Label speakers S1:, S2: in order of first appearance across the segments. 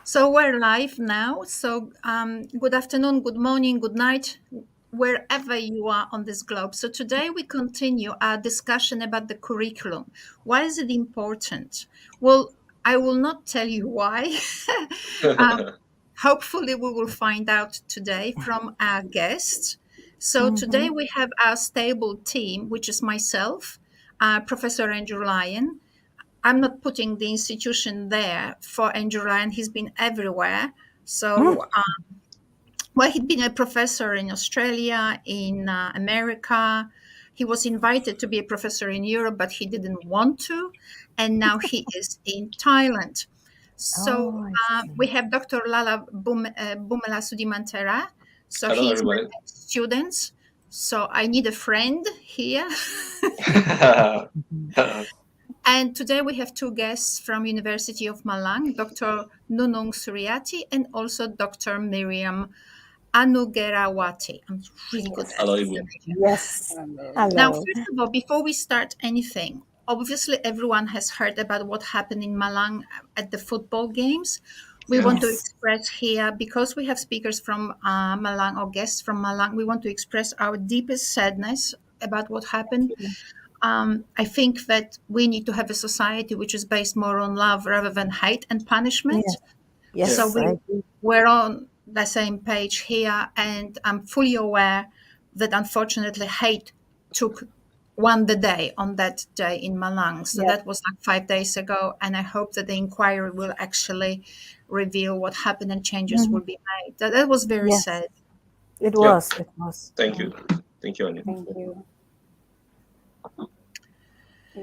S1: So we're live now. So good afternoon, good morning, good night, wherever you are on this globe. So today we continue our discussion about the curriculum. Why is it important? Well, I will not tell you why. um, Hopefully, we will find out today from our guests. So today
S2: Mm-hmm.
S1: we have our stable team, which is myself, Professor Andrew Lyon. I'm not putting the institution there for Andrew Ryan. He's been everywhere. So, well, he'd been a professor in Australia, in America. He was invited to be a professor in Europe, but he didn't want to. And now he is in Thailand. So
S2: Oh, I
S1: we
S2: see.
S1: have Dr. Lala Bumela Sudimantera. So
S3: Hello,
S1: he's my
S3: everybody.
S1: student. So I need a friend here.
S2: Mhm.
S1: And today we have two guests from University of Malang, Dr. Nunung Suryati and also Dr. Miriam Anugerawati. I'm really good at
S3: Hello,
S2: Yes.
S3: Ibu.
S1: Indonesian.
S2: Yes.
S1: Now,
S2: Hello.
S1: first of all, before we start anything, obviously everyone has heard about what happened in Malang at the football games. We
S3: Yeah.
S1: want to
S2: Yes.
S1: express here, because we have speakers from Malang or guests from Malang, we want to express our deepest sadness about what happened. I think that we need to have a society which is based more on love rather than hate and
S2: Yes.
S1: punishment.
S3: Yeah.
S1: So
S2: Yes, I agree.
S1: we're on the same page here, and I'm fully aware that unfortunately hate took won the day on that day in Malang. So
S2: Yep.
S1: that was like 5 days ago, and I hope that the inquiry will actually reveal what happened and changes
S2: Hmm.
S1: will be made. That was very
S2: Yes,
S1: sad.
S2: it
S3: Yeah.
S2: was. It was.
S3: Thank you. Thank you, Anya.
S4: Thank you.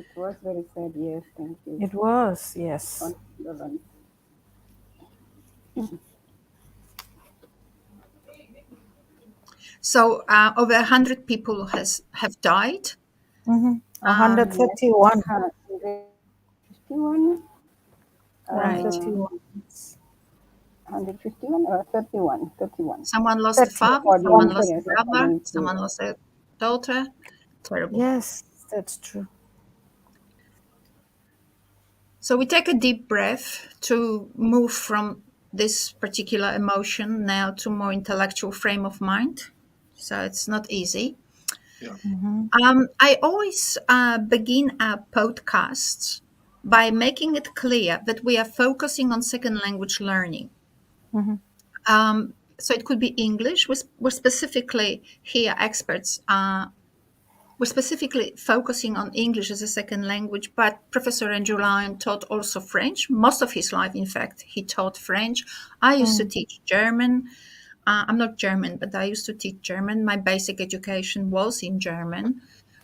S4: It was very sad, yes, thank you.
S2: It was. Yes.
S4: Condolence.
S1: So over 100 people have died.
S2: Mm-hmm.
S1: Um,
S4: Yes,
S2: 131.
S4: 151,
S1: right.
S2: 131.
S4: 151 or 31, 31.
S1: Someone lost a
S2: 30.
S1: father, someone
S4: According,
S1: lost a
S4: yes,
S1: brother,
S4: according
S1: someone
S4: to,
S1: lost a daughter. Terrible.
S2: Yes, that's true.
S1: So we take a deep breath to move from this particular emotion now to more intellectual frame of mind. So it's not easy.
S3: Yeah.
S2: Mm-hmm.
S1: I always begin our podcasts by making it clear that we are focusing on second language learning.
S2: Mm-hmm.
S1: So it could be English. We're specifically here experts. We're specifically focusing on English as a second language, but Professor Andrew Lyon taught also French. Most of his life, in fact, he taught French. I used to teach German. I'm not German, but I used to teach German. My basic education was in German.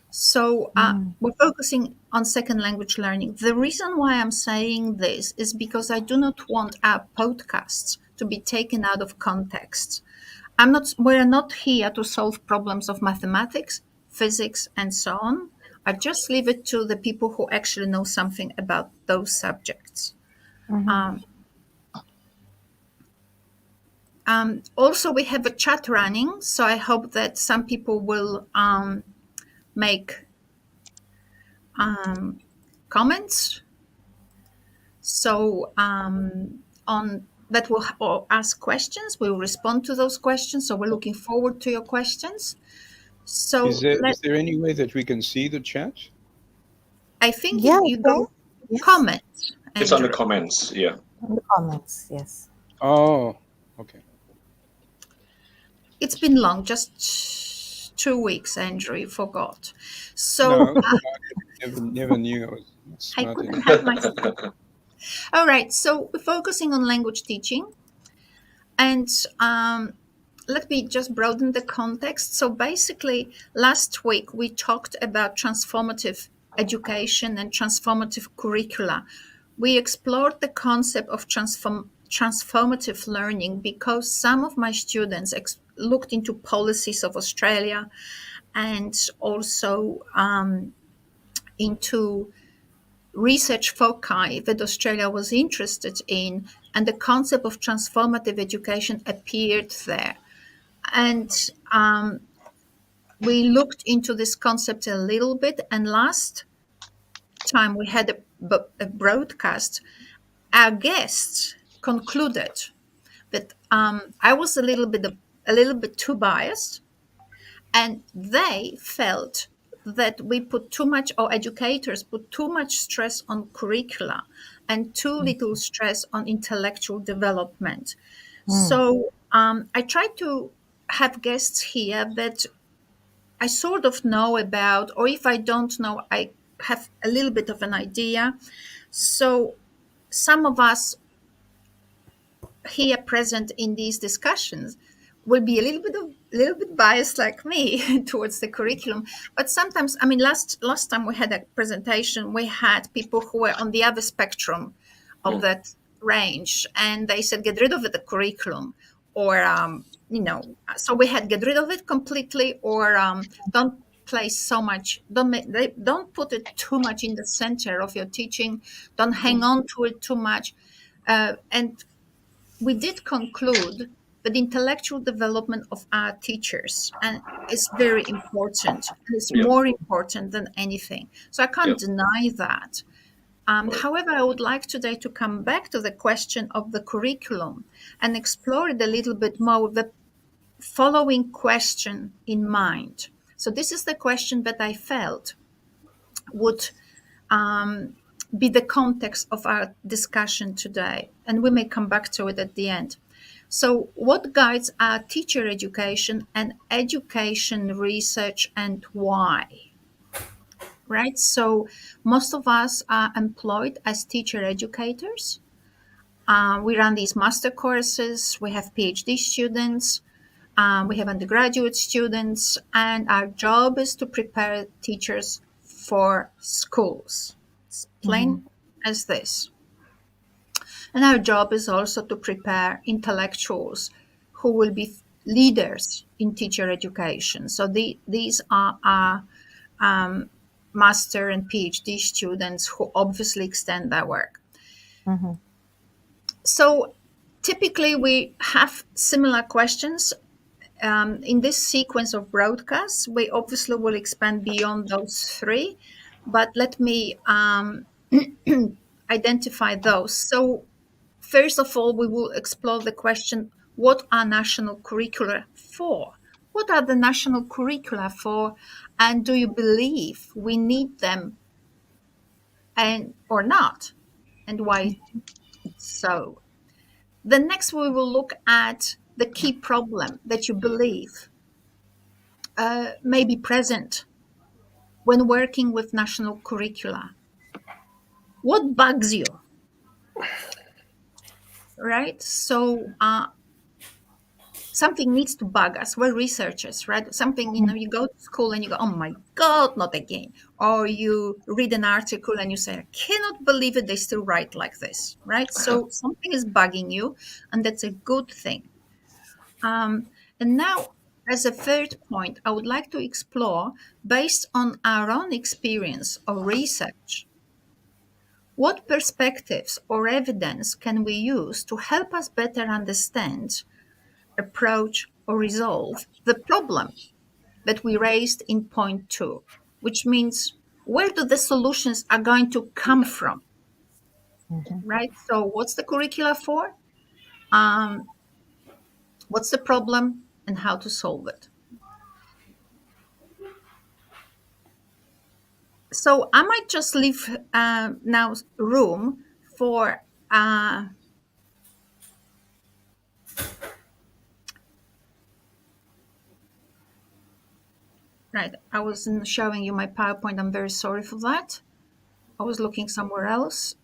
S1: So we're focusing on second language learning. The reason why I'm saying this is because I do not want our podcasts to be taken out of context. We're not here to solve problems of mathematics, physics, and so on. I just leave it to the people who actually know something about those subjects.
S2: Mm-hmm.
S1: Also, we have a chat running, so I hope that some people will make comments. So on that will or ask questions. We will respond to those questions. So we're looking forward to your questions. So
S5: Is there any way that we can see the chat?
S1: I think
S2: Yeah,
S1: you
S2: okay.
S1: go
S2: Yes.
S1: comments,
S3: It's on the
S1: Andrew.
S3: comments. Yeah.
S2: In the comments. Yes.
S5: Oh, okay.
S1: It's been long, just 2 weeks, Andrew. You forgot. So
S5: No, I never knew I was
S1: I
S5: starting.
S1: couldn't help myself. All right. So we're focusing on language teaching, and let me just broaden the context. So basically, last week we talked about transformative education and transformative curricula. We explored the concept of transformative learning because some of my students looked into policies of Australia and also into research foci that Australia was interested in, and the concept of transformative education appeared there. And we looked into this concept a little bit. And last time we had a broadcast, our guests concluded that I was a little bit too biased, and they felt that we put too much, or educators put too much stress on curricula and too little stress on intellectual development. So I tried to have guests here that I sort of know about, or if I don't know, I have a little bit of an idea. So some of us here present in these discussions will be a little bit biased like me towards the curriculum. But sometimes, I mean, last time we had a presentation, we had people who were on the other spectrum of that range, and they said get rid of the curriculum, or so we had get rid of it completely, or don't place so much, don't put it too much in the center of your teaching, don't hang on to it too much, and we did conclude that the intellectual development of our teachers is very important, and it's
S3: Yeah.
S1: more important than anything. So I can't deny that. However, I would like today to come back to the question of the curriculum and explore it a little bit more with the following question in mind. So this is the question that I felt would be the context of our discussion today, and we may come back to it at the end. So, what guides our teacher education and education research, and why? Right? So, most of us are employed as teacher educators. We run these master courses, we have PhD students, we have undergraduate students, and our job is to prepare teachers for schools. It's plain as this. And our job is also to prepare intellectuals who will be leaders in teacher education. So these are our master and PhD students who obviously extend their work. So typically we have similar questions. In this sequence of broadcasts, we obviously will expand beyond those three, but let me identify those. So first of all, we will explore the question, what are national curricula for? What are the national curricula for? And do you believe we need them or not? And why so? Then next, we will look at the key problem that you believe may be present when working with national curricula. What bugs you? Right? So something needs to bug us. We're researchers, right? Something, you go to school and you go, oh my God, not again. Or you read an article and you say, I cannot believe it, they still write like this, right? So something is bugging you, and that's a good thing. And now, as a third point, I would like to explore, based on our own experience or research, what perspectives or evidence can we use to help us better understand, approach, or resolve the problem that we raised in point 2, which means where do the solutions are going to come from, right? So what's the curricula for? What's the problem and how to solve it? So I might just leave now room for right. I wasn't showing you my PowerPoint. I'm very sorry for that. I was looking somewhere else.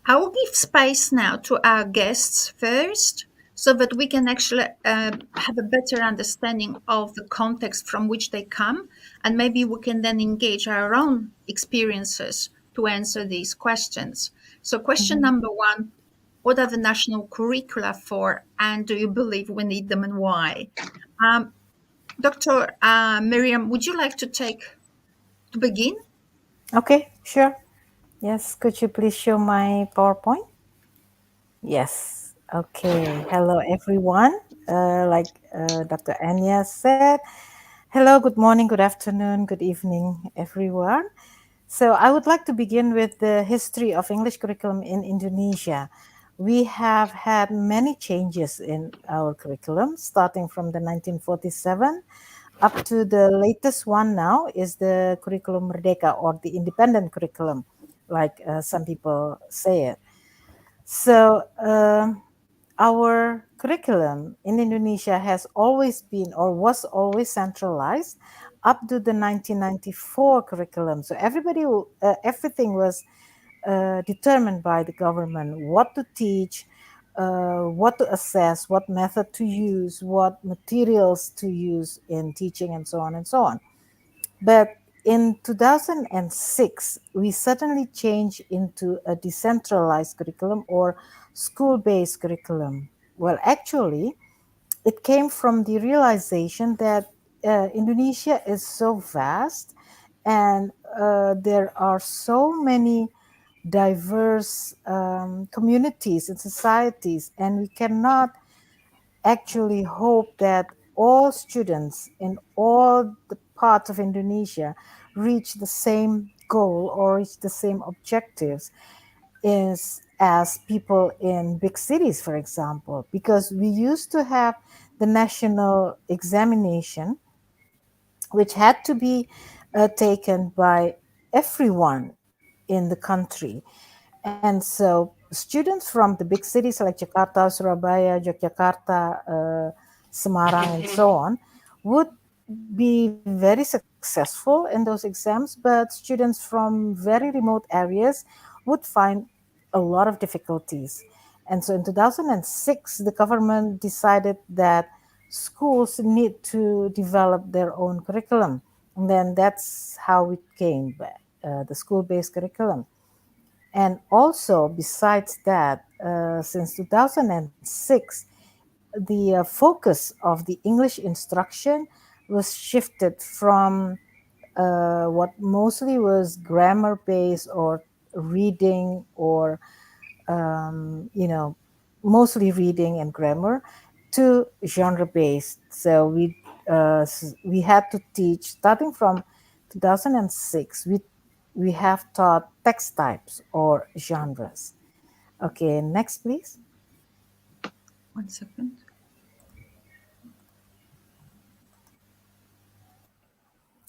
S1: I will give space now to our guests first, so that we can actually have a better understanding of the context from which they come, and maybe we can then engage our own experiences to answer these questions. So question number 1, what are the national curricula for, and do you believe we need them, and why? Dr. Miriam, would you like to begin?
S2: Okay, sure. Yes, could you please show my PowerPoint? Yes. Okay. Hello, everyone. Like Dr. Anya said, hello, good morning, good afternoon, good evening, everyone. So I would like to begin with the history of English curriculum in Indonesia. We have had many changes in our curriculum, starting from the 1947 up to the latest one now is the curriculum Merdeka, or the independent curriculum, like some people say it. So our curriculum in Indonesia has always been or was always centralized up to the 1994 curriculum. So everything was determined by the government: what to teach, what to assess, what method to use, what materials to use in teaching, and so on and so on. But in 2006, we suddenly changed into a decentralized curriculum or school based curriculum. Well, actually, it came from the realization that Indonesia is so vast, and there are so many diverse communities and societies, and we cannot actually hope that all students in all the parts of Indonesia reach the same goal or reach the same objectives is as people in big cities, for example, because we used to have the national examination, which had to be taken by everyone in the country. And so students from the big cities like Jakarta, Surabaya, Yogyakarta, Semarang, and so on would be very successful in those exams, but students from very remote areas would find a lot of difficulties. And so in 2006, the government decided that schools need to develop their own curriculum. And then that's how it came, the school based curriculum. And also, besides that, since 2006, the focus of the English instruction was shifted from what mostly was grammar based or reading or mostly reading and grammar to genre based. So we had to teach starting from 2006. We have taught text types or genres. Okay, next please.
S1: 1 second.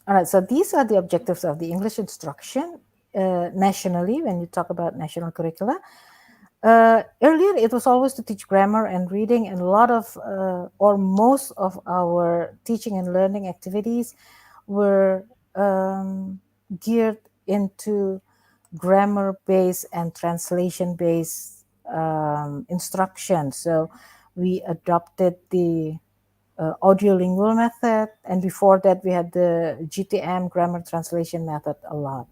S2: All right, so these are the objectives of the English instruction nationally when you talk about national curricula. Earlier, it was always to teach grammar and reading, and a lot of, or most of our teaching and learning activities were geared into grammar based and translation based instruction. So we adopted the audiolingual method, and before that, we had the GTM grammar translation method a lot.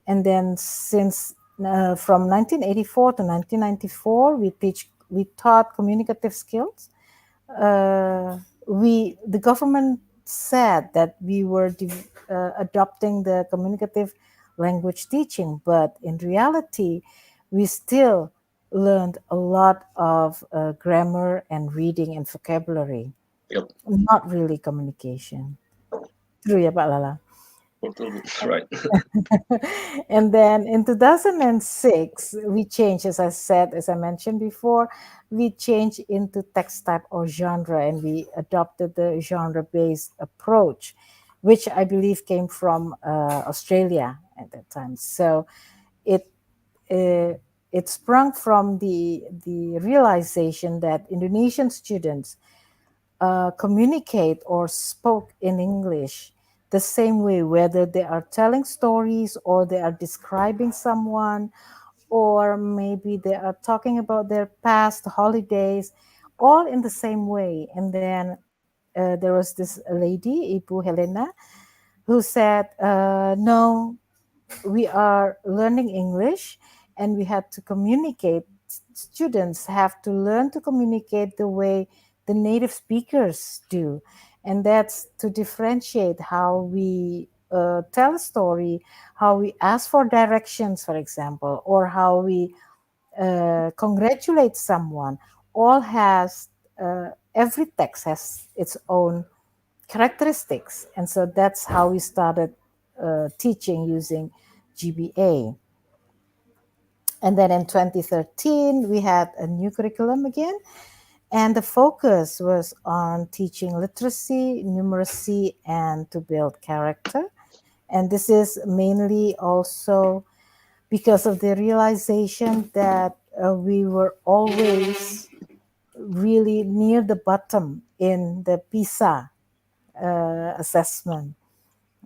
S2: And then since from 1984 to 1994, we taught communicative skills. The government said that we were adopting the communicative language teaching, but in reality, we still learned a lot of grammar and reading and vocabulary,
S3: Yep.
S2: not really communication. True ya, Pak Lala?
S3: Right.
S2: And then in 2006, we changed, as I mentioned before, we changed into text type or genre, and we adopted the genre-based approach, which I believe came from Australia at that time. So it uh, it sprung from the realization that Indonesian students communicate or spoke in English the same way, whether they are telling stories or they are describing someone, or maybe they are talking about their past holidays, all in the same way. And then there was this lady, Ibu Helena, who said, no, we are learning English and we had to communicate. Students have to learn to communicate the way the native speakers do. And that's to differentiate how we tell a story, how we ask for directions, for example, or how we congratulate someone. All has, every text has its own characteristics. And so that's how we started teaching using GBA. And then in 2013, we had a new curriculum again. And the focus was on teaching literacy, numeracy, and to build character. And this is mainly also because of the realization that we were always really near the bottom in the PISA assessment.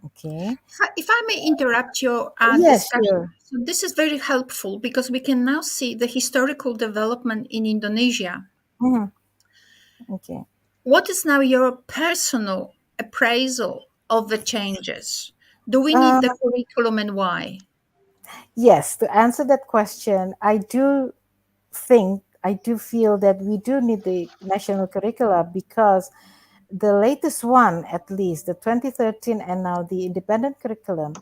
S2: Okay.
S1: If I may interrupt your
S2: Yes,
S1: discussion,
S2: sure.
S1: so this is very helpful because we can now see the historical development in Indonesia.
S2: Mhm. Okay.
S1: What is now your personal appraisal of the changes? Do we
S2: Uh,
S1: need the curriculum and why?
S2: yes, to answer that question, I do feel that we do need the national curricula because the latest one, at least the 2013 and now the independent curriculum,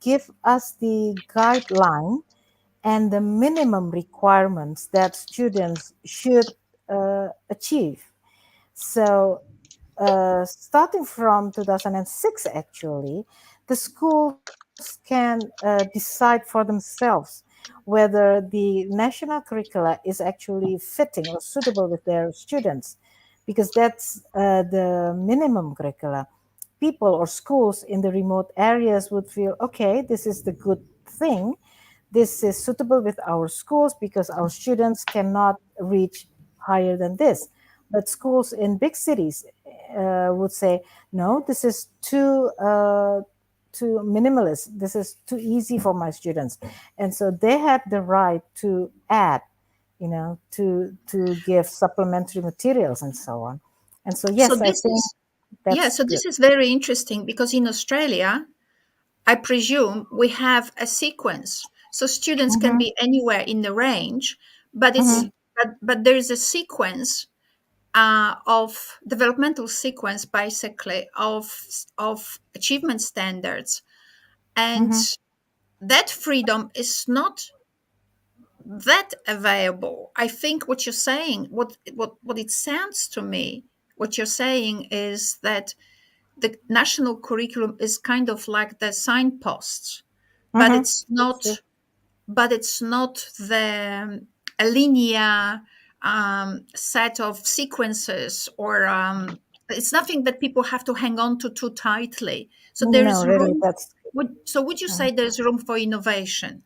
S2: give us the guideline and the minimum requirements that students should achieve. So, starting from 2006, actually, the schools can decide for themselves whether the national curricula is actually fitting or suitable with their students, because that's the minimum curricula. People or schools in the remote areas would feel, okay, this is the good thing. This is suitable with our schools because our students cannot reach higher than this. But schools in big cities would say, no, this is too minimalist. This is too easy for my students, and so they had the right to add, to give supplementary materials and so on. And so,
S1: So
S2: yes, I
S1: this
S2: think
S1: is
S2: that's
S1: so
S2: good.
S1: this is very interesting because in Australia, I presume we have a sequence. So students can
S2: Mm-hmm,
S1: be anywhere in the range, but it's
S2: mm-hmm,
S1: but there is a sequence of developmental sequence basically of achievement standards, and
S2: mm-hmm,
S1: that freedom is not that available. I think what you're saying, what it sounds to me, what you're saying is that the national curriculum is kind of like the signposts, but
S2: mm-hmm.
S1: it's
S2: That's true.
S1: not the a linear set of sequences, or it's nothing that people have to hang on to too tightly. So there
S2: No,
S1: is
S2: really,
S1: room.
S2: that's
S1: Would you say there's room for innovation?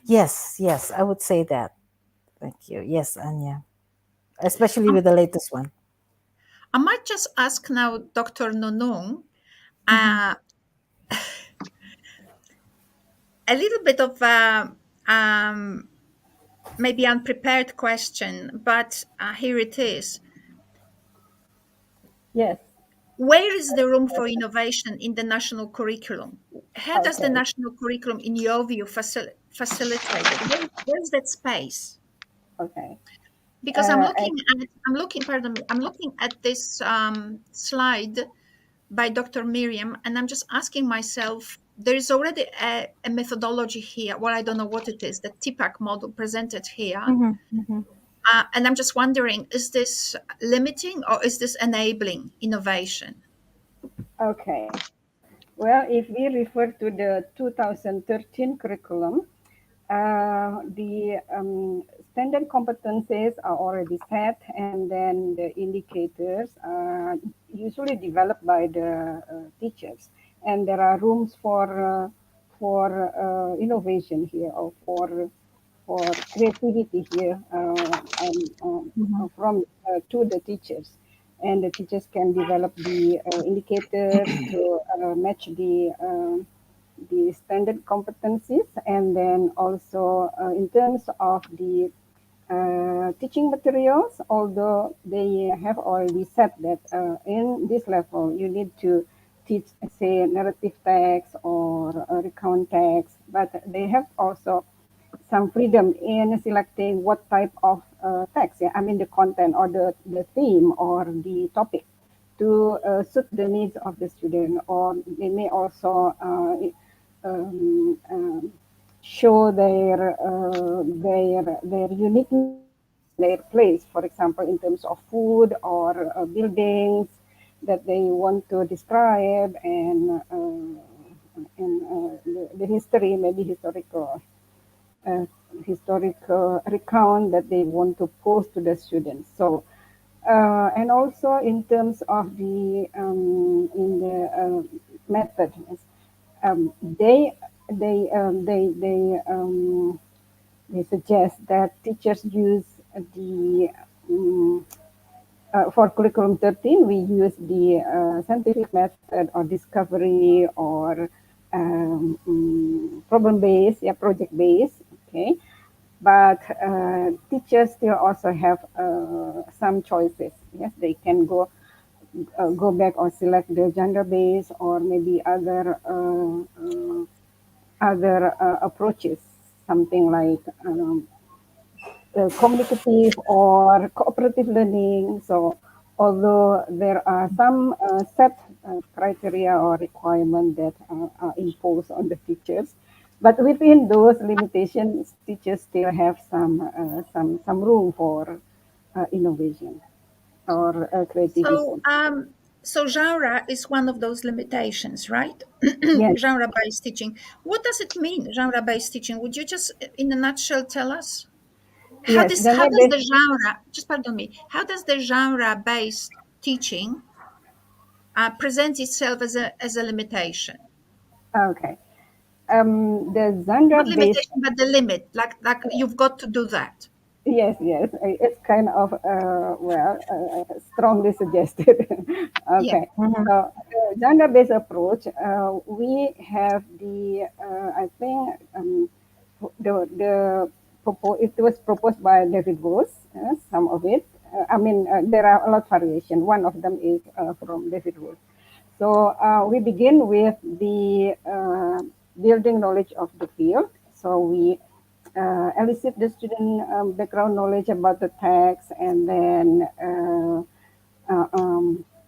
S2: yes, yes, I would say that. Thank you. Yes, Anya, especially
S1: Um,
S2: with the latest one.
S1: I might just ask now, Dr. Nonong,
S2: Mm-hmm,
S1: uh, a little bit of um, maybe unprepared question, but here it is.
S4: Yes.
S1: Where is the room for innovation in the national curriculum? How does the
S4: Okay.
S1: national curriculum, in your view, facilitate it? Where's that space?
S4: Okay.
S1: Because I'm
S4: I,
S1: looking at, I'm looking, pardon me, I'm looking at this slide by Dr. Miriam, and I'm just asking myself, there is already a methodology here. Well, I don't know what it is, the TPAC model presented here.
S2: mm-hmm, mm-hmm.
S1: And I'm just wondering, is this limiting or is this enabling innovation?
S4: okay. Well, if we refer to the 2013 curriculum, the standard competencies are already set, and then the indicators are usually developed by the teachers, and there are rooms for innovation here, or for creativity here, from to the teachers, and the teachers can develop the indicators to match the standard competencies, and then also in terms of the teaching materials, although they have already said that in this level you need to teach, say, narrative text or recount text, but they have also some freedom in selecting what type of text, yeah, I mean the content or the theme or the topic to suit the needs of the student, or they may also show their uniqueness in their place. For example, in terms of food or buildings that they want to describe, and and the history, maybe uh, historical recount that they want to post to the students. So, and also in terms of the in the method, yes, um, they they um, they they um, they suggest that teachers use the for curriculum 13, we use the scientific method or discovery or problem based, yeah, project based. Okay, but teachers still also have some choices. Yes, they can go back or select the gender based or maybe other approaches, something like communicative or cooperative learning. So although there are some set criteria or requirement that are imposed on the teachers, but within those limitations, teachers still have some room for innovation or
S1: So,
S4: creativity.
S1: so genre is one of those limitations, right?
S4: Yes,
S1: Genre-based teaching. What does it mean, genre-based teaching? Would you just, in a nutshell, tell us?
S4: yes,
S1: How does
S4: gender-based.
S1: the genre, just pardon me, how does the genre-based teaching present itself as a limitation?
S4: Okay. The
S1: Not
S4: genre-based.
S1: limitation, but the limit. Like you've got to do that.
S4: Yes, yes, it's kind of strongly suggested.
S1: Yeah.
S4: Okay,
S2: Mhm.
S4: so gender-based approach, we have the I think it was proposed by David Rose. Some of it, I mean, there are a lot of variation. One of them is from David Rose. So we begin with the building knowledge of the field. So we elicit the student background knowledge about the text, and then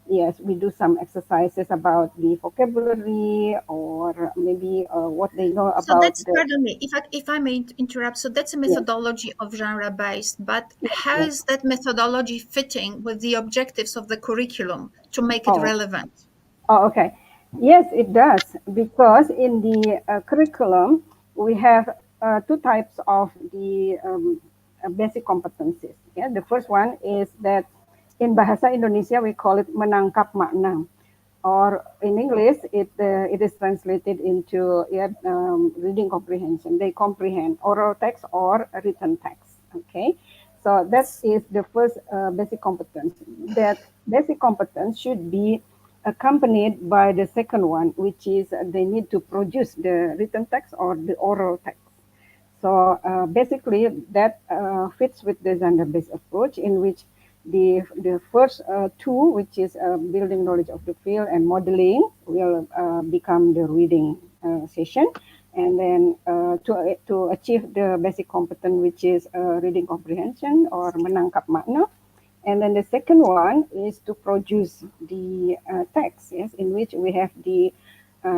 S4: yes, we do some exercises about the vocabulary or maybe what they know
S1: So
S4: about
S1: that's,
S4: the.
S1: pardon me, if I may interrupt. So that's a
S4: Yes,
S1: methodology of genre-based, but
S4: yes,
S1: how
S4: yes.
S1: is that methodology fitting with the objectives of the curriculum to make it
S4: Oh,
S1: relevant?
S4: oh, okay. Yes, it does, because in the curriculum we have two types of the basic competencies. Yeah, the first one is that in Bahasa Indonesia we call it menangkap makna, or in English it is translated into reading comprehension. They comprehend oral text or written text. Okay, so that is the first basic competence. That basic competence should be accompanied by the second one, which is they need to produce the written text or the oral text. So basically, that fits with the gender-based approach, in which the first two, which is building knowledge of the field and modeling, will become the reading session, and then to achieve the basic competence, which is reading comprehension or menangkap makna. And then the second one is to produce the text, yes, in which we have the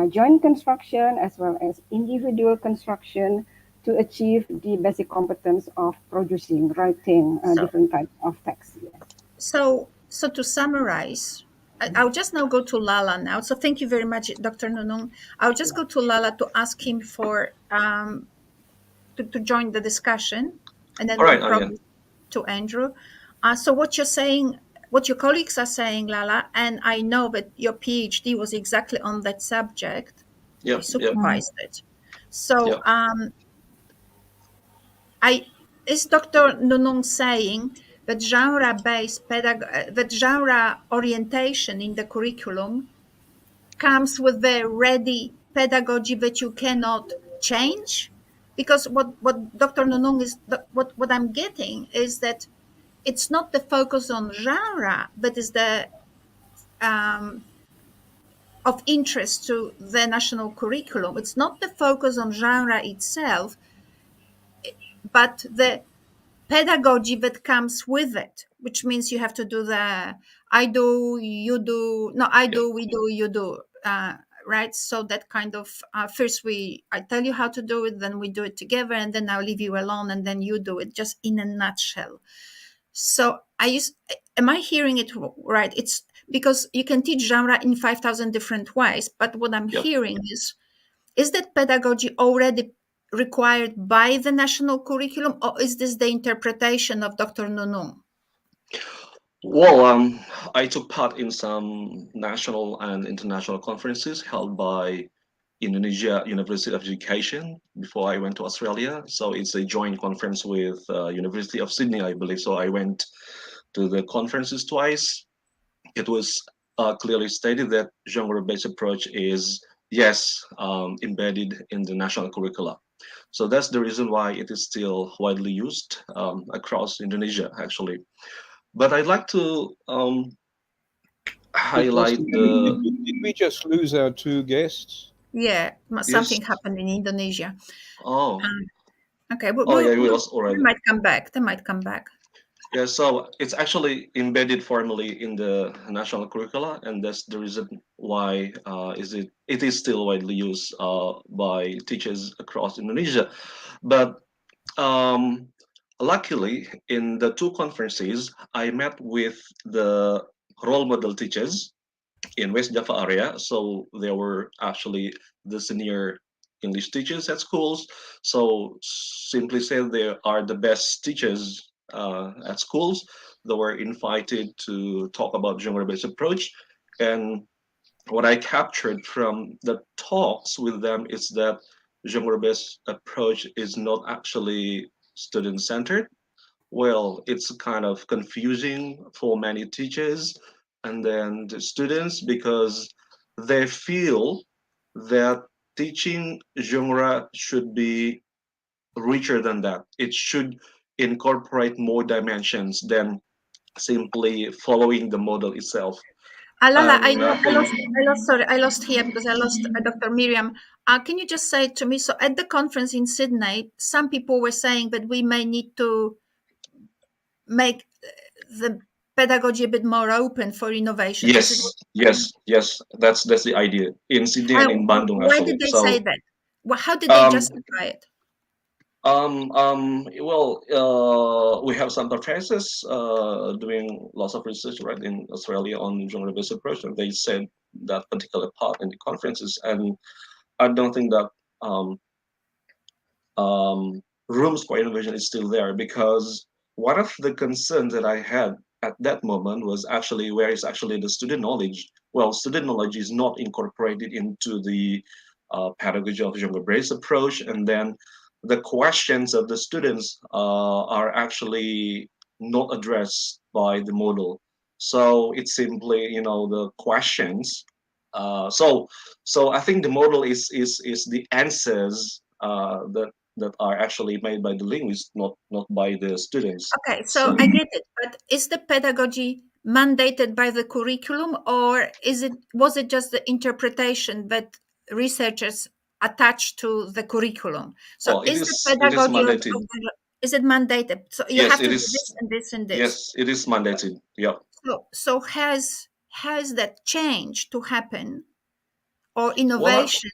S4: joint construction as well as individual construction to achieve the basic competence of producing, writing
S1: So,
S4: different types of text. Yes.
S1: so to summarize, I'll just now go to Lala now. So thank you very much, Dr. Nunung. I'll just go to Lala to ask him for to join the discussion, and then
S3: All
S1: we'll
S3: right, Anya.
S1: probably to Andrew. So what you're saying, what your colleagues are saying, Lala, and I know that your PhD was exactly on that subject. You
S3: Yeah, yeah,
S2: Mhm.
S1: supervised it. So
S3: yeah.
S1: I is Dr. Nunung saying that genre-based that genre orientation in the curriculum comes with the ready pedagogy that you cannot change? Because what Dr. Nunung is what I'm getting is that it's not the focus on genre that is the um, of interest to the national curriculum. It's not the focus on genre itself, but the pedagogy that comes with it, which means you have to do the I do, you do, no, I
S3: Yeah.
S1: do, we do, you do, right? So that kind of first I tell you how to do it, then we do it together, and then I'll leave you alone, and then you do it, just in a nutshell. So am I hearing it right? It's because you can teach genre in 5,000 different ways, but what I'm
S3: Yeah.
S1: hearing is is that pedagogy already required by the national curriculum, or is this the interpretation of Dr. Nunung?
S3: Well, I took part in some national and international conferences held by Indonesia University of Education before I went to Australia. So it's a joint conference with University of Sydney, I believe. So I went to the conferences twice. It was clearly stated that genre-based approach is, yes, embedded in the national curricula. So that's the reason why it is still widely used across Indonesia, actually. But I'd like to
S5: Because
S3: highlight
S5: did we just lose our two guests?
S1: Yeah,
S3: yes.
S1: something happened in Indonesia.
S3: Oh,
S1: Okay,
S3: oh yeah, we lost
S1: they
S3: already.
S1: might come back. They might come back.
S3: Yeah, so it's actually embedded formally in the national curricula, and that's the reason why it is still widely used by teachers across Indonesia. But um, luckily, in the two conferences, I met with the role model teachers in West Java area. So they were actually the senior English teachers at schools. So simply said, they are the best teachers at schools. They were invited to talk about genre-based approach. And what I captured from the talks with them is that genre-based approach is not actually student-centered. Well, it's kind of confusing for many teachers and then the students because they feel that teaching genre should be richer than that. It should incorporate more dimensions than simply following the model itself.
S1: Alala,
S3: And I think
S1: sorry, I lost here because I lost Dr. Miriam. Can you just say to me, so at the conference in Sydney, some people were saying that we may need to make the pedagogy a bit more open for innovation. Is it?
S3: yes, yes, yes. That's the idea in Sydney and in Bandung
S1: Why
S3: actually.
S1: did they say
S3: So
S1: that? Well, how did they
S3: um,
S1: justify it?
S3: Well, we have some professors doing lots of research right in Australia on genre-based approach, and they said that particular part in the conferences, and I don't think that um, rooms for innovation is still there because one of the concerns that I had at that moment was actually where is actually the student knowledge. Well, student knowledge is not incorporated into the pedagogy of genre-based approach, and then the questions of the students are actually not addressed by the model. So it's simply, the questions. So I think the model is the answers that are actually made by the linguist, not by the students.
S1: Okay, so
S3: So
S1: I get it, but is the pedagogy mandated by the curriculum, or was it just the interpretation that researchers attach to the curriculum? So
S3: well, it
S1: is the
S3: is
S1: pedagogy
S3: mandated.
S1: is it mandated? So you
S3: Yes,
S1: have
S3: it
S1: to do
S3: is.
S1: this and this and this.
S3: Yes, it is mandated. Yeah.
S1: So has that change to happen, or
S3: Well,
S1: innovation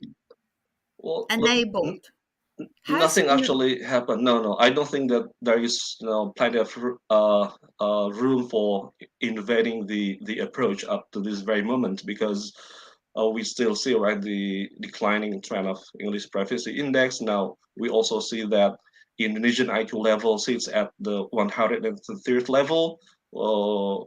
S3: look,
S1: enabled? Has
S3: nothing actually happened. No, no, I don't think that there is plenty of room for innovating the approach up to this very moment because we still see right the declining trend of English proficiency index. Now we also see that Indonesian IQ level sits at the 103rd level. Uh,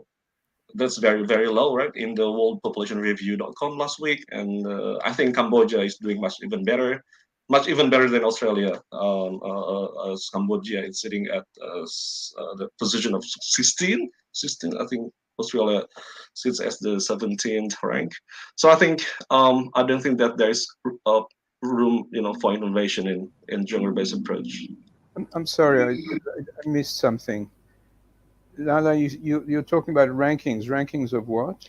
S3: that's very low, right? In the World Population Review.com last week, and I think Cambodia is doing much even better than Australia. As Cambodia is sitting at the position of 16. 16, I think Australia sits as the 17th rank. So I don't think that there is uh, room, for innovation in genre-based approach.
S5: I'm sorry, I missed something. Lala, you're talking about rankings. Rankings of what?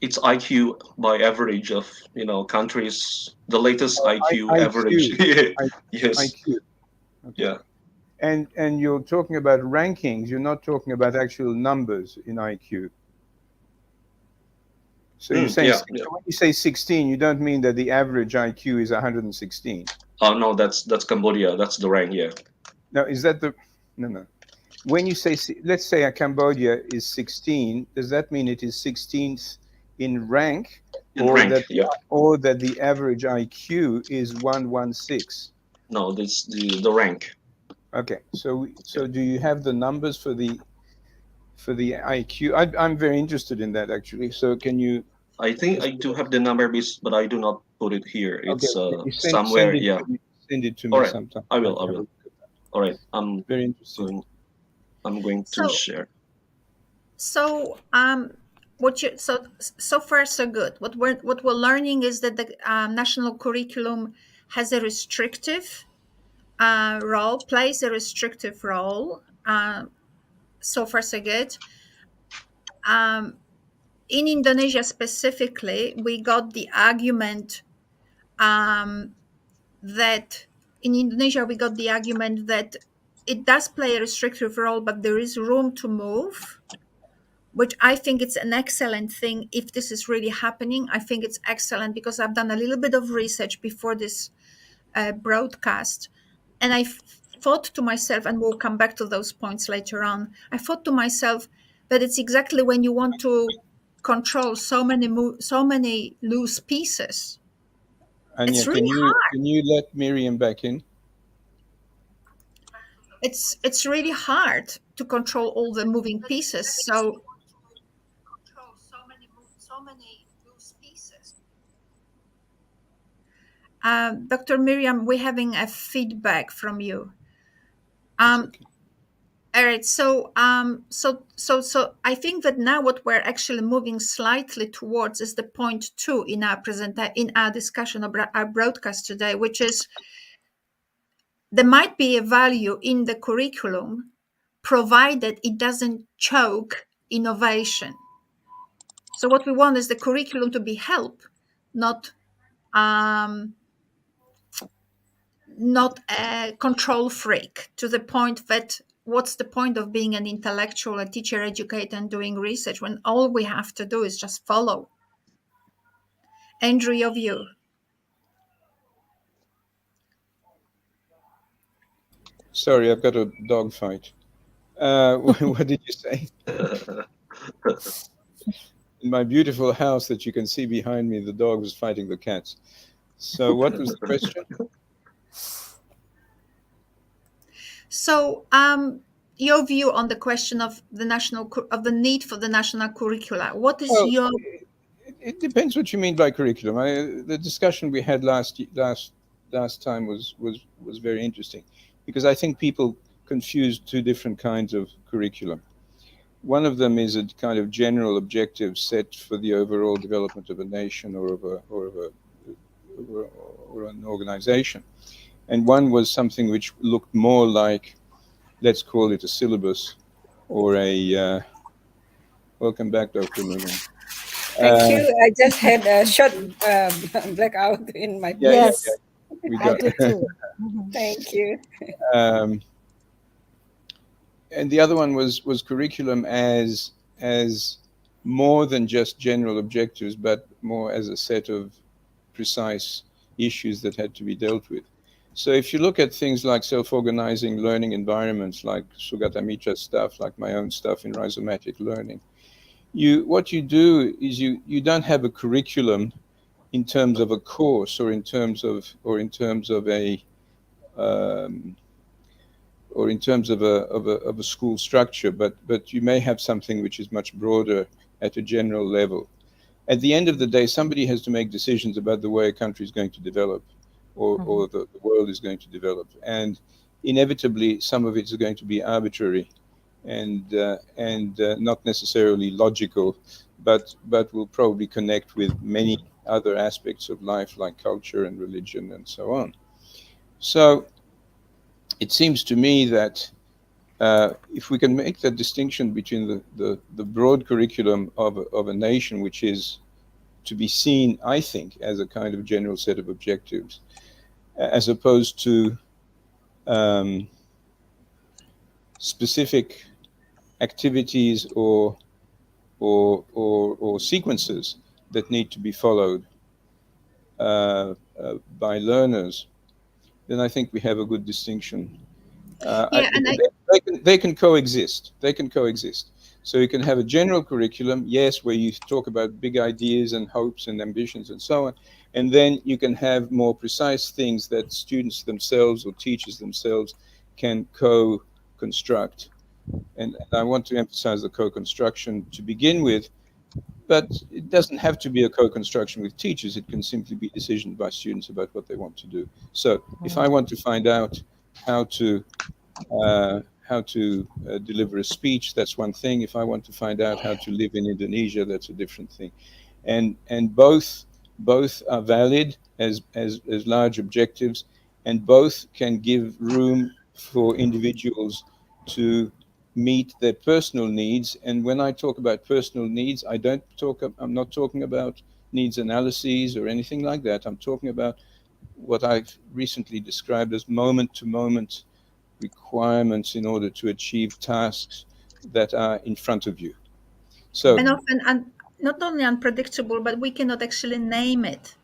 S3: It's IQ by average of countries. The latest
S5: Oh,
S3: IQ average.
S5: IQ.
S3: Yes.
S5: IQ. Okay.
S3: Yeah.
S5: And you're talking about rankings. You're not talking about actual numbers in IQ. So you're saying
S3: Yeah. Yeah.
S5: so when you say 16, you don't mean that the average IQ is 116.
S3: Oh no, that's Cambodia. That's the rank. Yeah.
S5: Now, is that the no? When you say, let's say Cambodia is 16, does that mean it is 16th in rank,
S3: In rank, yeah.
S5: or that the average IQ is 116.
S3: No, that's the rank.
S5: Okay, so
S3: Yeah.
S5: do you have the numbers for the IQ? I'm very interested in that actually. So can you
S3: I think I
S5: just
S3: do have the number, but I do not put it here.
S5: okay?
S3: It's
S5: Can you
S3: somewhere. Yeah.
S5: send it to
S3: All
S5: me
S3: right.
S5: sometime
S3: I
S5: so I
S3: will. I
S5: can have a
S3: will.
S5: look at that.
S3: All right.
S5: Very interesting.
S3: Going. I'm going to
S1: So
S3: share.
S1: so what you so far so good. What we're learning is that the national curriculum has a restrictive role, plays a restrictive role. So far so good. Um, in Indonesia specifically, we got the argument um, that in Indonesia we got the argument that it does play a restrictive role, but there is room to move, which I think it's an excellent thing. If this is really happening, I think it's excellent because I've done a little bit of research before this broadcast, and thought to myself, and we'll come back to those points later on. I thought to myself that it's exactly when you want to control so many loose pieces.
S5: Anya,
S1: It's really hard.
S5: can you let Miriam back in?
S1: It's really hard to control all the moving pieces. So Dr. Miriam, we're having a feedback from you.
S5: It's
S1: Um,
S5: okay.
S1: all right. So I think that now what we're actually moving slightly towards is the point two in our in our discussion about our broadcast today, which is there might be a value in the curriculum, provided it doesn't choke innovation. So what we want is the curriculum to be help, not um, not a control freak to the point that what's the point of being an intellectual, a teacher, educator, and doing research when all we have to do is just follow? Andrew, your view.
S5: Sorry, I've got a dog fight. What did you say? In my beautiful house that you can see behind me, the dog was fighting the cats. So what was the question?
S1: So, your view on the question of of the need for the national curricula. What is
S5: Well,
S1: your
S5: it depends what you mean by curriculum. The discussion we had last time was very interesting because I think people confuse two different kinds of curriculum. One of them is a kind of general objective set for the overall development of a nation or an organization, and one was something which looked more like, let's call it a syllabus or a welcome back, Dr. Miriam.
S4: Thank you. I just had a short blackout in my
S5: Yeah, yeah,
S4: place.
S2: Yes,
S5: we
S2: I
S5: got.
S2: did too. Mhm.
S4: Thank you.
S5: um, and the other one was curriculum as more than just general objectives, but more as a set of precise issues that had to be dealt with. So if you look at things like self-organizing learning environments, like Sugata Mita's stuff, like my own stuff in rhizomatic learning, what you do is you don't have a curriculum in terms of a course or in terms of a um, or in terms of a school structure, but you may have something which is much broader at a general level. At the end of the day, somebody has to make decisions about the way a country is going to develop, or
S2: Mhm.
S5: the world is going to develop, and inevitably some of it is going to be arbitrary and not necessarily logical, but will probably connect with many other aspects of life like culture and religion and so on. So it seems to me that if we can make that distinction between the broad curriculum of a nation, which is to be seen, I think, as a kind of general set of objectives, as opposed to um, specific activities or sequences that need to be followed by learners, then I think we have a good distinction.
S1: yeah? And I
S5: They can coexist. They can coexist. So you can have a general curriculum, yes, where you talk about big ideas and hopes and ambitions and so on. And then you can have more precise things that students themselves or teachers themselves can co-construct. And I want to emphasize the co-construction to begin with, but it doesn't have to be a co-construction with teachers. It can simply be decisions by students about what they want to do. So if I want to find out how to deliver a speech, that's one thing. If I want to find out how to live in Indonesia, that's a different thing. And both are valid as large objectives, and both can give room for individuals to meet their personal needs. And when I talk about personal needs, I'm not talking about needs analyses or anything like that. I'm talking about what I've recently described as moment to moment requirements in order to achieve tasks that are in front of you. So
S1: And often not only unpredictable, but we cannot actually name it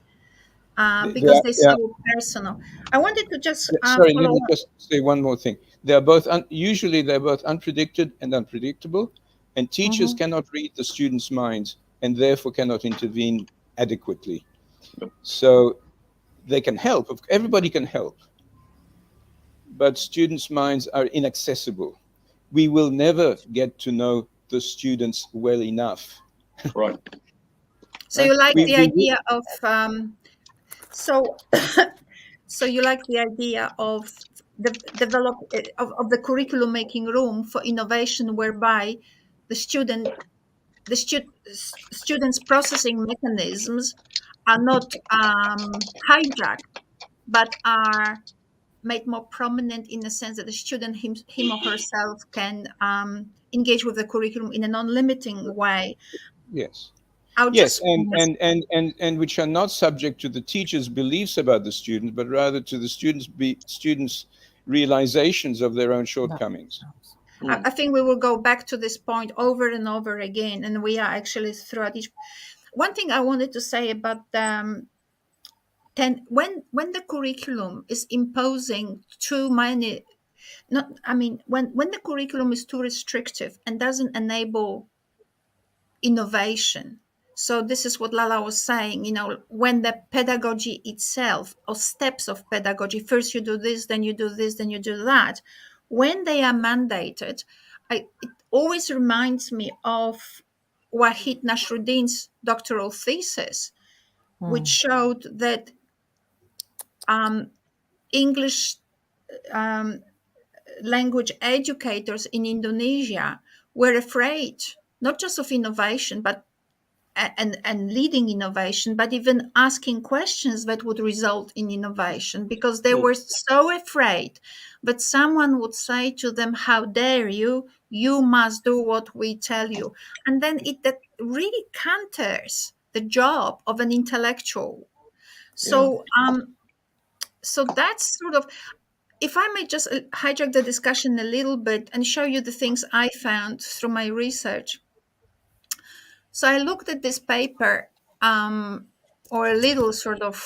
S5: they
S1: because
S5: are,
S1: they're
S5: they are
S1: so personal. I wanted to just
S5: sorry, let
S1: follow
S5: me
S1: up.
S5: just say one more thing. They are both usually they're both unpredicted and unpredictable, and teachers
S2: Mhm.
S5: cannot read the students' minds and therefore cannot intervene adequately. So they can help. Everybody can help, but students' minds are inaccessible. We will never get to know the students well enough,
S3: Right.
S1: So
S5: right?
S1: you like the
S5: We
S1: idea of so so you like the idea of the develop of the curriculum making room for innovation, whereby the students' processing mechanisms are not hijacked, but are made more prominent in the sense that the student him or herself can engage with the curriculum in a non-limiting way.
S5: yes.
S1: I'll
S5: Yes,
S1: just
S5: and which are not subject to the teacher's beliefs about the student, but rather to the students' realizations of their own
S2: That
S5: shortcomings.
S2: sounds-
S3: Mm.
S1: I think we will go back to this point over and over again, and we are actually throughout each. One thing I wanted to say about when the curriculum is imposing too many, not I mean when the curriculum is too restrictive and doesn't enable innovation. So this is what Lala was saying, when the pedagogy itself or steps of pedagogy, first you do this, then you do this, then you do that, when they are mandated, it always reminds me of Wahid Nasruddin's doctoral thesis, which
S2: Mm.
S1: showed that English um, language educators in Indonesia were afraid not just of innovation, but and leading innovation, but even asking questions that would result in innovation, because they
S3: Mm.
S1: were so afraid that someone would say to them, how dare you, you must do what we tell you. And then that really counters the job of an intellectual.
S3: Yeah.
S1: So that's sort of, if I may just hijack the discussion a little bit and show you the things I found through my research. So I looked at this paper, or a little sort of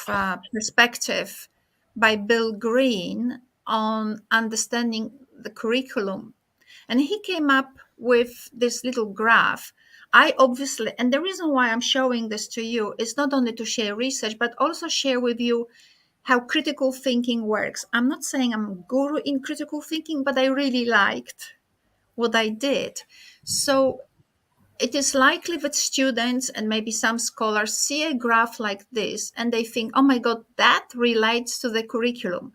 S1: perspective by Bill Green on understanding the curriculum. And he came up with this little graph. I obviously, and the reason why I'm showing this to you is not only to share research, but also share with you how critical thinking works. I'm not saying I'm a guru in critical thinking, but I really liked what I did. So it is likely that students and maybe some scholars see a graph like this and they think, oh my God, that relates to the curriculum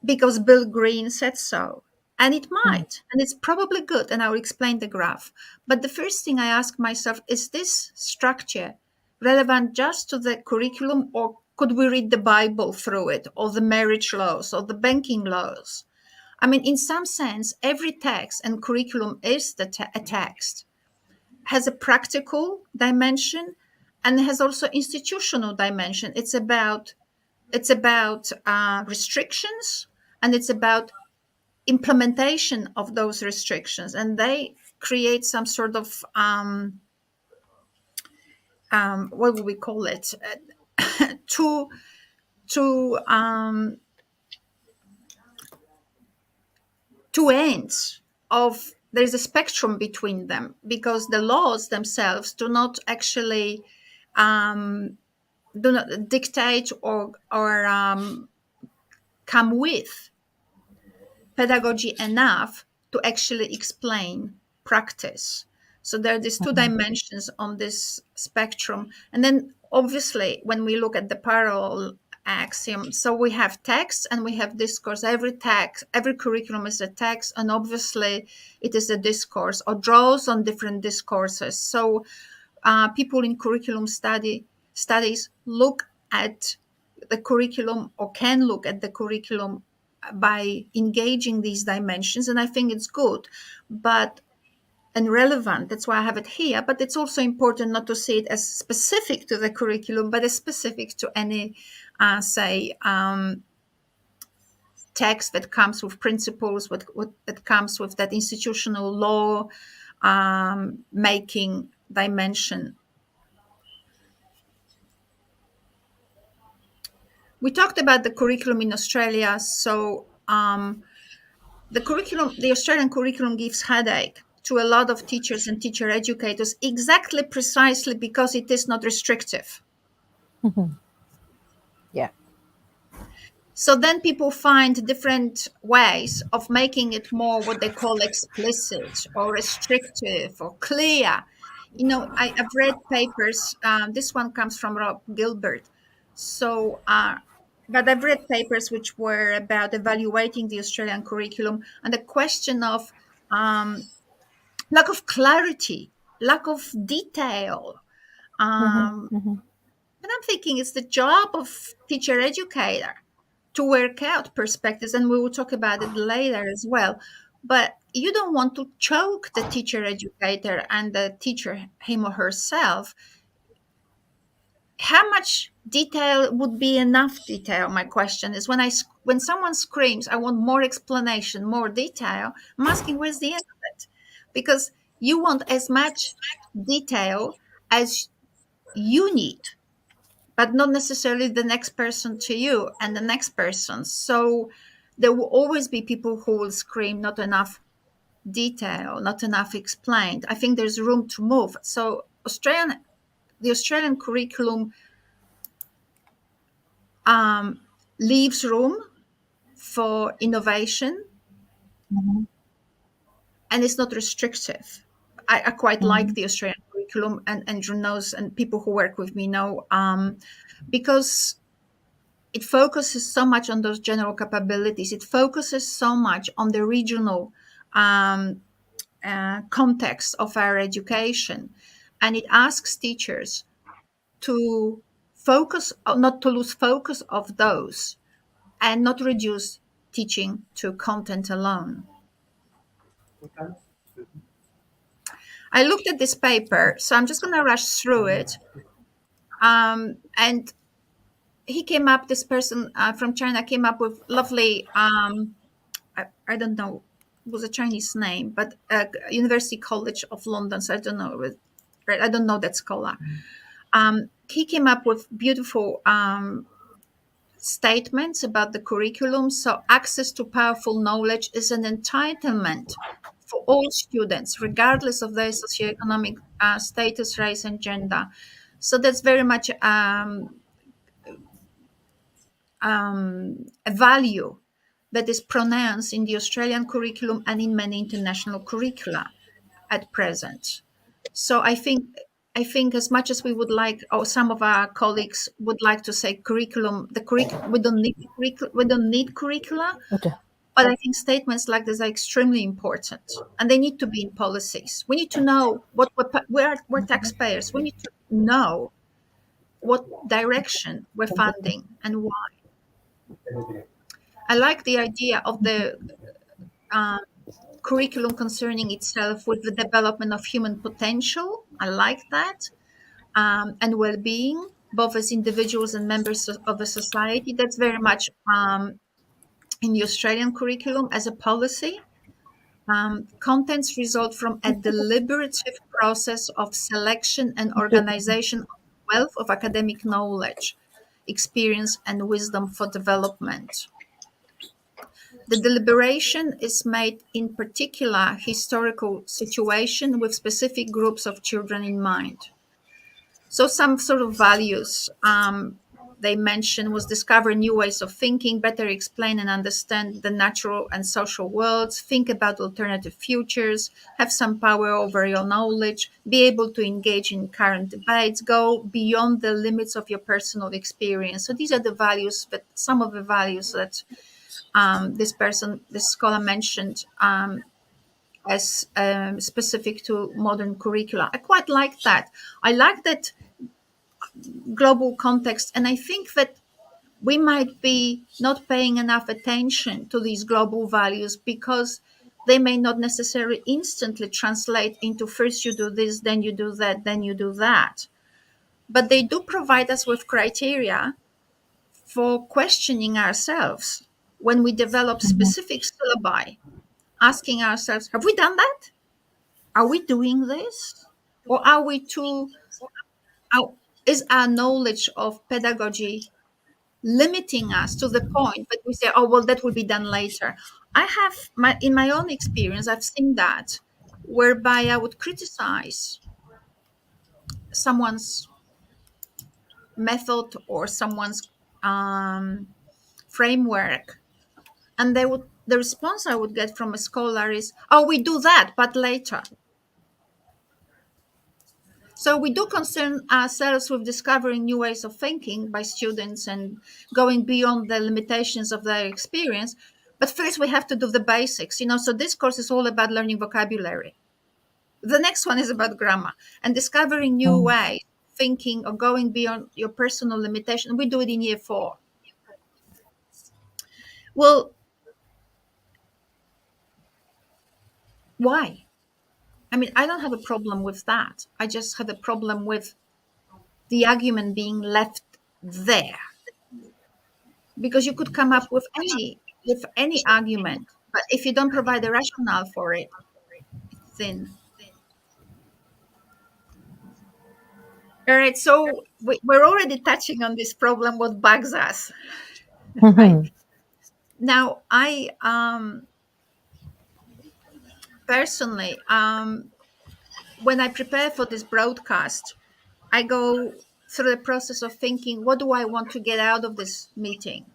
S1: because Bill Green said so. And it
S2: Mm.
S1: might, and it's probably good, and I'll explain the graph. But the first thing I ask myself, is this structure relevant just to the curriculum, or could we read the Bible through it, or the marriage laws, or the banking laws? I mean, in some sense, every text and curriculum is a text, has a practical dimension, and has also institutional dimension. It's about restrictions, and it's about implementation of those restrictions, and they create some sort of what would we call it, two two two ends of there is a spectrum between them, because the laws themselves do not actually do not dictate or come with pedagogy enough to actually explain practice. So there are these two dimensions on this spectrum. And then obviously, when we look at the parallel axiom, so we have text and we have discourse. Every curriculum is a text, and obviously it is a discourse or draws on different discourses. So people in curriculum studies look at the curriculum, or can look at the curriculum, by engaging these dimensions, and I think it's good, but and relevant. That's why I have it here. But it's also important not to see it as specific to the curriculum, but as specific to any, say, text that comes with principles, that comes with that institutional law making dimension. We talked about the curriculum in Australia. So the Australian curriculum gives headache to a lot of teachers and teacher educators, precisely because it is not restrictive.
S2: Yeah.
S1: So then people find different ways of making it more what they call explicit or restrictive or clear. I've read papers. This one comes from Rob Gilbert. So, but I've read papers which were about evaluating the Australian curriculum and the question of lack of clarity, lack of detail. And I'm thinking it's the job of teacher educator to work out perspectives, and we will talk about it later as well. But you don't want to choke the teacher educator and the teacher, him or herself. How much detail would be enough detail? My question is, when someone screams, "I want more explanation, more detail," I'm asking, where's the end of it? Because you want as much detail as you need, but not necessarily the next person to you and the next person. So there will always be people who will scream, not enough detail, not enough explained. I think there's room to move. So the Australian curriculum leaves room for innovation, and it's not restrictive. I quite like the Australian curriculum, and Andrew knows, and people who work with me know, because it focuses so much on those general capabilities. It focuses so much on the regional context of our education. And it asks teachers to focus, not to lose focus of those, and not reduce teaching to content alone. I looked at this paper, so I'm just going to rush through it. And this person from China came up with lovely, I don't know, it was a Chinese name, but University College of London, so I don't know, I don't know that scholar. He came up with beautiful statements about the curriculum. So access to powerful knowledge is an entitlement for all students, regardless of their socioeconomic status, race, and gender. So that's very much a value that is pronounced in the Australian curriculum and in many international curricula at present. So I think as much as we would like, or some of our colleagues would like to say curriculum, we don't need curricula,
S2: Okay.
S1: but I think statements like this are extremely important, and they need to be in policies. We need to know we're taxpayers. We need to know what direction we're funding and why. I like the idea of the curriculum concerning itself with the development of human potential. I like that. And well-being, both as individuals and members of a society. That's very much in the Australian curriculum as a policy. Contents result from a deliberative process of selection and organization of wealth of academic knowledge, experience, and wisdom for development. The deliberation is made in particular historical situation with specific groups of children in mind. So some sort of values they mentioned was discover new ways of thinking, better explain and understand the natural and social worlds, think about alternative futures, have some power over your knowledge, be able to engage in current debates, go beyond the limits of your personal experience. So these are the values, that some of the values that this scholar mentioned as specific to modern curricula. I quite like that. I like that global context. And I think that we might be not paying enough attention to these global values because they may not necessarily instantly translate into first you do this, then you do that, then you do that. But they do provide us with criteria for questioning ourselves when we develop
S2: Mhm.
S1: specific syllabi, asking ourselves, have we done that? Are we doing this? Or are we too, are, is our knowledge of pedagogy limiting us to the point that we say, oh, well, that will be done later. I have in my own experience, I've seen that whereby I would criticize someone's method or someone's um, framework, and the response I would get from a scholar is, oh, we do that, but later. So we do concern ourselves with discovering new ways of thinking by students and going beyond the limitations of their experience. But first we have to do the basics, so this course is all about learning vocabulary. The next one is about grammar and discovering new
S2: Mm.
S1: ways of thinking or going beyond your personal limitation. We do it in year 4. Well, why? I mean, I don't have a problem with that. I just have a problem with the argument being left there, because you could come up with any argument, but if you don't provide a rationale for it, it's thin. All right, so we're already touching on this problem, what bugs us, right?
S2: Mhm.
S1: Now, I personally, when I prepare for this broadcast, I go through the process of thinking, what do I want to get out of this meeting?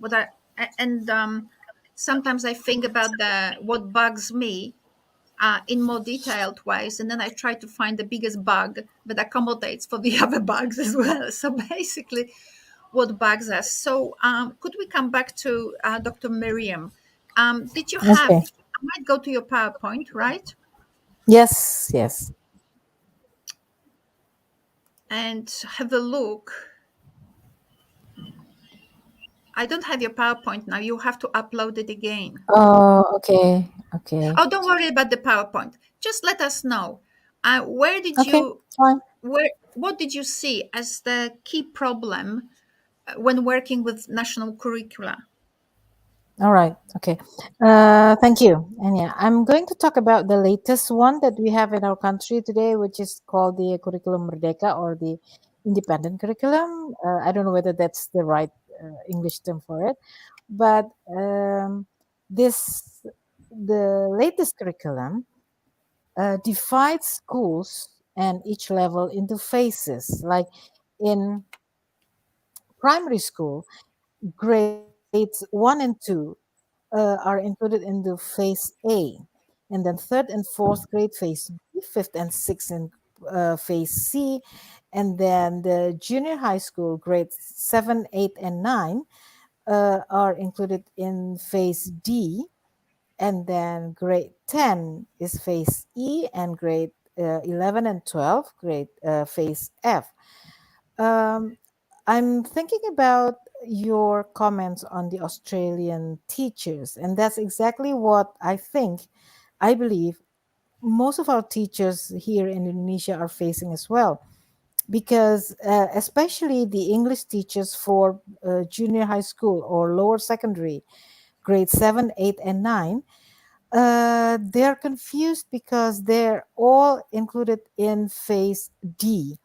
S1: And sometimes I think about the what bugs me in more detailed ways, and then I try to find the biggest bug that accommodates for the other bugs as well. So basically, what bugs us. So could we come back to Dr. Miriam? Did you have?
S2: Okay.
S1: I might go to your PowerPoint, right?
S2: Yes, yes.
S1: And have a look. I don't have your PowerPoint now. You have to upload it again.
S2: Oh, okay. Okay.
S1: Oh, don't worry about the PowerPoint. Just let us know. Where did
S2: Okay.
S1: you?
S2: Fine.
S1: What did you see as the key problem when working with national curricula?
S2: All right. Okay. Thank you. And yeah, I'm going to talk about the latest one that we have in our country today, which is called the Curriculum Merdeka or the independent curriculum. I don't know whether that's the right English term for it, but this the latest curriculum divides schools and each level into phases. Like in primary school, grades 1 and 2 are included in the phase A, and then third and fourth grade phase B, fifth and sixth in phase C, and then the junior high school grades 7, 8, and 9 are included in phase D, and then grade 10 is phase E, and grade 11 and 12 grade phase F. Um, I'm thinking about your comments on the Australian teachers, and that's exactly what I believe most of our teachers here in Indonesia are facing as well. Because especially the English teachers for junior high school or lower secondary, grade 7, 8, and 9, they're confused because they're all included in phase D,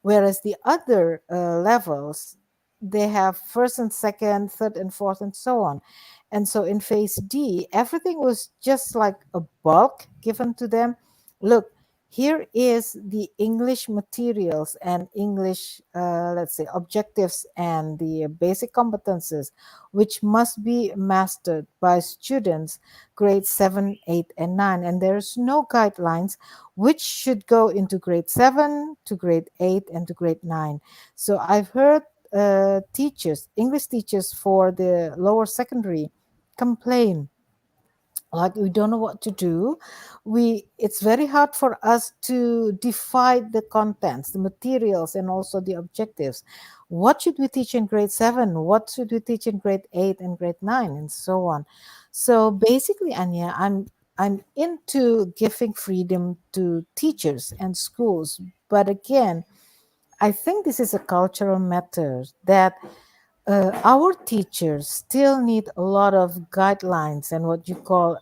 S2: whereas the other levels, they have first and second, third and fourth, and so on. And so in phase D, everything was just like a bulk given to them. Look, here is the English materials and English, let's say, objectives and the basic competences, which must be mastered by students grade 7, 8, and 9. And there's no guidelines which should go into grade 7 to grade 8 and to grade 9. So I've heard teachers, English teachers for the lower secondary, complain like we don't know what to do. It's very hard for us to divide the contents, the materials, and also the objectives. What should we teach in grade 7? What should we teach in grade 8 and grade 9, and so on? So basically, Anya, I'm into giving freedom to teachers and schools, but again, I think this is a cultural matter that our teachers still need a lot of guidelines and what you call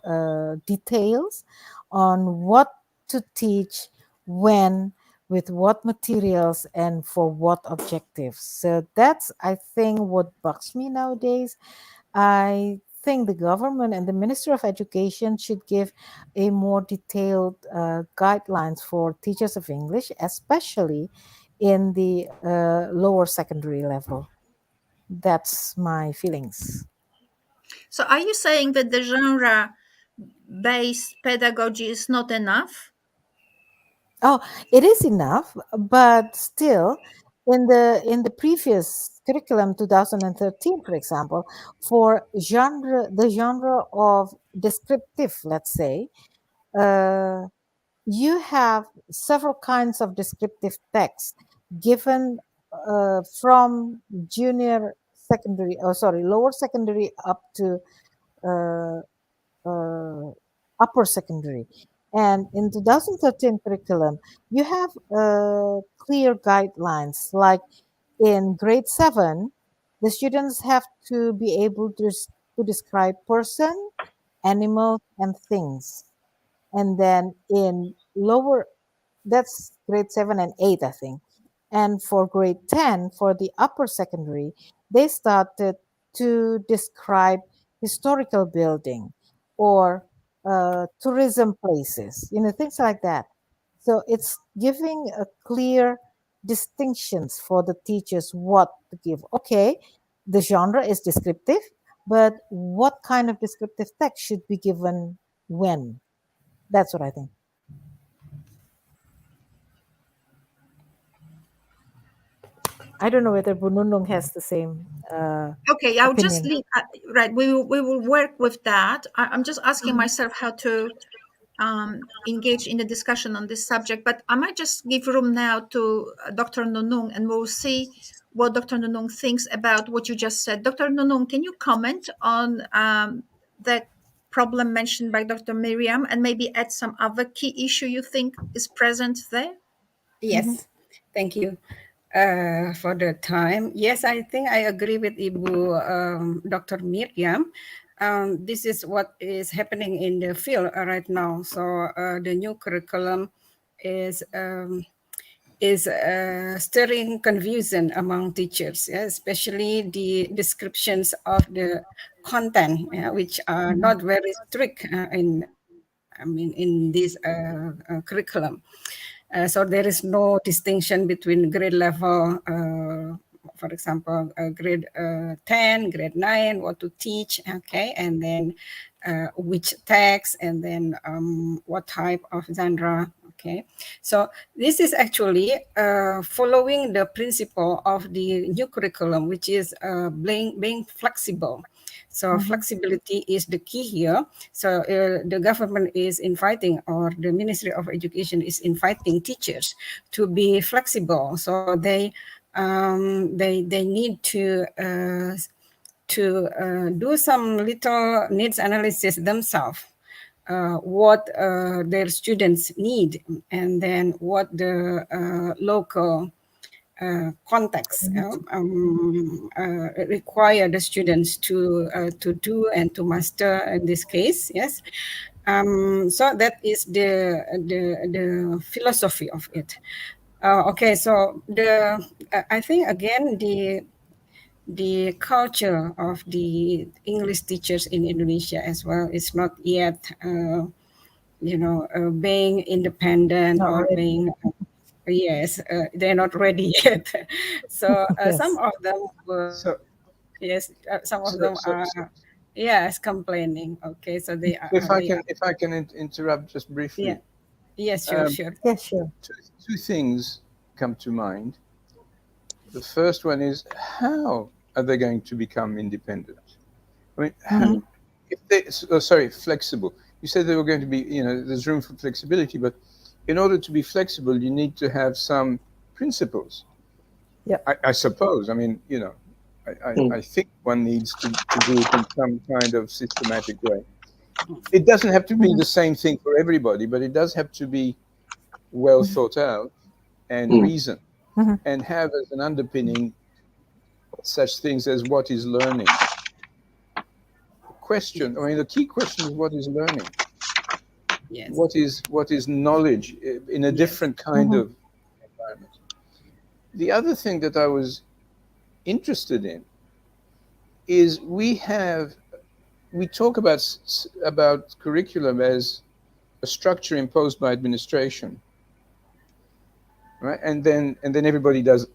S2: details on what to teach, when, with what materials, and for what objectives. So that's, I think, what bugs me nowadays. I think the government and the Minister of Education should give a more detailed guidelines for teachers of English, especially in the lower secondary level. That's my feelings.
S1: So are you saying that the genre based pedagogy is not enough?
S2: Oh, it is enough, but still, in the previous curriculum 2013, for example, for the genre of descriptive, let's say, uh, you have several kinds of descriptive text given from junior secondary, oh sorry, lower secondary up to uh, uh, upper secondary. And in 2013 curriculum, you have clear guidelines. Like in grade 7, the students have to be able to describe person, animals, and things. And then in lower, that's grade 7 and 8, I think. And for grade 10, for the upper secondary, they started to describe historical building or tourism places, things like that. So it's giving a clear distinctions for the teachers what to give. Okay, the genre is descriptive, but what kind of descriptive text should be given when? That's what I think. I don't know whether Bununung has the same
S1: Okay, I'll just
S2: opinion.
S1: leave. Right, we will work with that. I'm just asking
S2: Mhm.
S1: myself how to engage in the discussion on this subject, but I might just give room now to Dr. Nunung, and we'll see what Dr. Nunung thinks about what you just said. Dr. Nunung, can you comment on that problem mentioned by Dr. Miriam, and maybe add some other key issue you think is present there?
S2: Mhm.
S4: Yes, thank you for the time. Yes, I think I agree with Ibu Dr. Miriam. This is what is happening in the field right now. So the new curriculum is stirring confusion among teachers, yeah, especially the descriptions of the content, yeah, which are
S2: Mhm.
S4: not very strict in this curriculum. So there is no distinction between grade level, for example, grade 10, grade 9, what to teach, okay, and then which text, and then what type of genre, okay. So this is actually following the principle of the new curriculum, which is being flexible. So
S2: Mhm.
S4: flexibility is the key here. So the government is inviting, or the Ministry of Education is inviting teachers to be flexible. So they need to do some little needs analysis themselves. What their students need, and then what the local context
S2: Mhm.
S4: require the students to do and to master in this case. Yes. So that is the philosophy of it. Okay, so I think again the culture of the English teachers in Indonesia as well is not yet, being independent
S2: Not
S4: or
S2: ready.
S4: being, yes, they're not ready yet. So some
S2: Yes.
S4: of them were,
S5: So,
S4: yes, some of
S5: so,
S4: them
S5: so,
S4: are,
S5: so
S4: yes, complaining. Okay, so they are,
S5: if I can interrupt just
S4: yeah,
S5: briefly,
S4: yes, sure,
S5: um,
S4: sure,
S2: Yes, sure.
S5: two things come to mind. The first one is, how are they going to become independent? I mean,
S2: Mm-hmm.
S5: if they, sorry, flexible. You said they were going to be, there's room for flexibility, but in order to be flexible, you need to have some principles.
S2: Yep.
S5: I suppose. I mean, I think one needs to do it in some kind of systematic way. It doesn't have to be
S2: Mm-hmm.
S5: the same thing for everybody, but it does have to be well
S2: Mm-hmm.
S5: thought out and reasoned,
S2: Mm-hmm.
S5: and have as an underpinning such things as what is learning. The question, I
S4: yes,
S5: mean, the key question is what is learning?
S4: yes,
S5: What is knowledge in a
S4: yes,
S5: different kind
S2: Mm-hmm.
S5: of environment? The other thing that I was interested in is we talk about curriculum as a structure imposed by administration, right? And then everybody does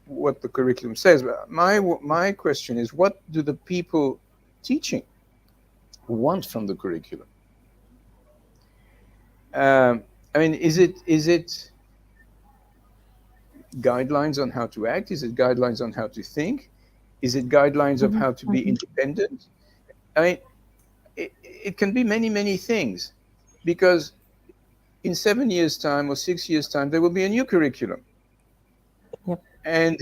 S5: what the curriculum says. But my question is, what do the people teaching want from the curriculum? Um, I mean, is it guidelines on how to act? Is it guidelines on how to think? Is it guidelines of
S2: Mm-hmm.
S5: how to be
S2: Mm-hmm.
S5: independent? I mean, it can be many, many things, because in 7 years' time or 6 years' time, there will be a new curriculum,
S2: Yep.
S5: and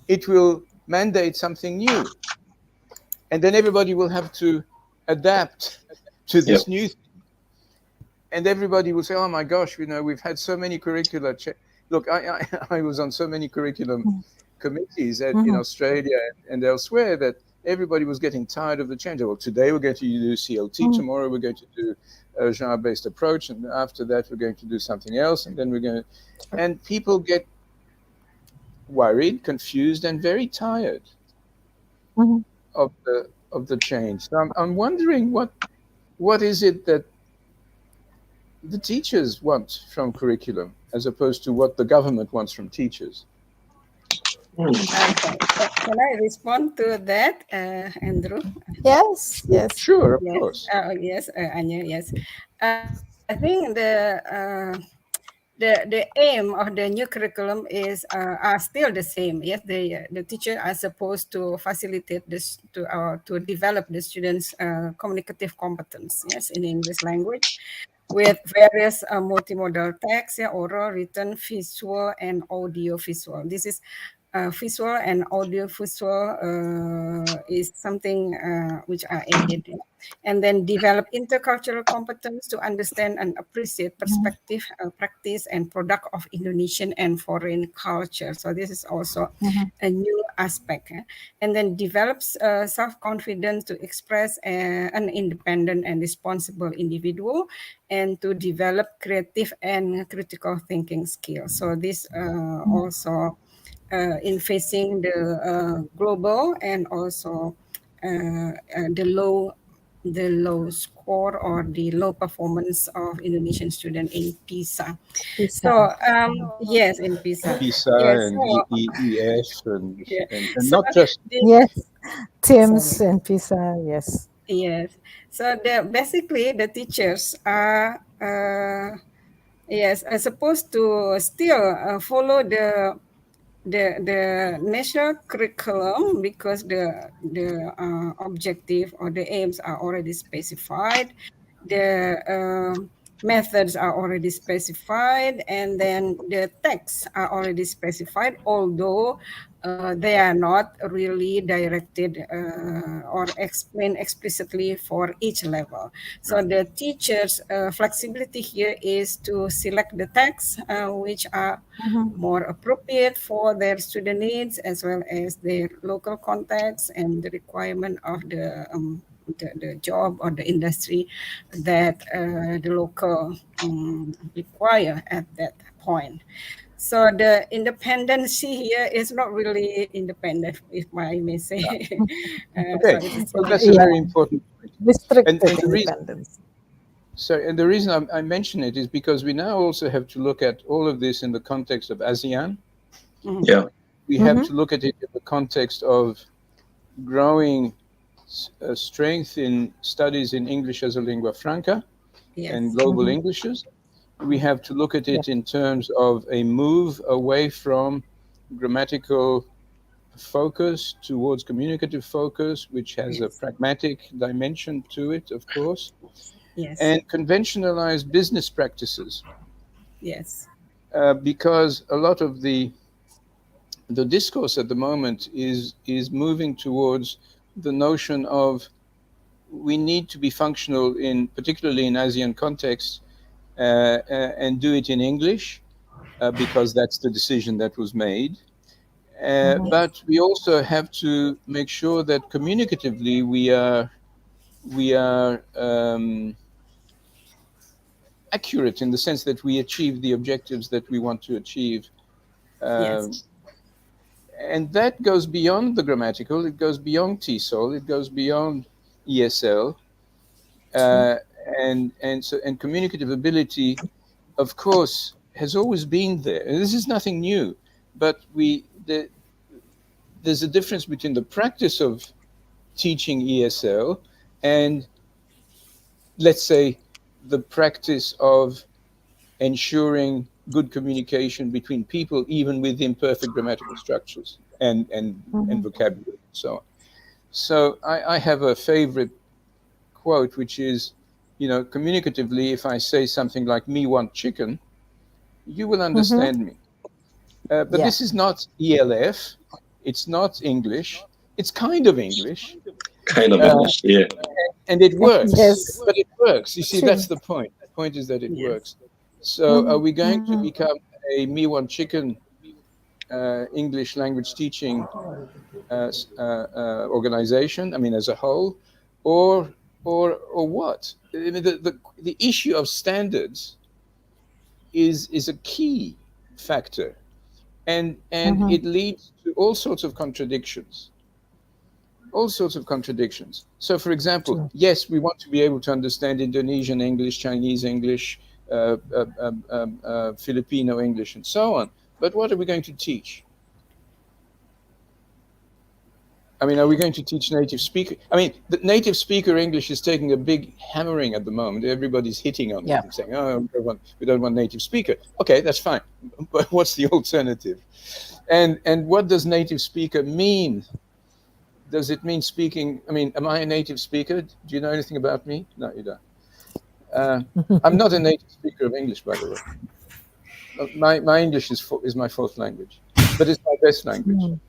S5: it will mandate something new. And then everybody will have to adapt to
S3: Yep.
S5: this new, and everybody will say, "Oh my gosh, we've had so many curricula." Look, I was on so many curriculum committees in
S2: Mm-hmm.
S5: Australia and elsewhere, that everybody was getting tired of the change. Well, today we're going to do CLT,
S2: Mm-hmm.
S5: tomorrow we're going to do a genre-based approach, and after that we're going to do something else, and then we're going to,
S2: Sure.
S5: and people get worried, confused, and very tired
S2: Mm-hmm.
S5: of the change. So I'm wondering what is it that the teachers want from curriculum as opposed to what the government wants from teachers.
S4: okay. Can I respond to that, Andrew?
S2: Yes. Yes.
S5: Sure, of
S4: Yes,
S5: course.
S4: yes, Anya, yes. I think the aim of the new curriculum is are still the same. Yes, the teacher are supposed to facilitate this to develop the students' communicative competence. Yes, in English language, with various multimodal text, yeah, oral, written, visual, and audio visual. This is visual and audio visual is something which are added. Yeah. And then develop intercultural competence to understand and appreciate
S2: Mm-hmm.
S4: perspective, practice, and product of Indonesian and foreign culture. So this is also
S2: Mm-hmm.
S4: a new aspect. And then develops self-confidence to express an independent and responsible individual, and to develop creative and critical thinking skills. So this also in facing the global and also the low score or the low performance of Indonesian student in PISA.
S2: Pizza.
S4: So
S2: Mm-hmm.
S4: yes, in PISA.
S5: PISA
S4: Yes.
S5: and
S4: So
S5: EF
S4: yeah.
S5: and
S4: So
S5: not just.
S4: the
S2: Yes. Tim's
S4: sorry.
S2: and pizza. Yes.
S4: Yes. So basically the teachers are yes are supposed to still follow the national curriculum, because the objective or the aims are already specified, the methods are already specified, and then the texts are already specified, although they are not really directed or explained explicitly for each level. So the teachers' flexibility here is to select the texts which are
S2: Mm-hmm.
S4: more appropriate for their student needs, as well as their local context and the requirement of the job or the industry that the local require at that point. So the independency here is not really independent, if I may say. So
S5: Okay,
S4: it is
S5: well,
S4: really
S5: that's a
S2: Yeah,
S5: very important point.
S2: restricted
S5: And the reason,
S2: independence.
S5: and the reason I mention it is because we now also have to look at all of this in the context of ASEAN.
S4: Mhm.
S3: Yeah.
S5: We have
S2: Mm-hmm.
S5: to look at it in the context of growing strength in studies in English as a lingua franca and
S4: Yes.
S5: global
S2: Mm-hmm.
S5: Englishes. We have to look at
S2: Yeah.
S5: it in terms of a move away from grammatical focus towards communicative focus, which has a
S4: Yes.
S5: pragmatic dimension to it, of course,
S4: Yes.
S5: and conventionalized business practices.
S4: Yes.
S5: Because a lot of the discourse at the moment is moving towards the notion of we need to be functional in particularly in ASEAN contexts and do it in English because that's the decision that was made.
S2: Mm-hmm.
S4: Yes.
S5: But we also have to make sure that communicatively we are accurate in the sense that we achieve the objectives that we want to achieve.
S4: Yes.
S5: Um, and that goes beyond the grammatical, it goes beyond TESOL, it goes beyond ESL.
S2: True.
S5: Uh, and communicative ability, of course, has always been there. And this is nothing new, but there's a difference between the practice of teaching ESL and, let's say, the practice of ensuring good communication between people, even with imperfect grammatical structures and
S2: Mm-hmm.
S5: vocabulary and so on. So I have a favorite quote, which is, communicatively, if I say something like, me want chicken, you will
S2: Mm-hmm.
S5: understand me. But
S2: Yeah.
S5: this is not ELF, it's not English, it's kind of English.
S3: Kind of
S5: Uh,
S3: English. Yeah.
S5: and it works,
S2: Yes.
S5: but it works. You see,
S2: True.
S5: that's the point. The point is that it
S4: Yes.
S5: works. So, are we
S2: Mm-hmm.
S5: going to become a Me Want Chicken English language teaching organization? I mean, as a whole, or what? I mean, the issue of standards is a key factor, and
S2: Mm-hmm.
S5: it leads to all sorts of contradictions. All sorts of contradictions. So, for example,
S2: True.
S5: yes, we want to be able to understand Indonesian English, Chinese English, Filipino English, and so on. But what are we going to teach? I mean, are we going to teach native speaker? I mean, the native speaker English is taking a big hammering at the moment. Everybody's hitting on it
S2: Yeah.
S5: and saying, "Oh, we don't want native speaker." Okay, that's fine, but what's the alternative? And what does native speaker mean? Does it mean speaking? I mean, am I a native speaker? Do you know anything about me? No, you don't. Uh, I'm not a native speaker of English, by the way. My English is my fourth language, but it's my best language.
S2: Mm.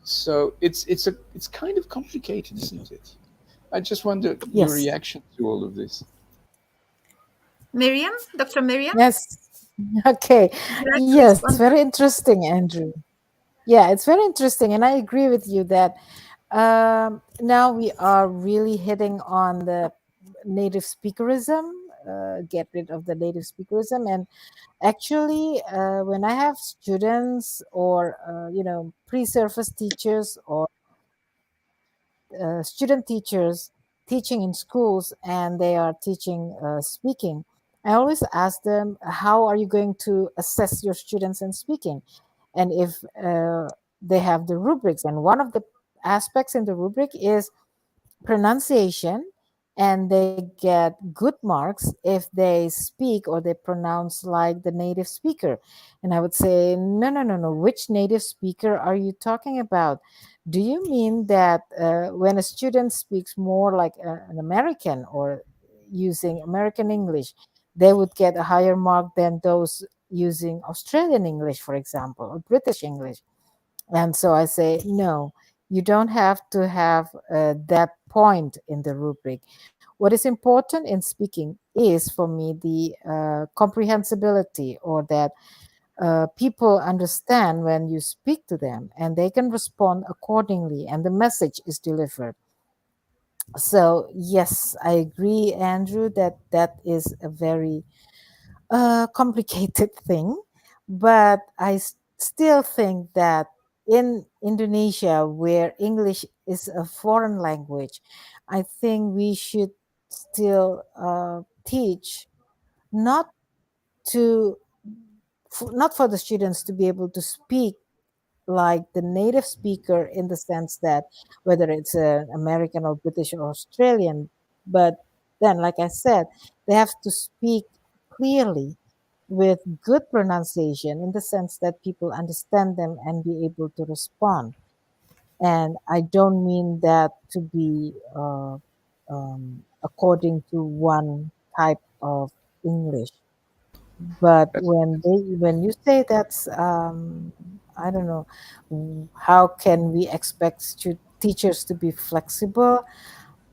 S5: So it's kind of complicated, isn't it? I just wonder your
S2: Yes.
S5: reaction to all of this.
S1: Miriam, Dr. Miriam,
S2: Yes. Okay.
S1: would you like to
S2: Yes, it's
S1: respond?
S2: very interesting, Andrew. Yeah, it's very interesting. And I agree with you that now we are really hitting on the native speakerism, get rid of the native speakerism. And actually, when I have students or, pre-surface teachers or student teachers teaching in schools and they are teaching speaking, I always ask them, how are you going to assess your students in speaking? And if they have the rubrics, and one of the aspects in the rubric is pronunciation, and they get good marks if they speak or they pronounce like the native speaker. And I would say, no, no, no, no, which native speaker are you talking about? Do you mean that when a student speaks more like an American or using American English, they would get a higher mark than those using Australian English, for example, or British English? And so I say, no, you don't have to have that point in the rubric. What is important in speaking is, for me, the comprehensibility, or that people understand when you speak to them and they can respond accordingly and the message is delivered. So, yes, I agree, Andrew, that that is a very complicated thing. But still think that in Indonesia, where English is a foreign language, I think we should still teach, not to not for the students to be able to speak like the native speaker, in the sense that whether it's an American or British or Australian, but then, like I said, they have to speak clearly with good pronunciation, in the sense that people understand them and be able to respond. And I don't mean that to be according to one type of English. But
S5: That's,
S2: when you say that's I don't know, how can we expect teachers to be flexible?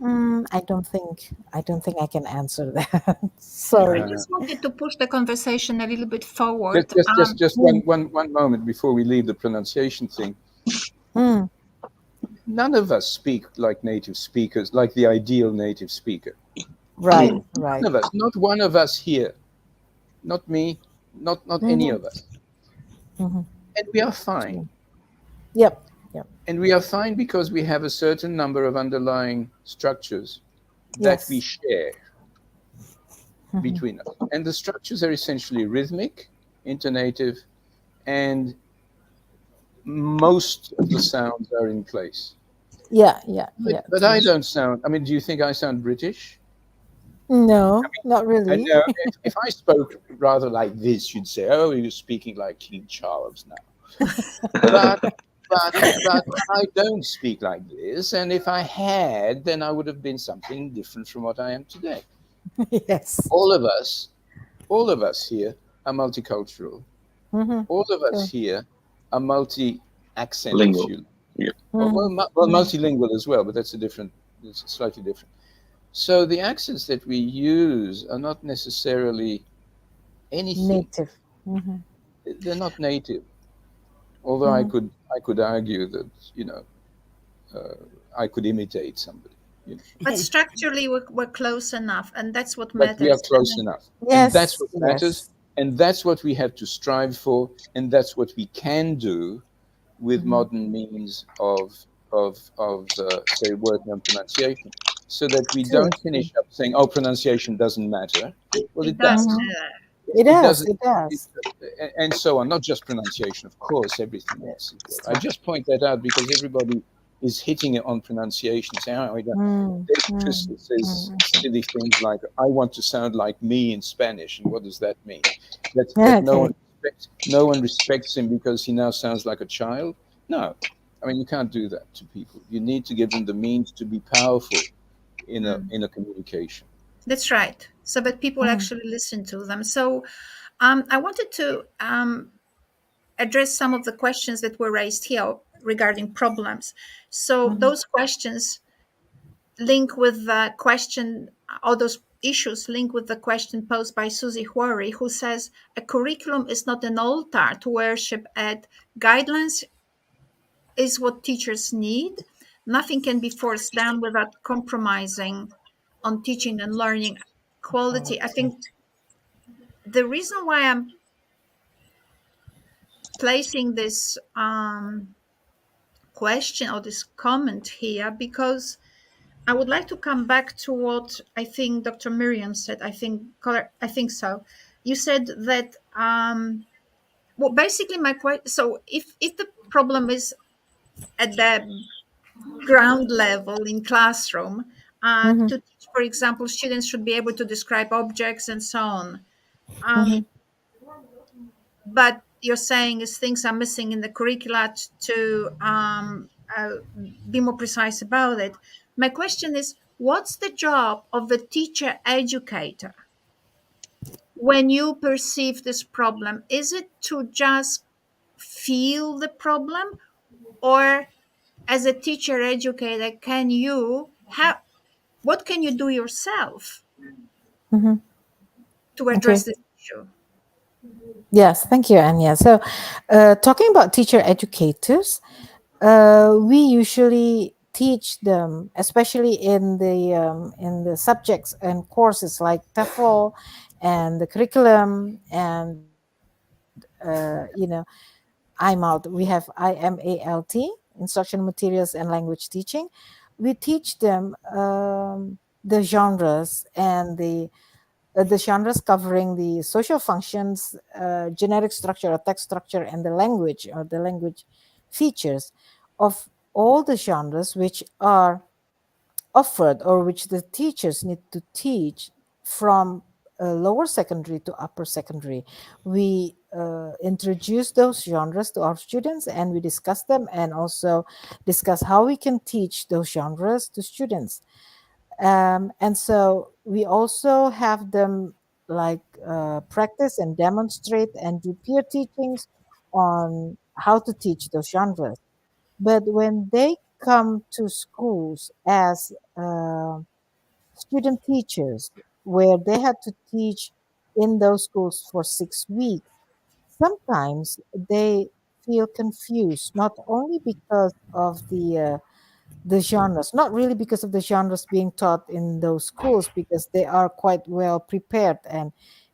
S2: I don't think I can answer that.
S1: I
S2: Sorry.
S5: uh,
S1: just wanted to push the conversation a little bit forward.
S5: just
S2: Mm,
S5: one moment before we leave the pronunciation thing.
S2: mm,
S5: None of us speak like native speakers, like the ideal native speaker.
S2: right,
S3: Mm.
S2: right.
S5: None of us, not one of us here, not me, not any
S2: Hmm.
S5: of us.
S2: Hmm.
S5: And we are fine.
S2: Yep, yep.
S5: And we are fine because we have a certain number of underlying structures that we
S2: Yes.
S5: share
S2: Hmm.
S5: between us. And the structures are essentially rhythmic, intonative, and most of the sounds are in place.
S2: Yeah, yeah, yeah.
S5: But I
S2: True.
S5: don't sound, I mean, do you think I sound British?
S2: No, not
S5: I
S2: really.
S5: know if I spoke rather like this, you'd say, oh, you're speaking like King Charles now. But but I don't speak like this, and if I had, then I would have been something different from what I am today.
S2: Yes.
S5: All of us, all of us here are multicultural.
S2: Hmm.
S5: All of us
S2: True.
S5: here are multi-accent, if
S3: Lingo.
S5: you,
S3: Yeah.
S2: Hmm.
S5: well,
S2: Hmm.
S5: multilingual as well, but that's a different, it's slightly different. So the accents that we use are not necessarily anything.
S2: Native. Hmm.
S5: They're not native. Although
S2: Hmm.
S5: I could argue that uh, I could imitate somebody. You know.
S1: But structurally, we're close enough, and that's what
S5: But we are
S1: matters.
S5: close enough, and that's
S2: Yes,
S5: what matters,
S2: yes.
S5: and that's what we have to strive for, and that's what we can do with
S2: Hmm.
S5: modern means of say working on pronunciation, so that we
S2: True,
S5: don't
S2: true.
S5: finish up saying, "Oh, pronunciation doesn't matter." Well,
S1: It
S5: it
S1: does
S5: does.
S2: Hmm.
S1: matter.
S2: It
S5: It
S2: does,
S5: doesn't.
S2: it
S5: It,
S2: does.
S5: and so on. Not just pronunciation, of course, everything else as well. I
S2: Yes.
S5: just point that out because everybody is hitting it on pronunciation, saying, "Oh, we don't."
S2: Mm,
S5: David
S2: mm,
S5: Crystal says
S2: I see.
S5: silly things like, "I want to sound like me in Spanish," and what does that mean? That
S2: Yeah, okay.
S5: no one respects him because he now sounds like a child. No, I mean you can't do that to people. You need to give them the means to be powerful
S1: Mm,
S5: in a communication.
S1: that's right. So that people
S2: Mm,
S1: actually listen to them. So I wanted to address some of the questions that were raised here regarding problems. So
S2: mhm,
S1: those questions link with the question, all those issues link with the question posed by Susie Huari, who says a curriculum is not an altar to worship at. Guidelines is what teachers need. Nothing can be forced down without compromising on teaching and learning quality. I think the reason why I'm placing this question or this comment here, because I would like to come back to what I think Dr. Miriam said. I think so. You said that well, basically my question. So if the problem is at the ground level in classroom,
S2: mhm,
S1: to teach, for example, students should be able to describe objects and so on.
S2: mhm,
S1: But you're saying is things are missing in the curricula to be more precise about it. My question is, what's the job of the teacher educator when you perceive this problem? Is it to just feel the problem, or as a teacher educator, can you have what can you do yourself
S2: mhm.
S1: to
S2: Okay.
S1: address this issue?
S2: Yes, thank you, Anya. So, talking about teacher educators, we usually teach them, especially in the subjects and courses like TEFL and the curriculum and you know, IMALT. We have IMALT, Instruction Materials and Language Teaching. We teach them the genres and the genres covering the social functions, generic structure or text structure, and the language or the language features of all the genres which are offered or which the teachers need to teach from lower secondary to upper secondary. We introduce those genres to our students and we discuss them and also discuss how we can teach those genres to students. And so we also have them like practice and demonstrate and do peer teachings on how to teach those genres. But when they come to schools as student teachers, where they had to teach in those schools for 6 weeks, sometimes they feel confused, not only because of the genres, not really because of the genres being taught in those schools, because they are quite well prepared and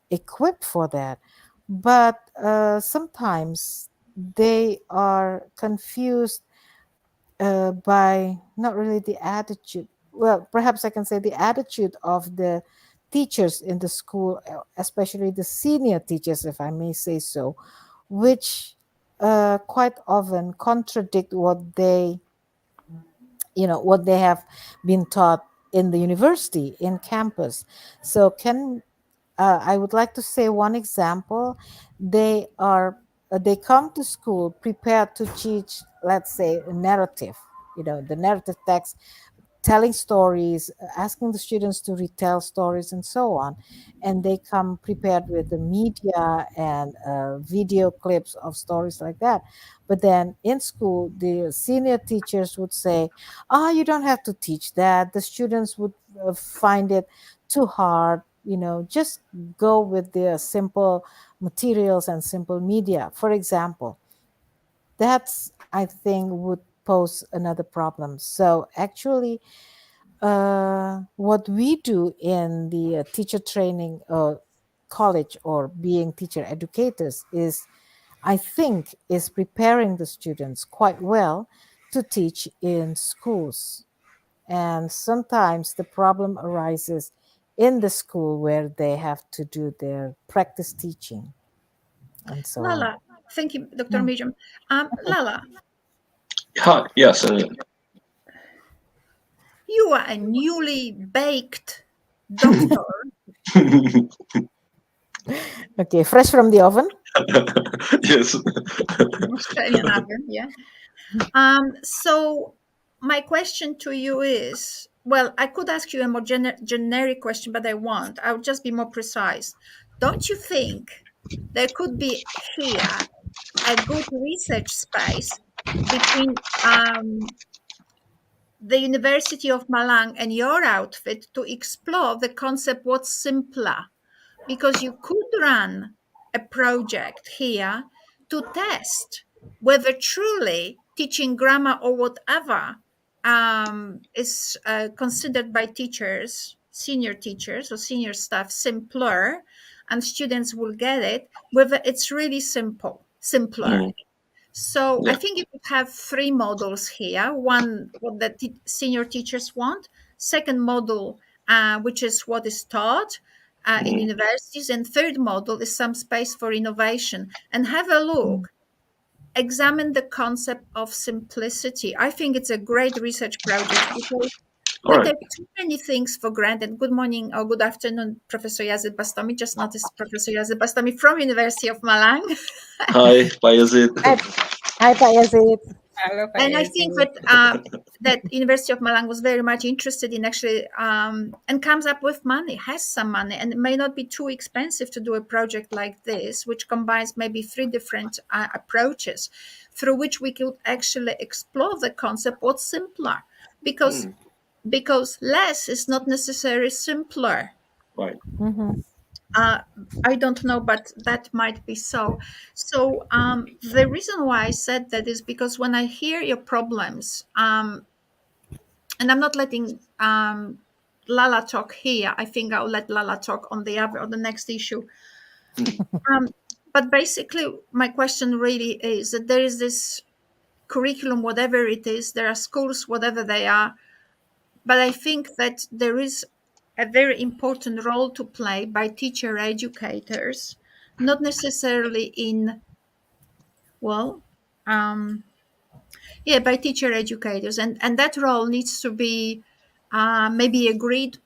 S2: equipped for that. But sometimes they are confused by not really the attitude. Well, perhaps I can say the attitude of the teachers in the school, especially the senior teachers, if I may say so, which quite often contradict what they have been taught in the university, in campus. So can I would like to say one example. They come to school prepared to teach, let's say, a narrative, the narrative text, telling stories, asking the students to retell stories, and so on. And they come prepared with the media and video clips of stories like that. But then in school, the senior teachers would say, you don't have to teach that. The students would find it too hard. Just go with the simple materials and simple media. For example, that's, I think, would pose another problem. So actually, what we do in the teacher training college or being teacher educators is, I think, is preparing the students quite well to teach in schools. And sometimes the problem arises in the school where they have to do their practice teaching and so on.
S1: Lala, thank you, Dr.
S2: Mm.
S1: Mijam. Lala,
S3: Yes.
S1: you are a newly baked doctor
S2: Okay, fresh from the oven.
S3: Yes.
S1: Australian oven, yeah. So my question to you is, well, I could ask you a more generic question, but I won't. I'll just be more precise. Don't you think there could be here a good research space between the University of Malang and your outfit to explore the concept what's simpler? Because you could run a project here to test whether truly teaching grammar or whatever is considered by teachers, senior teachers or senior staff, simpler, and students will get it, whether it's really simpler.
S3: Mm,
S1: So I
S3: yeah.
S1: think you could have three models here. One, what the senior teachers want. Second model, which is what is taught in
S3: Mm,
S1: universities. And third model is some space for innovation. And have a
S2: Mm.
S1: look. Examine the concept of simplicity. I think it's a great research project because
S3: all
S1: we
S3: right.
S1: take too many things for granted. Good morning or good afternoon, Professor Yazid Bastami. Just noticed Professor Yazid Bastami from University of Malang.
S3: Hi, Bayezid.
S2: Hi, hi, Pak Yazid.
S4: Hello, Pak
S1: And I think
S4: Yazid.
S1: that University of Malang was very much interested in actually and comes up with money, has some money, and it may not be too expensive to do a project like this, which combines maybe three different approaches, through which we could actually explore the concept what's simpler, because
S3: Mm,
S1: less is not necessarily simpler.
S3: right.
S2: Mhm.
S1: uh, I don't know, but that might be so. So the reason why I said that is because when I hear your problems, and I'm not letting Lala talk here. I think I'll let Lala talk on the next issue.
S3: Mm,
S1: Um, but basically, my question really is that there is this curriculum, whatever it is, there are schools, whatever they are, but I think that there is a very important role to play by teacher educators, not necessarily in, well, um, yeah, by teacher educators, and that role needs to be maybe agreed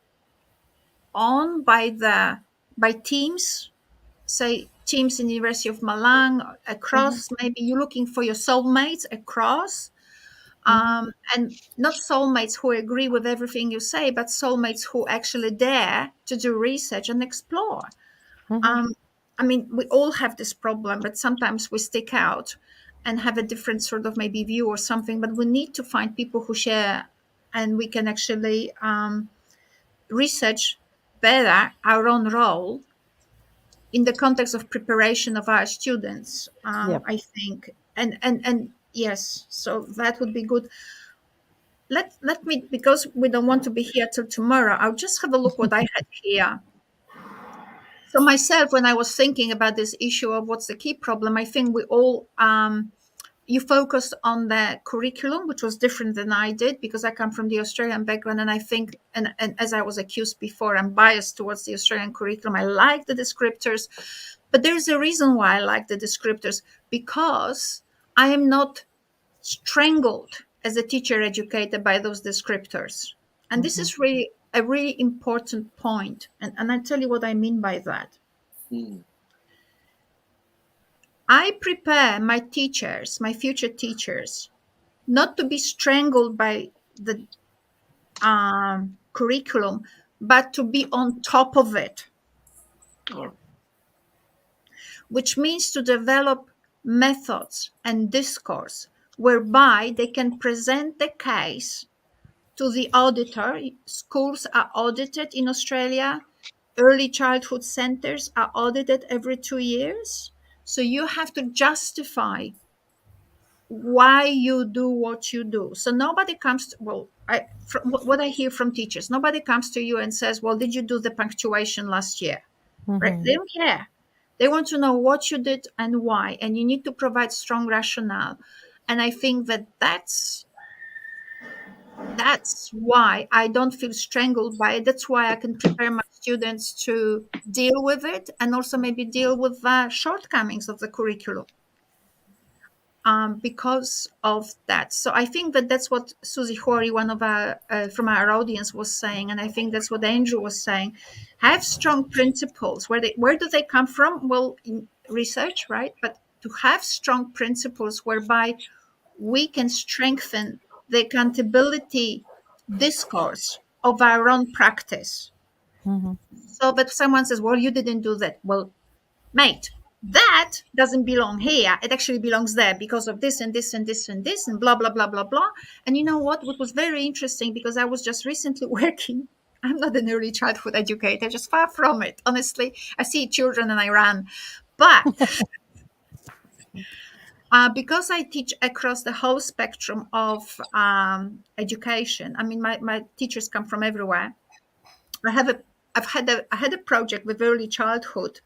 S1: on by teams, say teams in the University of Milan
S2: Mhm,
S1: across. Maybe you're looking for your soulmates across,
S2: mhm,
S1: and not soulmates who agree with everything you say, but soulmates who actually dare to do research and explore.
S2: mhm.
S1: Um, I mean, we all have this problem, but sometimes we stick out and have a different sort of maybe view or something. But we need to find people who share, and we can actually research better our own role in the context of preparation of our students.
S2: Yep.
S1: I think, and yes, so that would be good. Let me, because we don't want to be here till tomorrow. I'll just have a look what I had here. So myself, when I was thinking about this issue of what's the key problem, I think we all you focused on the curriculum, which was different than I did because I come from the Australian background, and I think, and as I was accused before, I'm biased towards the Australian curriculum. I like the descriptors, but there's a reason why I like the descriptors, because I am not strangled as a teacher educator by those descriptors. And this
S2: Mhm,
S1: is really a really important point. And I tell you what I mean by that.
S3: Mm.
S1: I prepare my teachers, my future teachers, not to be strangled by the curriculum, but to be on top of it,
S3: Or,
S1: which means to develop methods and discourse whereby they can present the case to the auditor. Schools are audited in Australia. Early childhood centers are audited every 2 years. So you have to justify why you do what you do. So nobody comes to, well, from what I hear from teachers, nobody comes to you and says, well, did you do the punctuation last year? Right?
S2: mhm,
S1: They don't care. They want to know what you did and why. And you need to provide strong rationale. And I think that that's why I don't feel strangled by it. That's why I can prepare my students to deal with it and also maybe deal with the shortcomings of the curriculum, because of that. So I think that that's what Susie Hori, one of our from our audience, was saying, and I think that's what Andrew was saying. Have strong principles. Where do they come from? Well, in research, right? But to have strong principles whereby we can strengthen the accountability discourse of our own practice.
S2: mhm,
S1: So that someone says, well, you didn't do that. Well, mate, that doesn't belong here. It actually belongs there because of this and this and this and this and blah, blah, blah, blah, blah. And you know what? What was very interesting, because I was just recently working. I'm not an early childhood educator, just far from it. Honestly, I see children and I run. But because I teach across the whole spectrum of education, I mean, my teachers come from everywhere. I have a, I had a project with early childhood,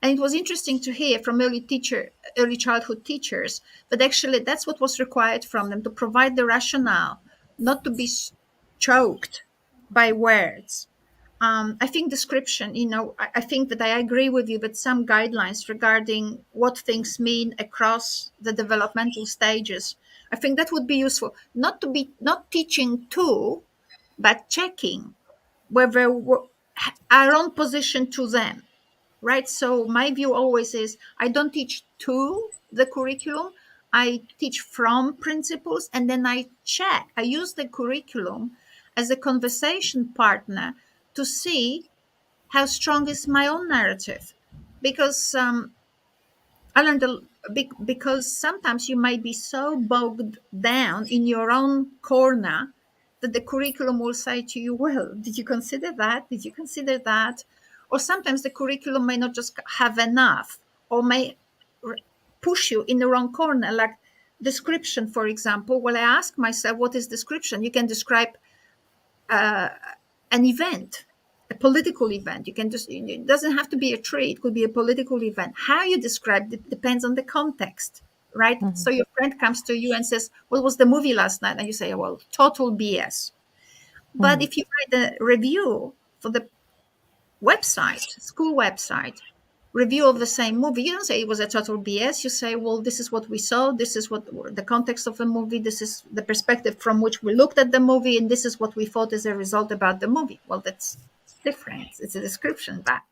S1: and it was interesting to hear from early childhood teachers that actually that's what was required from them, to provide the rationale, not to be choked by words. I think description, I think that I agree with you that some guidelines regarding what things mean across the developmental stages, I think that would be useful. Not teaching to, but checking whether our own position to them, right? So my view always is I don't teach to the curriculum. I teach from principles, and then I check. I use the curriculum as a conversation partner to see how strong is my own narrative, because I learned because sometimes you might be so bogged down in your own corner that the curriculum will say to you, well, did you consider that? Did you consider that? Or sometimes the curriculum may not just have enough, or may r- push you in the wrong corner. Like description, for example. Well, I ask myself, what is description? You can describe an event, a political event. You can just, it doesn't have to be a tree. It could be a political event. How you describe it depends on the context, right? So your friend comes to you and says, "What was the movie last night?" And you say, "Well, total BS." But if you write a review for the website, school website, review of the same movie, you don't say it was a total BS. You say, well, this is what we saw. This is what the context of the movie. This is the perspective from which we looked at the movie. And this is what we thought as a result about the movie. Well, that's different. It's a description back.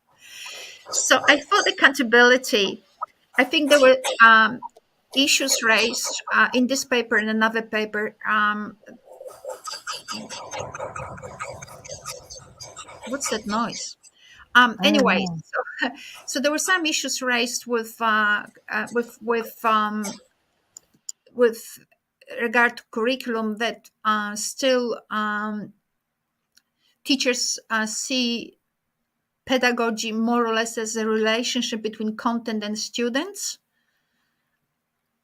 S1: So I thought accountability, I think there were issues raised in this paper and another paper. What's that noise?
S2: I don't
S1: Anyway,
S2: know.
S1: so there were some issues raised with regard to curriculum that still teachers see pedagogy more or less as a relationship between content and students.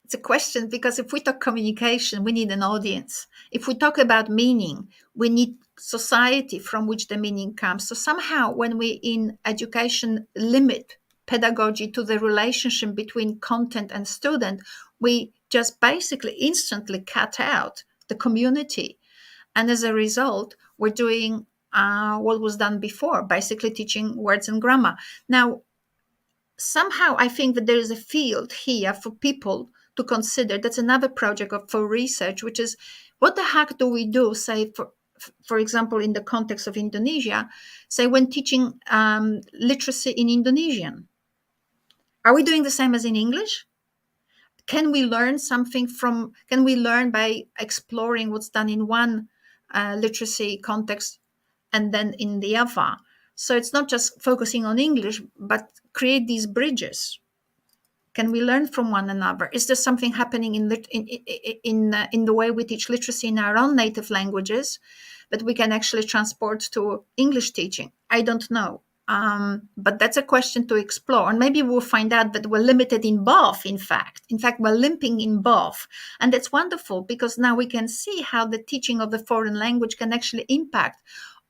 S1: It's a question, because if we talk communication, we need an audience. If we talk about meaning, we need society from which the meaning comes. So somehow when we in education limit pedagogy to the relationship between content and student, we just basically instantly cut out the community. And as a result, we're doing what was done before, basically teaching words and grammar. Now, somehow I think that there is a field here for people to consider. That's another project for research, which is, what the heck do we do, say, for example, in the context of Indonesia, say when teaching literacy in Indonesian? Are we doing the same as in English? Can we learn by exploring what's done in one literacy context and then in the other? So it's not just focusing on English, but create these bridges. Can we learn from one another? Is there something happening in the way we teach literacy in our own native languages that we can actually transport to English teaching? I don't know. But that's a question to explore. And maybe we'll find out that we're limited in both, in fact. In fact, we're limping in both. And that's wonderful, because now we can see how the teaching of the foreign language can actually impact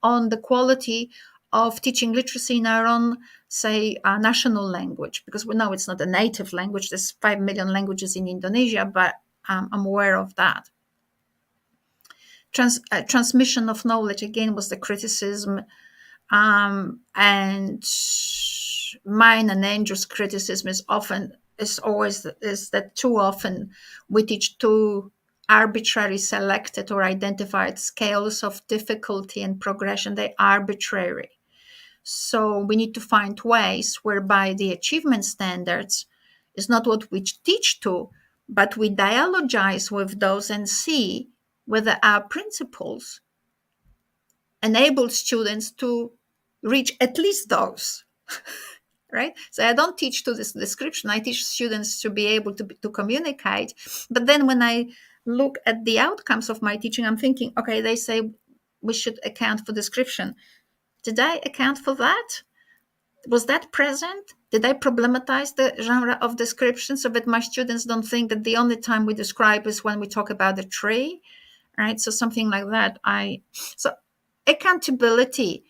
S1: on the quality of teaching literacy in our own, say, national language. Because we know it's not a native language. There's 5 million languages in Indonesia, but I'm aware of that. Transmission of knowledge, again, was the criticism. And mine and Andrew's criticism is that too often we teach too arbitrary selected or identified scales of difficulty and progression. They're arbitrary. So we need to find ways whereby the achievement standards is not what we teach to, but we dialogize with those and see whether our principles enable students to reach at least those. Right? So I don't teach to this description. I teach students to be able to communicate. But then when I look at the outcomes of my teaching, I'm thinking, okay, they say we should account for description. Did I account for that? Was that present? Did I problematize the genre of description so that my students don't think that the only time we describe is when we talk about a tree? Right? So something like that. So accountability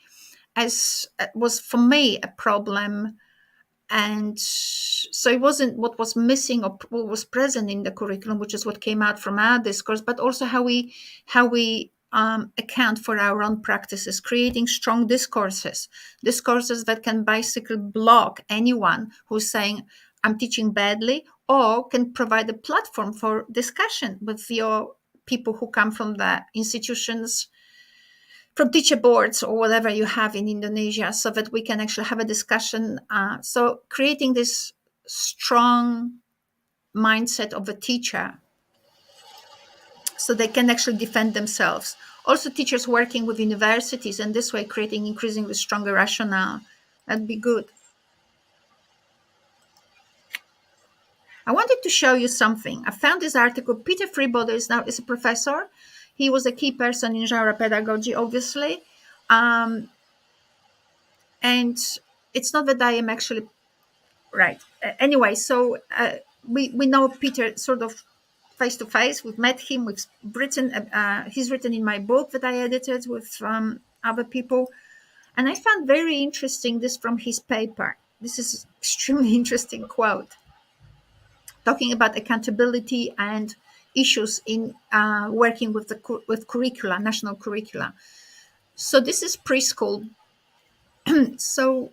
S1: was for me a problem. And so it wasn't what was missing or what was present in the curriculum, which is what came out from our discourse, but also how we account for our own practices, creating strong discourses that can basically block anyone who's saying, I'm teaching badly, or can provide a platform for discussion with your people who come from the institutions, from teacher boards or whatever you have in Indonesia, so that we can actually have a discussion. So creating this strong mindset of a teacher so they can actually defend themselves. Also teachers working with universities, and this way creating increasingly stronger rationale. That'd be good. I wanted to show you something. I found this article. Peter Freebodo is a professor. He was a key person in genre pedagogy, obviously. And it's not that I am actually right. Anyway, so we know Peter sort of face to face. We've met him. We've written. He's written in my book that I edited with other people. And I found very interesting this from his paper. This is extremely interesting quote talking about accountability and issues in working with with curricula, national curricula. So this is preschool. So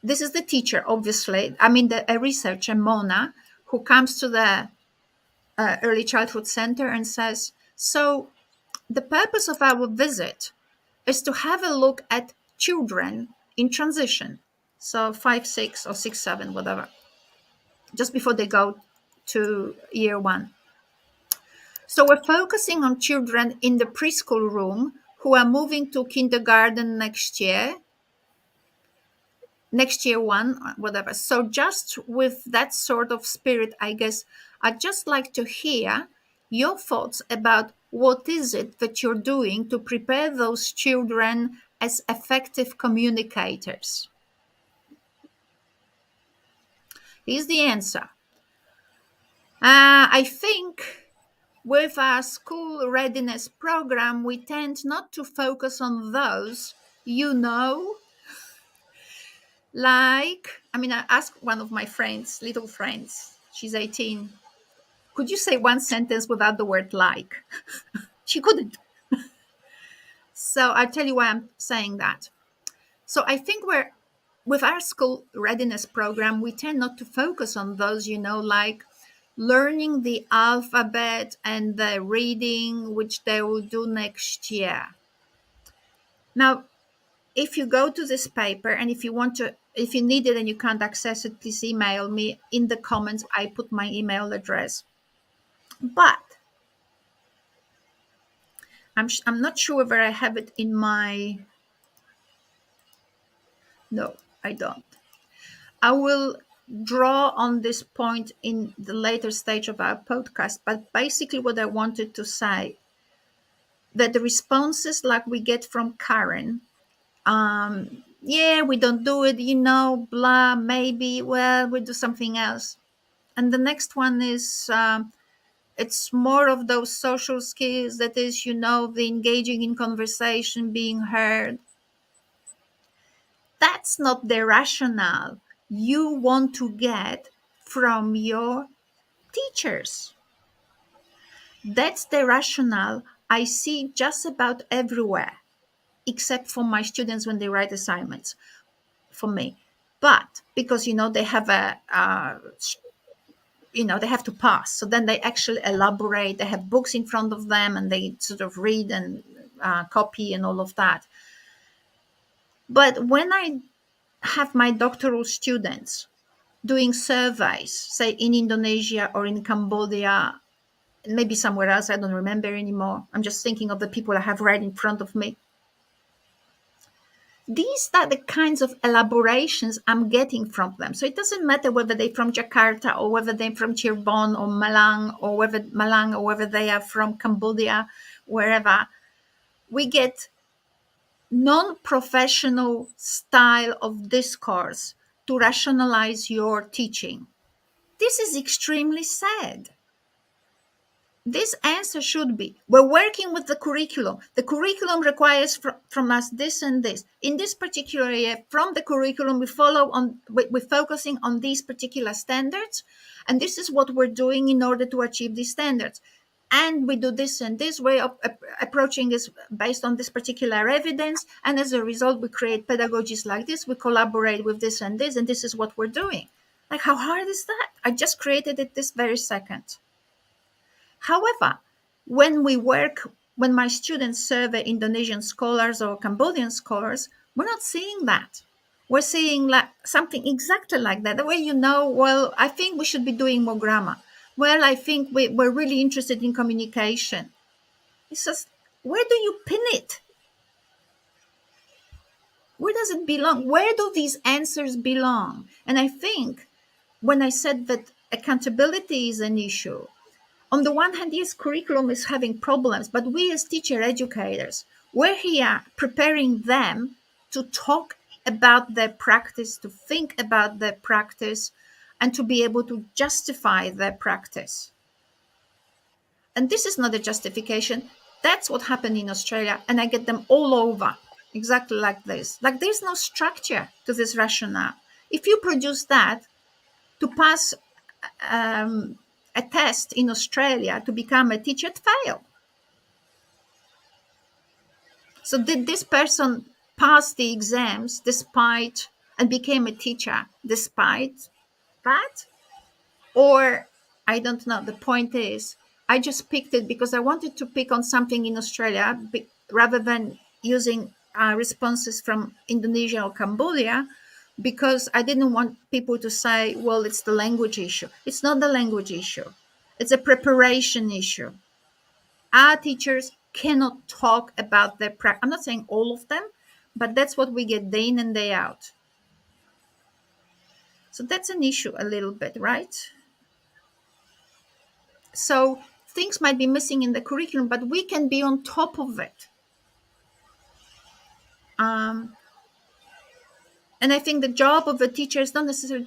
S1: this is the teacher, obviously. I mean, a researcher, Mona, who comes to the early childhood center and says, so the purpose of our visit is to have a look at children in transition. So 5, 6, or 6, 7, whatever, just before they go to year 1. So we're focusing on children in the preschool room who are moving to kindergarten next year 1, whatever. So just with that sort of spirit, I guess I'd just like to hear your thoughts about what is it that you're doing to prepare those children as effective communicators. Here's the answer. I think with our school readiness program, we tend not to focus on those, like, I mean, I asked one of my friends, little friends, she's 18, could you say one sentence without the word like? She couldn't. So I'll tell you why I'm saying that. So I think with our school readiness program, we tend not to focus on those, like learning the alphabet and the reading, which they will do next year. Now, if you go to this paper and if you need it and you can't access it, please email me. In the comments, I put my email address. But I'm not sure whether I have it in my... No, I don't. I will draw on this point in the later stage of our podcast, but basically what I wanted to say, that the responses like we get from Karen, yeah, we don't do it, blah, maybe, well, we do something else. And the next one is, it's more of those social skills, that is, the engaging in conversation, being heard. That's not the rationale you want to get from your teachers. That's the rationale I see just about everywhere, except for my students when they write assignments for me. But because, they have they have to pass. So then they actually elaborate. They have books in front of them and they sort of read and copy and all of that. But when I have my doctoral students doing surveys, say in Indonesia or in Cambodia, maybe somewhere else, I don't remember anymore. I'm just thinking of the people I have right in front of me. These are the kinds of elaborations I'm getting from them. So it doesn't matter whether they're from Jakarta or whether they're from Cirebon or Malang or whether they are from Cambodia, wherever. We get non-professional style of discourse to rationalize your teaching. This is extremely sad. This answer should be, we're working with the curriculum. The curriculum requires from us this and this. In this particular area, from the curriculum, we're focusing on these particular standards. And this is what we're doing in order to achieve these standards. And we do this and this way of approaching this based on this particular evidence. And as a result, we create pedagogies like this. We collaborate with this, and this is what we're doing. Like, how hard is that? I just created it this very second. However, when my students survey Indonesian scholars or Cambodian scholars, we're not seeing that. We're seeing like something exactly like that. The way well, I think we should be doing more grammar. Well, I think we're really interested in communication. It's just, where do you pin it? Where does it belong? Where do these answers belong? And I think when I said that accountability is an issue, on the one hand, yes, curriculum is having problems, but we as teacher educators, we're here preparing them to talk about their practice, to think about their practice, and to be able to justify their practice. And this is not a justification. That's what happened in Australia, and I get them all over. exactly like this. Like there's no structure to this rationale. If you produce that to pass a test in Australia to become a teacher, it failed. So did this person pass the exams despite and became a teacher despite that? Or I don't know. The point is, I just picked it because I wanted to pick on something in Australia rather than using responses from Indonesia or Cambodia, because I didn't want people to say, well, it's the language issue. It's not the language issue. It's a preparation issue. Our teachers cannot talk about their practice. I'm not saying all of them, but that's what we get day in and day out. So that's an issue a little bit, right? So things might be missing in the curriculum, but we can be on top of it. And I think the job of a teacher is not necessarily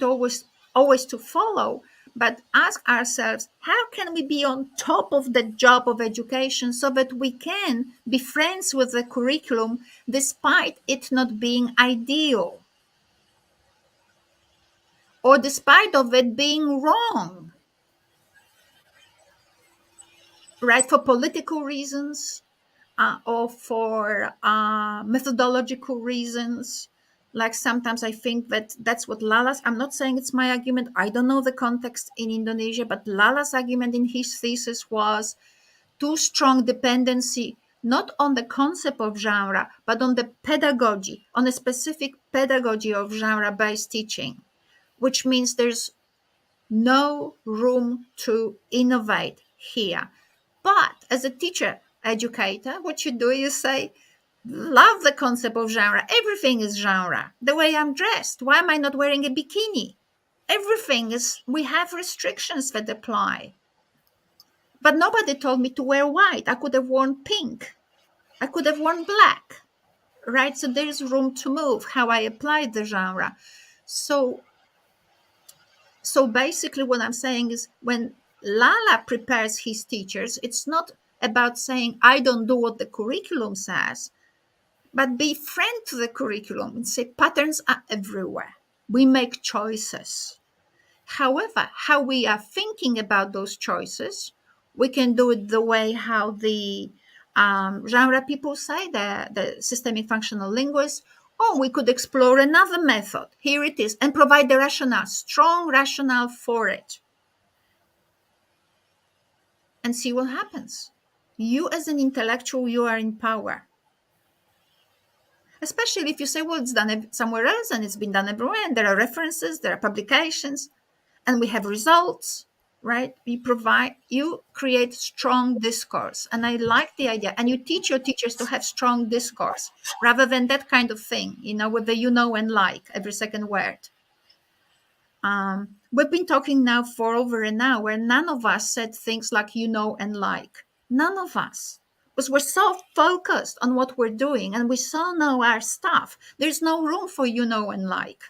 S1: always to follow, but ask ourselves, how can we be on top of the job of education so that we can be friends with the curriculum despite it not being ideal, or despite of it being wrong, right? For political reasons, or for methodological reasons. Like sometimes I think that that's what Lala's, I'm not saying it's my argument, I don't know the context in Indonesia, but Lala's argument in his thesis was too strong dependency, not on the concept of genre, but on the pedagogy, on a specific pedagogy of genre-based teaching, which means there's no room to innovate here. But as a teacher educator, what you do is say, love the concept of genre. Everything is genre. The way I'm dressed. Why am I not wearing a bikini? Everything is, we have restrictions that apply. But nobody told me to wear white. I could have worn pink. I could have worn black. Right? So there's room to move how I apply the genre. So basically what I'm saying is, when Lala prepares his teachers, it's not about saying, I don't do what the curriculum says, but be friend to the curriculum and say patterns are everywhere. We make choices. However, how we are thinking about those choices, we can do it the way how the genre people say, the systemic functional linguists, or we could explore another method. Here it is, and provide the rationale, strong rationale for it, and see what happens. You as an intellectual, you are in power. Especially if you say, well, it's done somewhere else and it's been done everywhere, and there are references, there are publications, and we have results, right? You create strong discourse. And I like the idea. And you teach your teachers to have strong discourse rather than that kind of thing, with the and like every second word. We've been talking now for over an hour, and none of us said things like and like. None of us. Because we're so focused on what we're doing and we so know our stuff. There's no room for and like.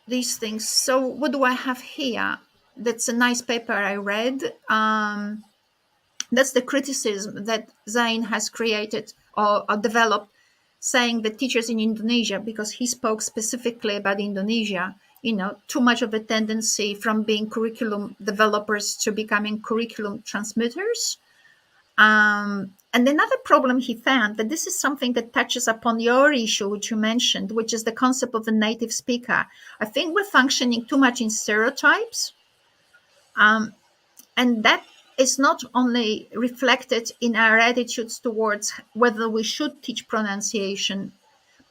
S1: These things. So what do I have here? That's a nice paper I read. That's the criticism that Zain has created or developed, saying that teachers in Indonesia, because he spoke specifically about Indonesia, too much of a tendency from being curriculum developers to becoming curriculum transmitters. And another problem he found, that this is something that touches upon your issue, which you mentioned, which is the concept of a native speaker. I think we're functioning too much in stereotypes. And that is not only reflected in our attitudes towards whether we should teach pronunciation,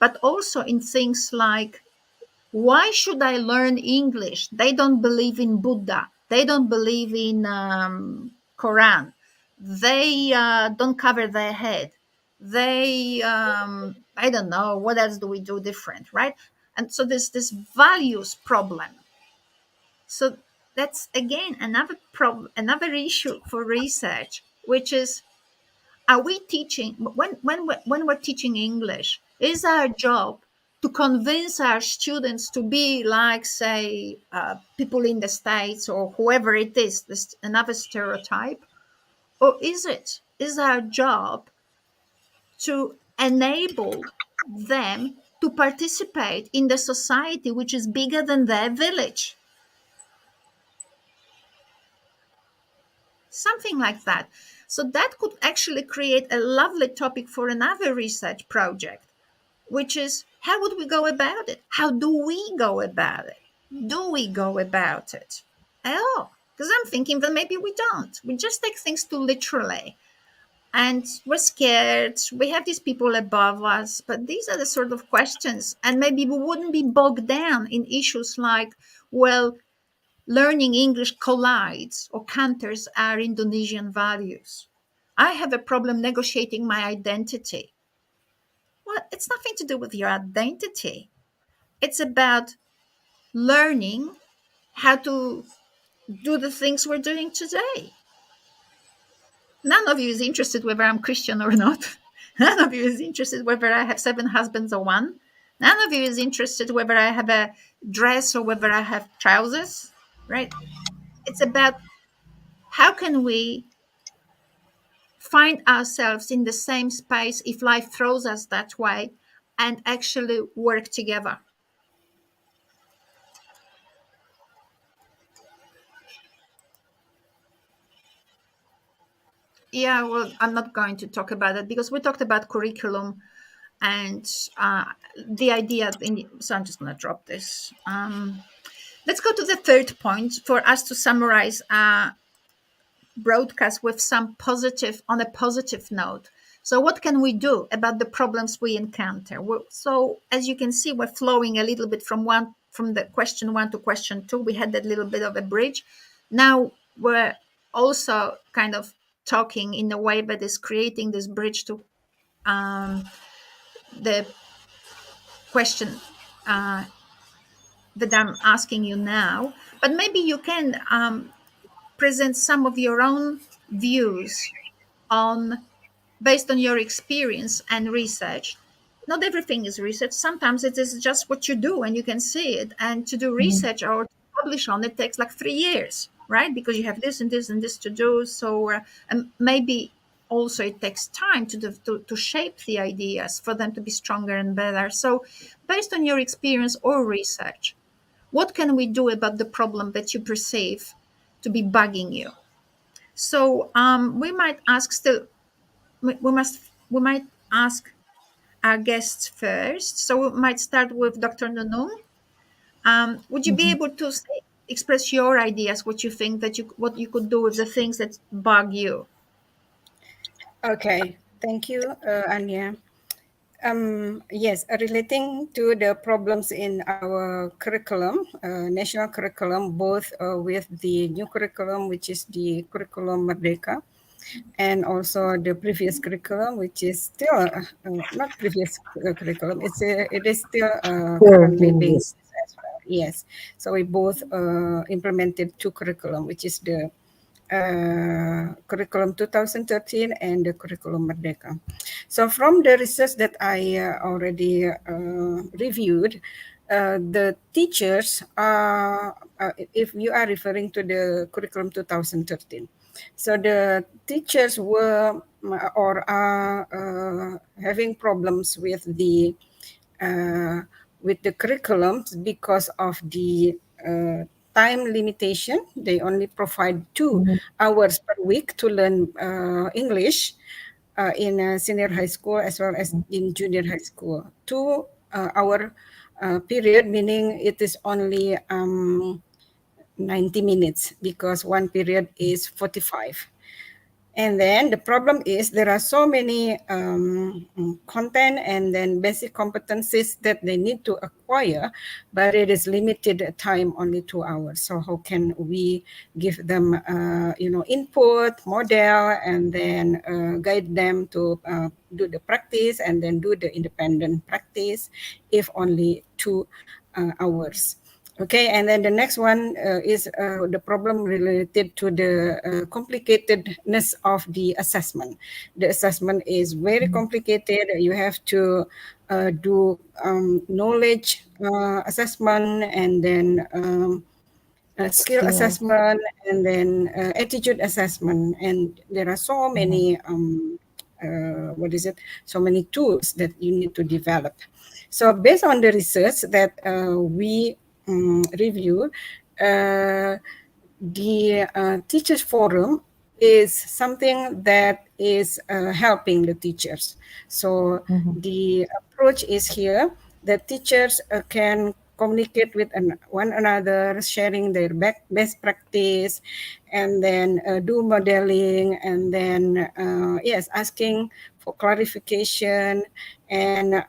S1: but also in things like, why should I learn English? They don't believe in Buddha. They don't believe in Quran. They don't cover their head. They, I don't know, what else do we do different, right? And so there's this values problem. So that's again another problem, another issue for research, which is, are we teaching, when we're teaching English, is our job to convince our students to be like, say, people in the States or whoever it is, this another stereotype? Or is it is our job to enable them to participate in the society which is bigger than their village. Something like that. So that could actually create a lovely topic for another research project, which is how would we go about it? How do we go about it? Do we go about it? Oh, because I'm thinking that maybe we don't. We just take things too literally. And we're scared. We have these people above us. But these are the sort of questions. And maybe we wouldn't be bogged down in issues like, well, learning English collides or counters our Indonesian values. I have a problem negotiating my identity. Well, it's nothing to do with your identity. It's about learning how to do the things we're doing today. None of you is interested whether I'm Christian or not. None of you is interested whether I have 7 husbands or one. None of you is interested whether I have a dress or whether I have trousers, right? It's about how can we find ourselves in the same space if life throws us that way and actually work together. Yeah, well, I'm not going to talk about it because we talked about curriculum and the idea. So I'm just going to drop this. Let's go to the third point for us to summarize broadcast with some positive, on a positive note. So what can we do about the problems we encounter? So as you can see, we're flowing a little bit from the question 1 to question 2. We had that little bit of a bridge. Now we're also kind of talking in a way that is creating this bridge to the question that I'm asking you now. But maybe you can present some of your own views on, based on your experience and research. Not everything is research. Sometimes it is just what you do and you can see it. And to do research or to publish on it takes like 3 years, right? Because you have this and this and this to do. So and maybe also it takes time to shape the ideas for them to be stronger and better. So based on your experience or research, what can we do about the problem that you perceive to be bugging you? So we might ask still we might ask our guests first. So we might start with Dr. Nunung. Would you be able to express your ideas, what you think that what you could do with the things that bug you?
S4: Okay, thank you, Anya. Yes, relating to the problems in our curriculum, national curriculum, both with the new curriculum, which is the Curriculum Merdeka, and also the previous curriculum, which is still not previous curriculum. It is still currently being
S2: Yes.
S4: used as well. Yes, so we both implemented 2 curriculum, which is the curriculum 2013 and the curriculum Merdeka. So from the research that I already reviewed, the teachers if you are referring to the curriculum 2013, so the teachers were or are having problems with the curriculums because of the time limitation. They only provide 2 hours per week to learn English in senior high school as well as in junior high school. 2 hour period, meaning it is only 90 minutes because one period is 45. And then the problem is there are so many content and then basic competencies that they need to acquire, but it is limited time, only 2 hours. So how can we give them, input, model, and then guide them to do the practice and then do the independent practice if only 2 hours? Okay, and then the next one is the problem related to the complicatedness of the assessment. The assessment is very complicated. You have to do knowledge assessment and then skill
S2: Skills.
S4: assessment, and then attitude assessment. And there are so many so many tools that you need to develop. So based on the research that we review, the teachers forum is something that is helping the teachers. So
S2: Mhm.
S4: the approach is here that teachers can communicate with one another, sharing their best practice, and then do modeling, and then yes, asking for clarification. And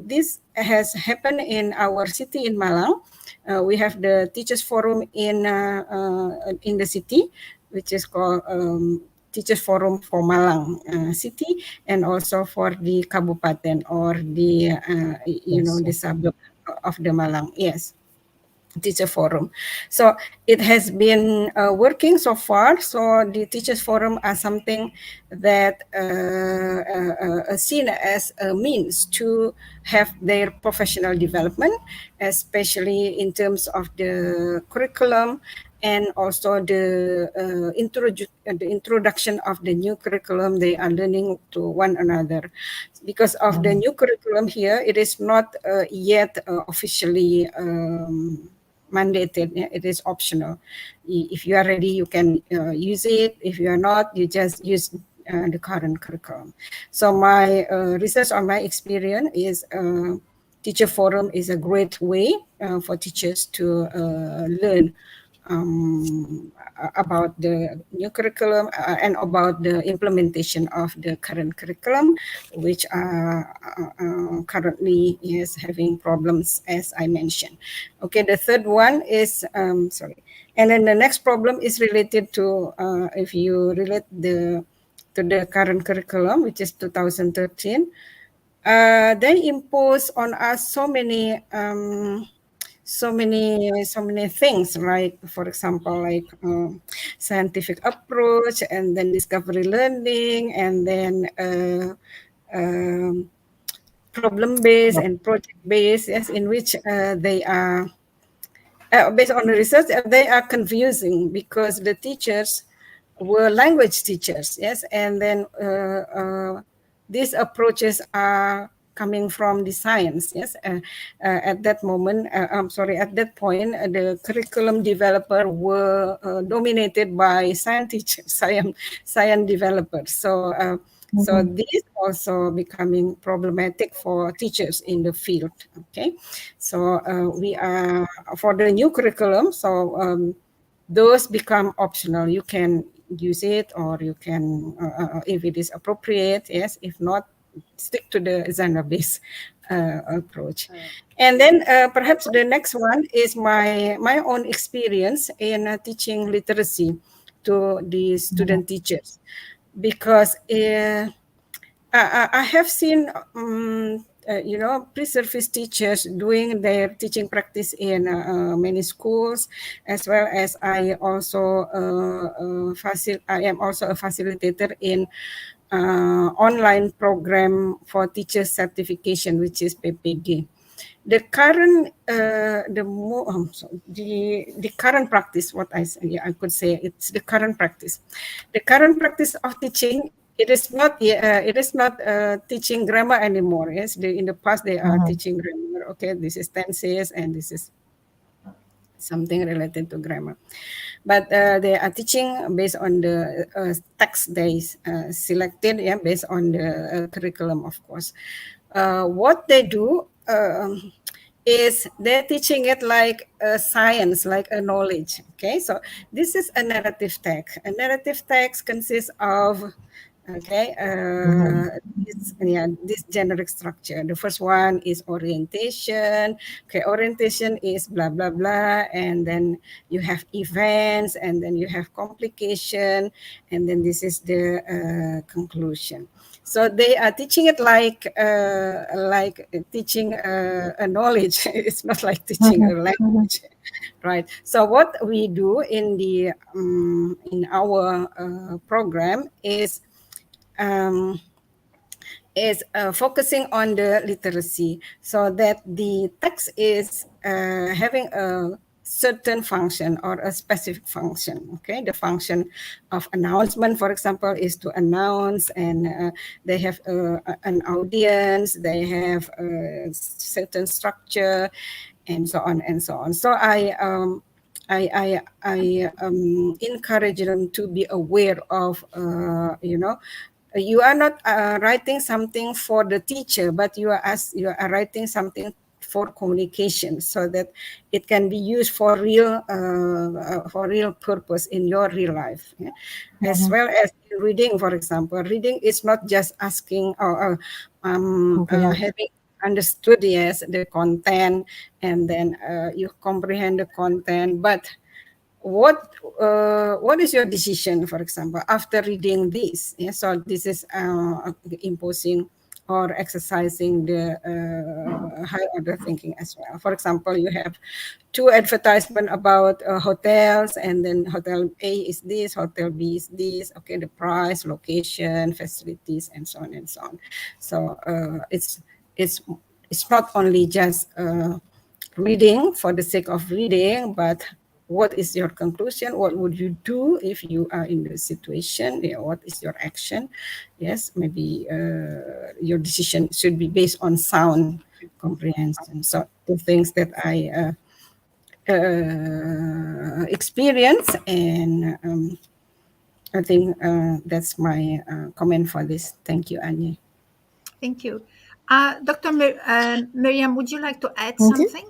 S4: this has happened in our city in Malang. We have the teachers forum in the city, which is called Teachers Forum for Malang City, and also for the Kabupaten, or the
S2: Yes.
S4: the suburb of the Malang. Yes, teacher forum. So it has been working so far. So the teachers forum are something that seen as a means to have their professional development, especially in terms of the curriculum, and also the introduction of the new curriculum they are learning to one another. Because of the new curriculum here, it is not yet officially mandated. It is optional. If you are ready, you can use it. If you are not, you just use the current curriculum. So my research on my experience is teacher forum is a great way for teachers to learn about the new curriculum and about the implementation of the current curriculum, which are currently is having problems, as I mentioned. Okay, the third one is, sorry. And then the next problem is related to, if you relate to the current curriculum, which is 2013, they impose on us so many things, right? For example, like scientific approach, and then discovery learning, and then problem based and project based, yes, in which they are based on the research, they are confusing because the teachers were language teachers, yes, and then these approaches are coming from the science, yes. At that moment, I'm sorry, at that point, the curriculum developer were dominated by science teachers, science developers. So this also becoming problematic for teachers in the field. Okay, so we are for the new curriculum. So those become optional. You can use it, or you can, if it is appropriate, yes. If not, stick to the genre-based approach. And then perhaps the next one is my own experience in teaching literacy to the student teachers, because I have seen, pre-service teachers doing their teaching practice in many schools, as well as I also I am also a facilitator in online program for teacher certification, which is PPG. The current the current practice, what I say, yeah, I could say it's the current practice. The current practice of teaching, it is not teaching grammar anymore. Yes, in the past they are teaching grammar. Okay, this is tenses and this is something related to grammar, but they are teaching based on the text they selected, yeah, based on the curriculum, of course. What they do is they're teaching it like a science, like a knowledge. Okay, so this is a narrative text. A narrative text consists of, okay, this generic structure. The first one is orientation. Okay, orientation is blah blah blah, and then you have events, and then you have complication, and then this is the conclusion. So they are teaching it like teaching a knowledge. It's not like teaching a language, right? So what we do in our program um, is focusing on the literacy, so that the text is having a certain function or a specific function. Okay, the function of announcement, for example, is to announce, and they have an audience, they have a certain structure, and so on and so on. So I encourage them to be aware of, you are not writing something for the teacher, but you are writing something for communication, so that it can be used for real purpose in your real life. Yeah? As well as in reading, for example, reading is not just asking or
S2: Comprehend.
S4: having understood, yes, the content, and then you comprehend the content, but what is your decision, for example, after reading this? Yeah, so this is imposing or exercising the high order thinking as well. For example, you have two advertisement about hotels, and then hotel A is this, hotel B is this. Okay, the price, location, facilities, and so on and so on. So it's it's not only just reading for the sake of reading, but what is your conclusion? What would you do if you are in the situation? Yeah, what is your action? Yes, maybe your decision should be based on sound comprehension. So the things that I experience, and I think that's my comment for this. Thank you, Anya.
S1: Thank you. Dr. Miriam, would you like to add
S2: Okay.
S1: something?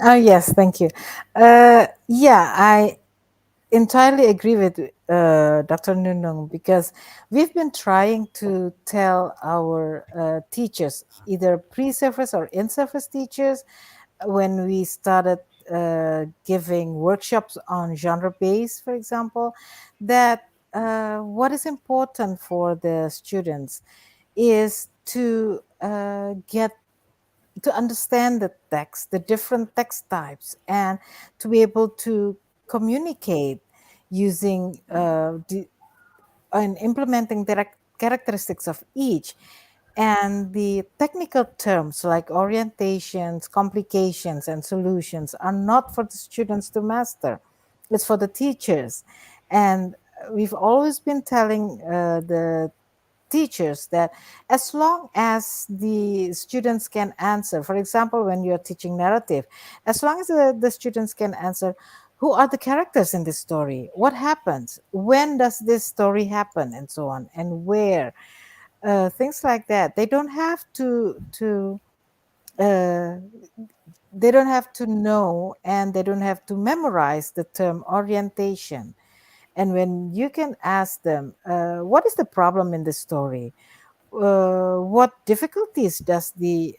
S2: Oh, yes, thank you. Yeah, I entirely agree with Dr. Nunung, because we've been trying to tell our teachers, either pre-surface or in-surface teachers, when we started giving workshops on genre base, for example, that what is important for the students is to get to understand the text, the different text types, and to be able to communicate using and implementing the characteristics of each. And the technical terms like orientations, complications, and solutions are not for the students to master, it's for the teachers. And we've always been telling the teachers that as long as the students can answer, for example, when you're teaching narrative, as long as the students can answer, who are the characters in this story, what happens, when does this story happen, and so on, and where, things like that, they don't have to uh, they don't have to know, and they don't have to memorize the term orientation. And when you can ask them, what is the problem in the story, what difficulties does the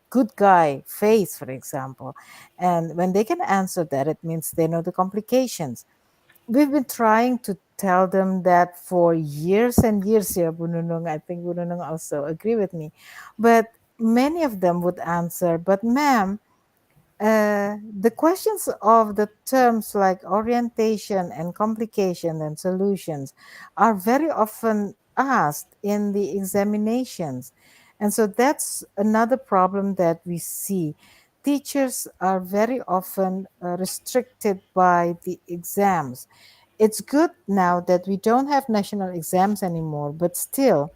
S2: good guy face, for example, and when they can answer that, it means they know the complications. We've been trying to tell them that for years and years here, Bununung. I think Bununung also agree with me, but many of them would answer, but ma'am, the questions of the terms like orientation and complication and solutions are very often asked in the examinations. And so that's another problem that we see. Teachers are very often restricted by the exams. It's good now that we don't have national exams anymore, but still,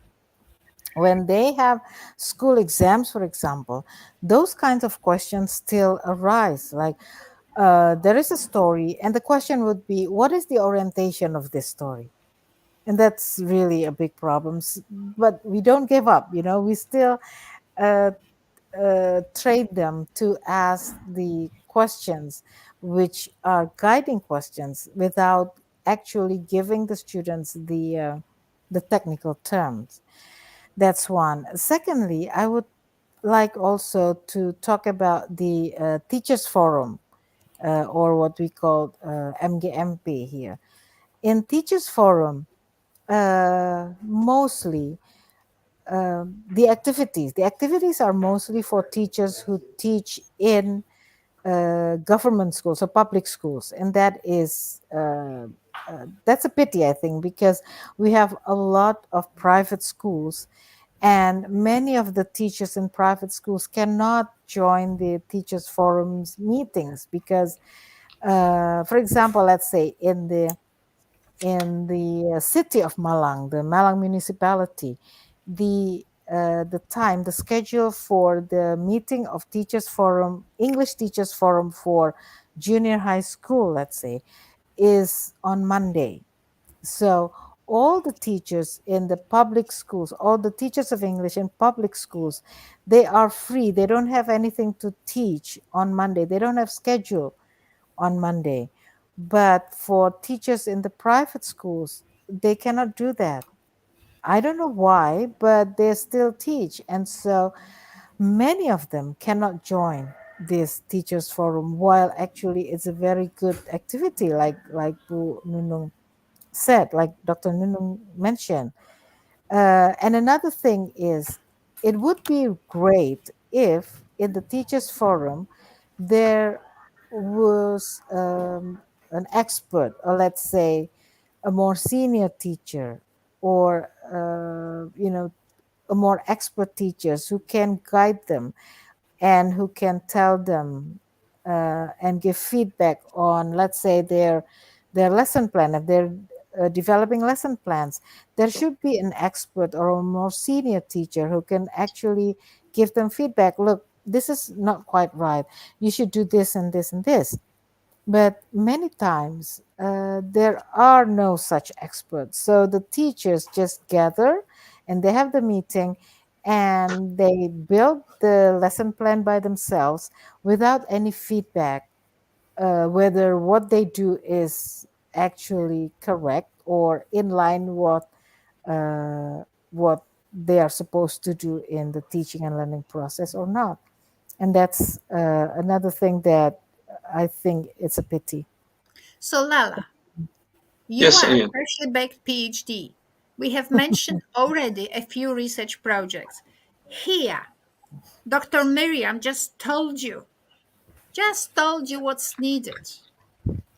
S2: when they have school exams, for example, those kinds of questions still arise. Like, there is a story, and the question would be, what is the orientation of this story? And that's really a big problem. But we don't give up, we still uh, train them to ask the questions which are guiding questions without actually giving the students the technical terms. That's one. Secondly, I would like also to talk about the teachers forum, or what we call MGMP here. In teachers forum, mostly the activities are mostly for teachers who teach in government schools or public schools, and that's a pity, I think, because we have a lot of private schools, And many of the teachers in private schools cannot join the teachers forums meetings because, for example, let's say in the city of Malang, the Malang municipality, the schedule for the meeting of teachers forum, English teachers forum for junior high school, let's say, is on Monday. So all the teachers in the public schools, all the teachers of English in public schools, they are free. They don't have anything to teach on Monday. They don't have schedule on Monday. But for teachers in the private schools, they cannot do that. I don't know why, but they still teach. And so many of them cannot join this teachers forum, while actually it's a very good activity, like Bu Nunung said, like Dr. Nunung mentioned. And another thing is, it would be great if in the teachers forum there was an expert, or let's say a more senior teacher, or a more expert teachers who can guide them and who can tell them and give feedback on, let's say, their lesson plan. If they're developing lesson plans, there should be an expert or a more senior teacher who can actually give them feedback. Look, this is not quite right. You should do this and this and this. But many times there are no such experts. So the teachers just gather and they have the meeting and they build the lesson plan by themselves without any feedback, whether what they do is actually correct or in line what they are supposed to do in the teaching and learning process or not. And that's another thing that I think it's a pity.
S1: So, Lala, you
S3: Yes,
S1: are a
S3: Anya.
S1: freshly baked PhD. We have mentioned already a few research projects. Here, Dr. Miriam just told you what's needed,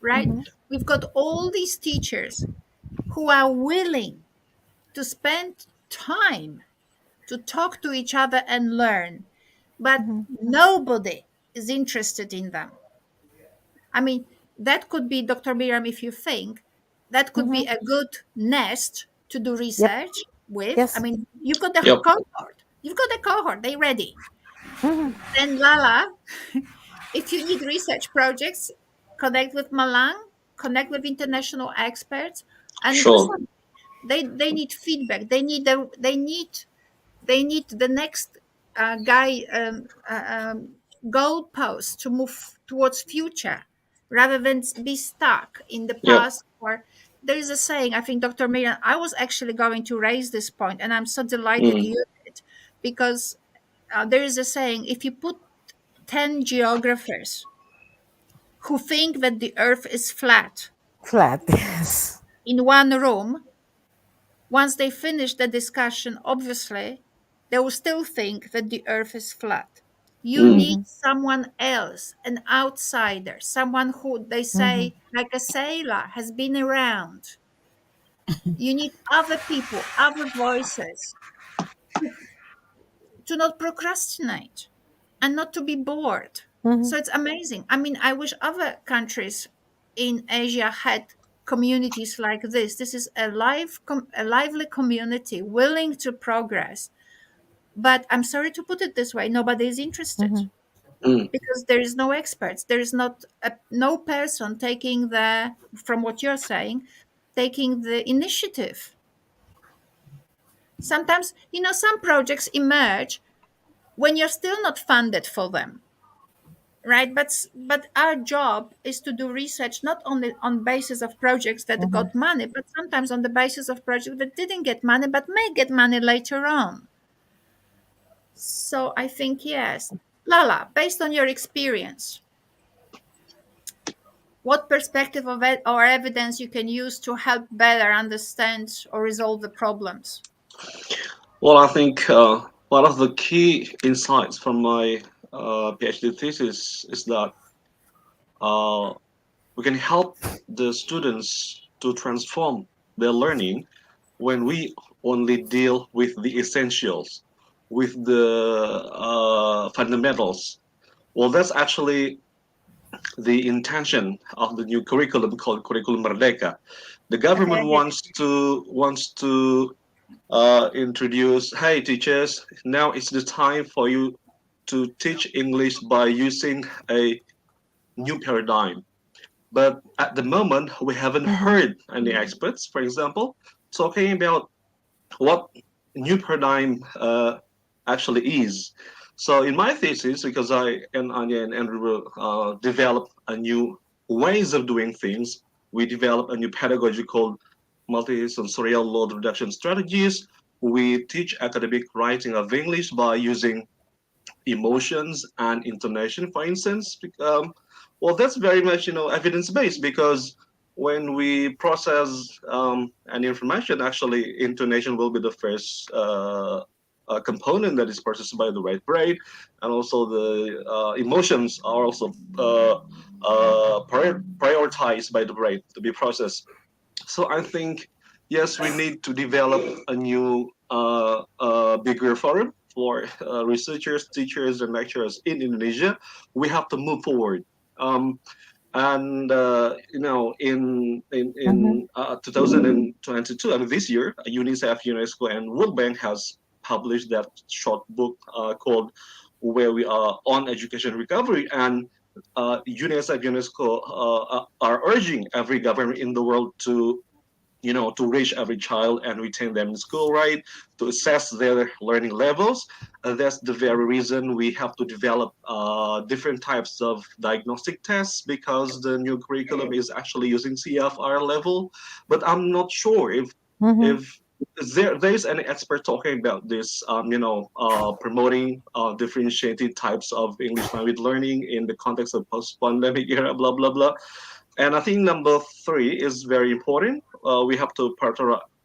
S1: right?
S2: Mhm,
S1: We've got all these teachers who are willing to spend time to talk to each other and learn, but
S2: mhm,
S1: nobody is interested in them. I mean, that could be, Dr. Miriam, if you think that could be
S2: mhm.
S1: a good nest to do
S2: Yep.
S1: research with. I
S2: Yes.
S1: mean, you've got a
S3: Yep.
S1: cohort. You've got a cohort. They're ready.
S2: Mhm,
S1: Then Lala, if you need research projects, connect with Malang, connect with international experts, and do
S3: Sure.
S1: something. They need feedback. They need the next guy goalpost to move towards future rather than be stuck in the
S3: Yep.
S1: past. Or there is a saying, I think, Dr. Miriam, I was actually going to raise this point, and I'm so delighted
S3: Mm.
S1: you did, because there is a saying, if you put 10 geographers who think that the earth is flat
S2: Flat. Yes.
S1: in one room, once they finish the discussion, obviously, they will still think that the earth is flat. You
S3: Mm.
S1: need
S2: Mhm,
S1: someone else, an outsider, someone who they
S2: mhm,
S1: say, like a sailor, has been around. You need other people, other voices to not procrastinate and not to be bored.
S2: mhm,
S1: So it's amazing. I mean, I wish other countries in Asia had communities like this. This is a lively community willing to progress. But I'm sorry to put it this way, nobody is interested
S2: mhm,
S3: Mm.
S1: because there is no experts. There is no person taking from what you're saying, taking the initiative. Sometimes, some projects emerge when you're still not funded for them, right? But our job is to do research not only on basis of projects that
S2: mhm,
S1: got money, but sometimes on the basis of projects that didn't get money but may get money later on. So I think, yes. Lala, based on your experience, what perspective of it or evidence you can use to help better understand or resolve the problems?
S3: Well, I think one of the key insights from my PhD thesis is that uh, we can help the students to transform their learning when we only deal with the essentials, with the fundamentals. Well, that's actually the intention of the new curriculum called Curriculum Merdeka. The government wants to introduce, hey teachers, now it's the time for you to teach English by using a new paradigm. But at the moment, we haven't
S2: Mhm.
S3: heard any experts, for example, talking about what new paradigm actually is. So in my thesis, because I and Anya and Andrew developed a new ways of doing things, we developed a new pedagogy called multisensorial load reduction strategies. We teach academic writing of English by using emotions and intonation, for instance. Well, that's very much evidence based because when we process an information, actually intonation will be the first component that is processed by the right brain, and also the emotions are also prioritized by the brain to be processed. So I think yes, we need to develop a new, bigger forum for researchers, teachers, and lecturers in Indonesia. We have to move forward. Um, and in
S2: Mhm.
S3: 2022, I mean this year, UNICEF, UNESCO, and World Bank has published that short book called "Where We Are on Education Recovery," and UNICEF, UNESCO are urging every government in the world to reach every child and retain them in school, right? To assess their learning levels. That's the very reason we have to develop different types of diagnostic tests because the new curriculum is actually using CFR level. But I'm not sure if
S2: Mhm.
S3: there is any expert talking about this, promoting differentiated types of English language learning in the context of post-pandemic era, blah, blah, blah. And I think number three is very important. We have to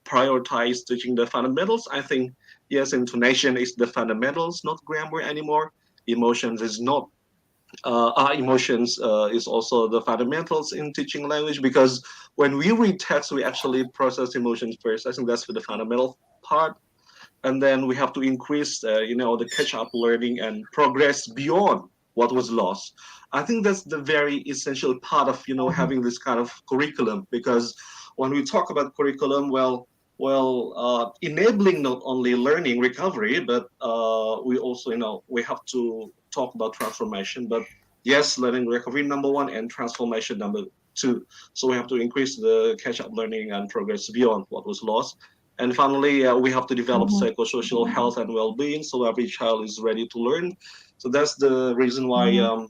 S3: prioritize teaching the fundamentals. I think, yes, intonation is the fundamentals, not grammar anymore. Emotions is not. Our emotions is also the fundamentals in teaching language because when we read text, we actually process emotions first. I think that's for the fundamental part, and then we have to increase the catch up learning and progress beyond what was lost. I think that's the very essential part of
S2: Mhm.
S3: having this kind of curriculum because when we talk about curriculum, enabling not only learning recovery but we also we have to talk about transformation. But yes, learning recovery number one and transformation number two. So we have to increase the catch up learning and progress beyond what was lost. And finally, we have to develop
S2: Mhm.
S3: psychosocial health and well-being so every child is ready to learn. So that's the reason why
S2: Mhm.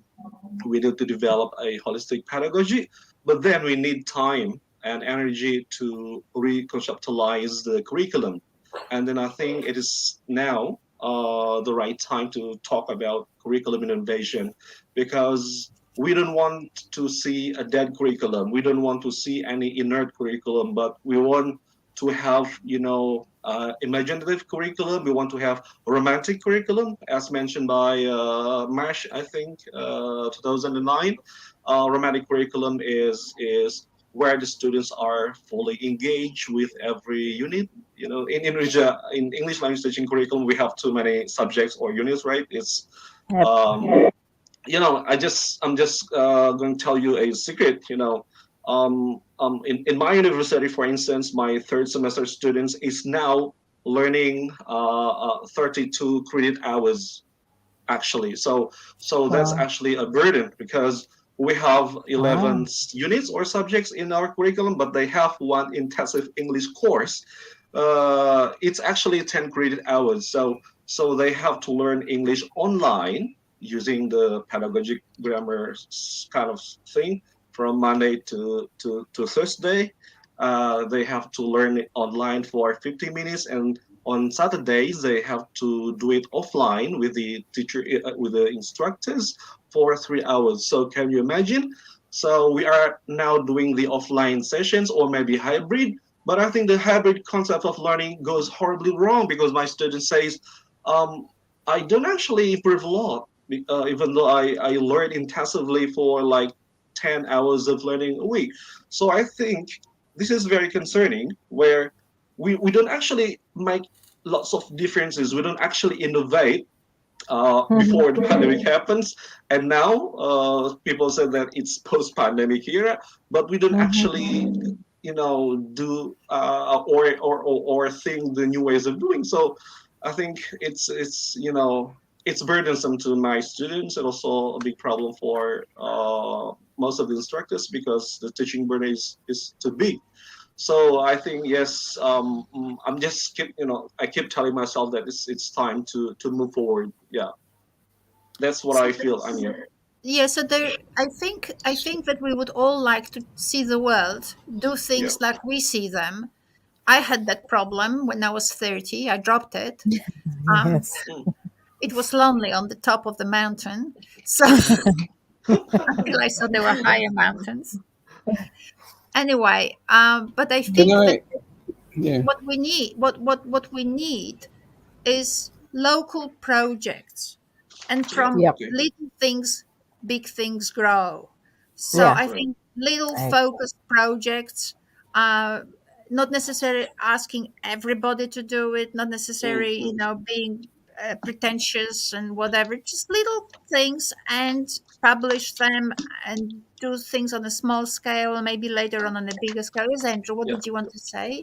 S3: we need to develop a holistic pedagogy. But then we need time and energy to reconceptualize the curriculum. And then I think it is now the right time to talk about curriculum innovation because we don't want to see a dead curriculum. We don't want to see any inert curriculum, but we want to have imaginative curriculum. We want to have romantic curriculum, as mentioned by Mash, I think, 2009. Romantic curriculum is where the students are fully engaged with every unit. In Indonesia, in English language teaching curriculum, we have too many subjects or units, right? It's
S2: Yep.
S3: um, I'm just going to tell you a secret. In my university, for instance, my third semester students is now learning 32 credit hours actually. So that's
S2: Wow.
S3: actually a burden because we have
S2: Wow.
S3: 11 units or subjects in our curriculum, but they have one intensive English course. It's actually 10 credit hours. So they have to learn English online using the pedagogic grammar kind of thing from Monday to Thursday. They have to learn it online for 50 minutes, and on Saturdays they have to do it offline with the teacher, with the instructors for 3 hours. So can you imagine? So we are now doing the offline sessions or maybe hybrid, but I think the hybrid concept of learning goes horribly wrong because my student says, um, I don't actually improve a lot, even though I learn intensively for like 10 hours of learning a week. So I think this is very concerning where we don't actually make lots of differences. We don't actually innovate
S2: Mhm.
S3: before the pandemic happens, and now people say that it's post-pandemic era, but we don't
S2: Mhm.
S3: actually, do or think the new ways of doing. So I think it's burdensome to my students, and also a big problem for most of the instructors, because the teaching burden is too big. So I think, yes, I'm just I keep telling myself that it's time to move forward. Yeah, that's what
S1: So
S3: I feel, Anya.
S1: yeah, so there, I think that we would all like to see the world do
S3: Yeah.
S1: things like we see them. I had that problem when I was 30. I dropped it. Um,
S2: Yes.
S3: Mm,
S1: it was lonely on the top of the mountain. So until I saw there were higher mountains. Anyway, but I
S5: Can
S1: think that
S5: I? Yeah.
S1: what we need is local projects, and
S3: yeah.
S1: from
S2: Yep.
S3: Okay.
S1: little things big things grow. So
S2: Yeah.
S1: I
S3: Right.
S1: think little
S2: I
S1: focused projects, uh not necessarily asking everybody to do it, not necessarily
S3: Mm,
S1: being pretentious and whatever, just little things, and publish them and do things on a small scale, and maybe later on a bigger scale. Yes, Andrew, what
S3: yeah.
S1: did you want to say?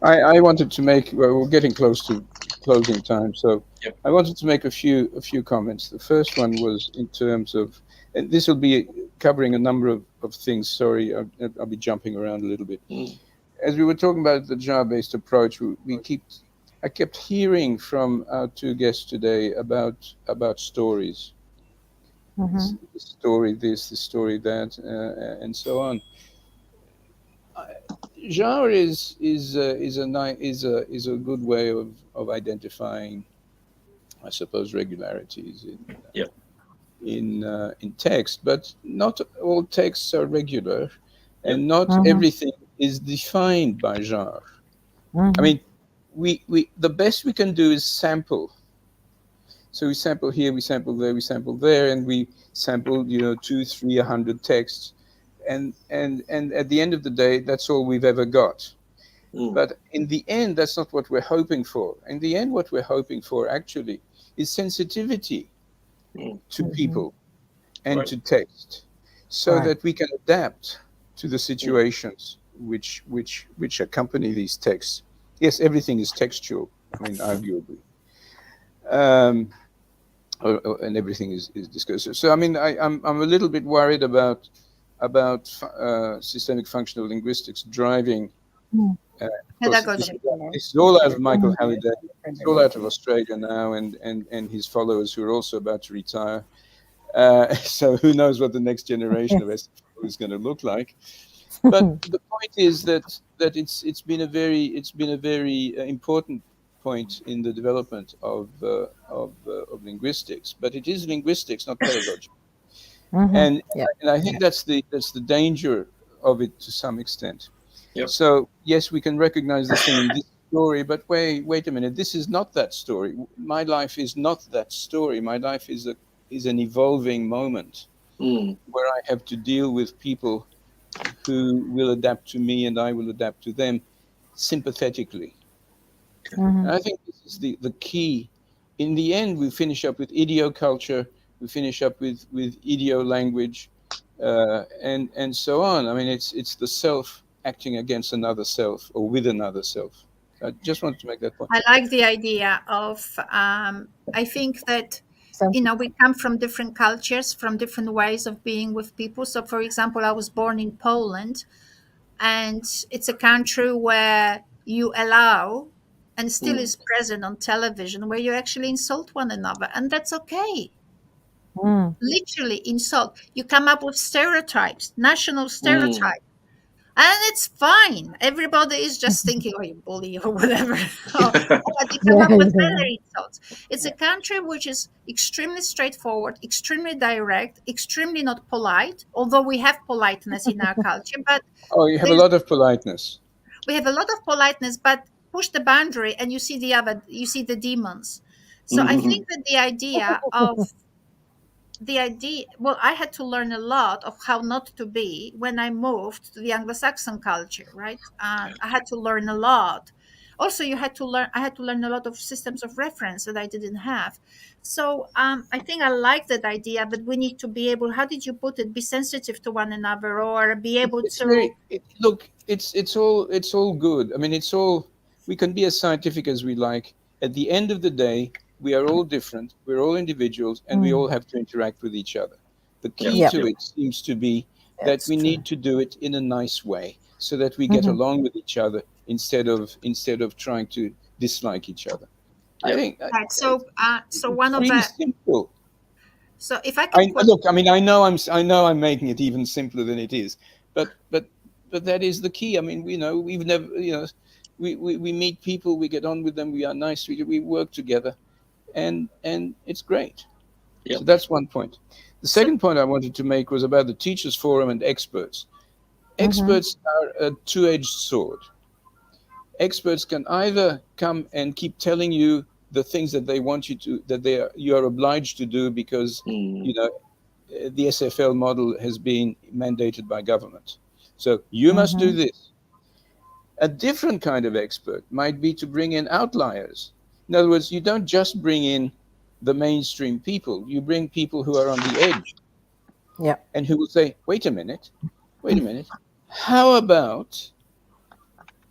S5: I wanted to make. Well, we're getting close to closing time, so
S3: Yep.
S5: I wanted to make a few comments. The first one was in terms of, and this will be covering a number of things. Sorry, I'll be jumping around a little bit.
S3: Mm,
S5: As we were talking about the jar-based approach, I kept hearing from our two guests today about stories,
S2: Mhm.
S5: the story this, the story that, and so on. Genre is a good way of identifying, I suppose, regularities
S3: yep.
S5: in text, but not all texts are regular,
S3: Yep.
S5: and not
S2: Mhm.
S5: everything is defined by genre. I
S2: Mhm.
S5: mean, we the best we can do is sample. So we sample here, we sample there, we sample there, and we sample, two, 300 texts, and at the end of the day, that's all we've ever got.
S3: Mm,
S5: But in the end, that's not what we're hoping for. In the end, what we're hoping for actually is sensitivity
S3: mm,
S5: to
S2: Mhm.
S5: people and
S3: right.
S5: to text, so
S2: Right.
S5: that we can adapt to the situations which accompany these texts. Yes, everything is textual. I mean, arguably. Um, and everything is discussed. So I mean, I'm a little bit worried about systemic functional linguistics driving.
S2: Mm.
S5: Of course, this
S1: Pedagogic.
S4: Curriculum.
S5: this is all out of Michael
S2: Mhm.
S4: Yes,
S5: Halliday.
S4: and
S5: It's all out of
S4: pedagogy.
S5: Australia now, and his followers who are also about to retire. So who knows what the next generation of
S2: Yes.
S5: SFO is going to look like? But the point is that it's been a very important point in the development of linguistics. But it is linguistics, not pedagogy,
S2: Mhm.
S5: and
S2: Yep.
S5: and I think that's the danger of it to some extent.
S3: Yep.
S5: So yes, we can recognize this thing in this story, but wait a minute, this is not that story. My life is not that story. My life is an evolving moment
S3: Mm,
S5: where I have to deal with people who will adapt to me and I will adapt to them sympathetically. And
S2: Mhm.
S5: I think this is the key. In the end, we finish up with idioculture, we finish up with ideo language, and so on. I mean, it's the self acting against another self or with another self. I just wanted to make that point.
S1: I like the idea of, I think that,
S2: Some.
S1: we come from different cultures, from different ways of being with people. So, for example, I was born in Poland, and it's a country where you allow, and still
S3: mm,
S1: is present on television, where you actually insult one another, and that's okay.
S2: Mm.
S1: Literally insult. You come up with stereotypes, national
S3: mm.
S1: stereotypes, and it's fine. Everybody is just thinking, "Oh, you bully," or whatever. Or they come
S2: Yeah.
S1: up with
S2: Yeah.
S1: better insults. It's a country which is extremely straightforward, extremely direct, extremely not polite. Although we have politeness in our culture, but
S5: Oh, you have a
S1: there's
S5: lot of politeness.
S1: we have a lot of politeness. But push the boundary, and you see the demons. So I
S3: Mhm,
S1: think that the idea, well, I had to learn a lot of how not to be when I moved to the Anglo-Saxon culture, right? I had to learn a lot. Also, you had to learn. I had to learn a lot of systems of reference that I didn't have. So I think I like that idea, but we need to be able. How did you put it? Be sensitive to one another, or be able
S5: It's
S1: to.
S5: very look. It's all good. I mean, it's all we can be as scientific as we like. At the end of the day, we are all different. We're all individuals, and we all
S2: Mm.
S5: have to interact with each other. The
S3: Yep.
S5: key
S2: Yep,
S5: to
S3: Yep.
S5: it seems to be that
S2: that's
S5: we
S2: true.
S5: need to do it in a nice way, so that we get
S2: Mhm.
S5: along with each other instead of trying to dislike each other. I
S3: Yep.
S5: think
S1: Right. So one
S5: it's
S1: of
S5: really
S1: the.
S5: simple.
S1: So if I can quote.
S5: Look. I mean, I know I'm making it even simpler than it is, but that is the key. I mean, we've never, we meet people, we get on with them, we are nice, we work together, and it's great. So
S3: Yep.
S5: that's one point. The
S1: So
S5: second point I wanted to make was about the teachers forum and experts.
S2: Mhm.
S5: Experts are a two-edged sword. Experts can either come and keep telling you the things that they want you to that you are obliged to do because
S3: Mm.
S5: you know the SFL model has been mandated by government. So you must do
S2: Mhm.
S5: this. A different kind of expert might be to bring in outliers. In other words, you don't just bring in the mainstream people, you bring people who are on the edge
S2: Yep.
S5: and who will say, wait a minute, how about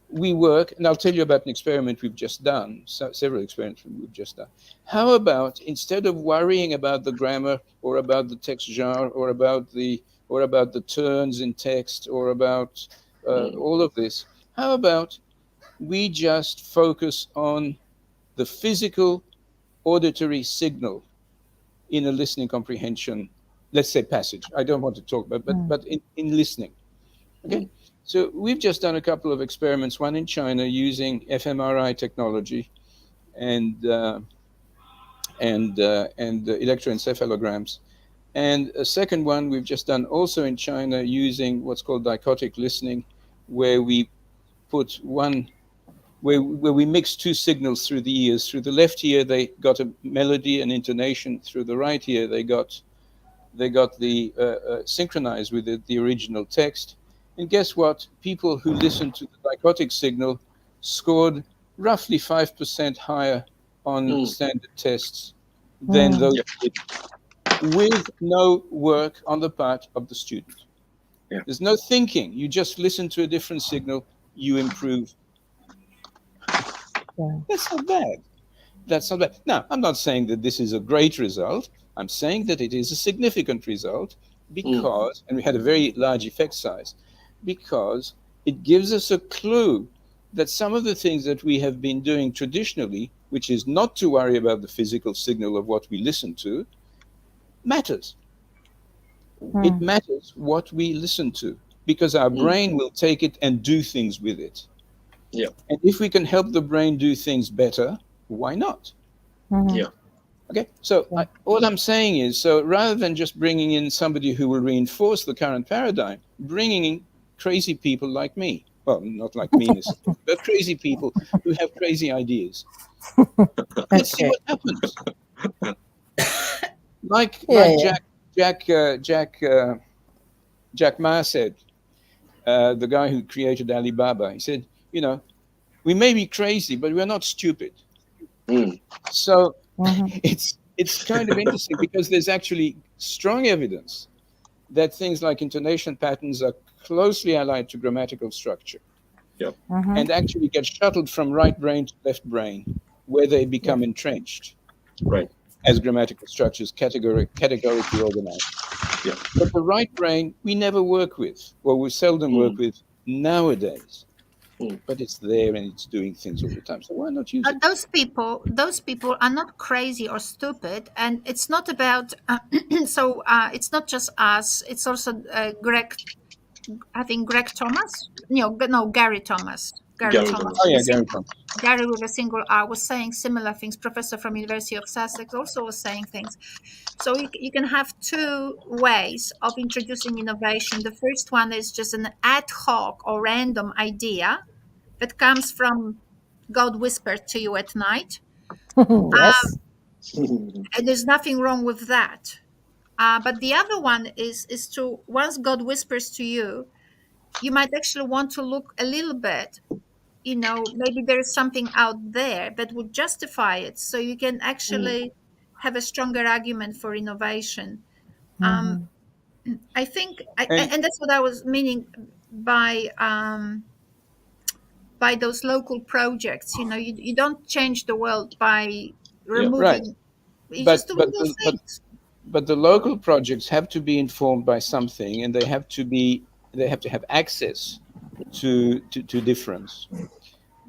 S5: we work, and I'll tell you about an experiment we've just done, several experiments we've just done. How about instead of worrying about the grammar or about the text genre or about the turns in text or about
S3: Mm.
S5: all of this, how about we just focus on the physical auditory signal in a listening comprehension, let's say passage. I don't want to talk about, but
S2: Mm.
S5: but in listening. Okay,
S3: Mm.
S5: so we've just done a couple of experiments. One in China using fMRI technology and electroencephalograms, and a second one we've just done also in China using what's called dichotic listening, where we put one where we mix two signals through the ears. Through the left ear, they got a melody and intonation. Through the right ear, they got the synchronized with the original text. And guess what? People who listened to the dichotic signal scored roughly 5% higher on
S3: Mm.
S5: standard tests than
S2: Mm.
S5: those
S3: Yep.
S5: with no work on the part of the student.
S3: Yeah.
S5: There's no thinking. You just listen to a different signal, you improve.
S2: Yeah.
S5: That's not bad. That's not bad. Now, I'm not saying that this is a great result. I'm saying that it is a significant result
S3: Mm.
S5: because, and we had a very large effect size, because it gives us a clue that some of the things that we have been doing traditionally, which is not to worry about the physical signal of what we listen to, matters. It
S2: Mm.
S5: matters what we listen to because our
S3: Mm.
S5: brain will take it and do things with it.
S3: Yep.
S5: And if we can help the brain do things better, why not?
S2: Mhm.
S3: Yeah.
S5: Okay, so
S2: Yeah.
S5: what I'm saying is, so rather than just bringing in somebody who will reinforce the current paradigm, bringing in crazy people like me, well, not like me necessarily, but crazy people who have crazy ideas. Let's see
S2: Okay.
S5: what happens. Like
S2: Yeah.
S5: like
S2: Yeah.
S5: Jack Ma said, the guy who created Alibaba. He said, we may be crazy, but we're not stupid.
S3: Mm.
S5: So
S2: Mhm.
S5: it's kind of interesting because there's actually strong evidence that things like intonation patterns are closely allied to grammatical structure
S3: Yep.
S2: Mhm.
S5: and actually get shuttled from right brain to left brain, where they
S2: Yeah.
S5: become entrenched
S3: Right.
S5: as grammatical structures categorically organized.
S3: Yep.
S5: But the right brain we never work with, or we seldom work
S3: Mm.
S5: with nowadays.
S3: Mm.
S5: But it's there and it's doing things all the time. So why not use it?
S1: those people are not crazy or stupid, and it's not about. It's not just us. It's also Greg. I think Greg Thomas. No, Gary Thomas. Gary
S3: Gary
S1: Thomas
S5: Oh
S3: Thomas.
S1: with a
S5: yeah,
S3: Yep.
S5: Gary
S1: single.
S5: Thomas.
S1: Gary with a single R was saying similar things. Professor from University of Sussex also was saying things. So you can have two ways of introducing innovation. The first one is just an ad hoc or random idea that comes from God whispered to you at night.
S2: Yes.
S1: And there's nothing wrong with that. But the other one is to once God whispers to you, you might actually want to look a little bit. maybe there's something out there that would justify it, so you can
S3: Mm.
S1: actually have a stronger argument for innovation. um,
S2: Mhm.
S1: I think,
S5: And
S1: and that's what I was meaning by those local projects. You don't change the world by
S3: Yeah.
S5: right,
S1: removing. You just do little things.
S5: but the local projects have to be informed by something, and they have to have access to difference.
S3: Mm.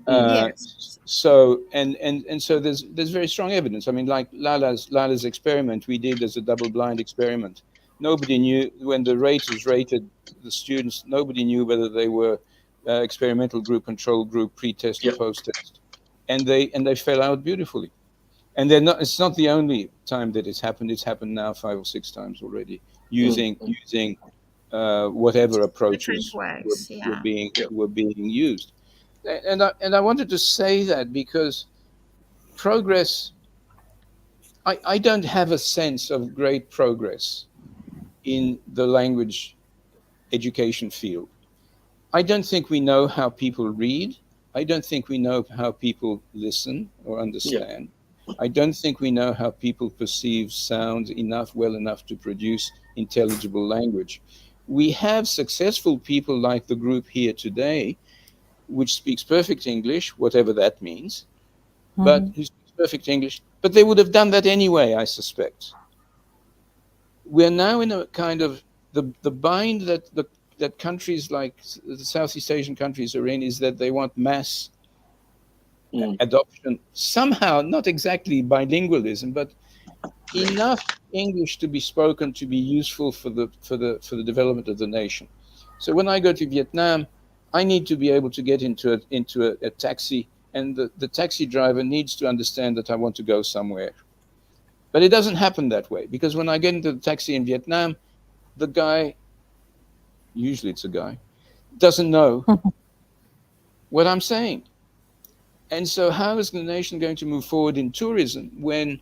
S5: Uh,
S1: Yes.
S5: so and so there's very strong evidence. I mean, like Lala's experiment we did as a double-blind experiment. Nobody knew when the raters rated the students. Nobody knew whether they were experimental group, control group, pre-test or
S3: Yeah.
S5: post-test, and they fell out beautifully. And they're not. It's not the only time that it's happened. It's happened now 5 or 6 times already,
S3: Mm.
S5: using
S3: Mm.
S5: whatever
S1: Different
S5: approaches were,
S1: ways,
S5: were
S1: yeah.
S5: being
S3: Yeah.
S5: were being used. And I wanted to say that because progress, I don't have a sense of great progress in the language education field. I don't think we know how people read. I don't think we know how people listen or
S3: Yeah.
S5: understand. I don't think we know how people perceive sound well enough to produce intelligible language. We have successful people like the group here today, which speaks perfect English, whatever that means, but
S2: Mhm.
S5: who speaks perfect English, but they would have done that anyway, I suspect. We're now in a kind of the bind that countries like the Southeast Asian countries are in is that they want mass
S3: Mm.
S5: adoption somehow, not exactly bilingualism, but enough English to be spoken to be useful for the development of the nation. So when I go to Vietnam, I need to be able to get into a taxi, and the taxi driver needs to understand that I want to go somewhere. But it doesn't happen that way because when I get into the taxi in Vietnam, the guy, usually it's a guy, doesn't know what I'm saying. And so, how is the nation going to move forward in tourism when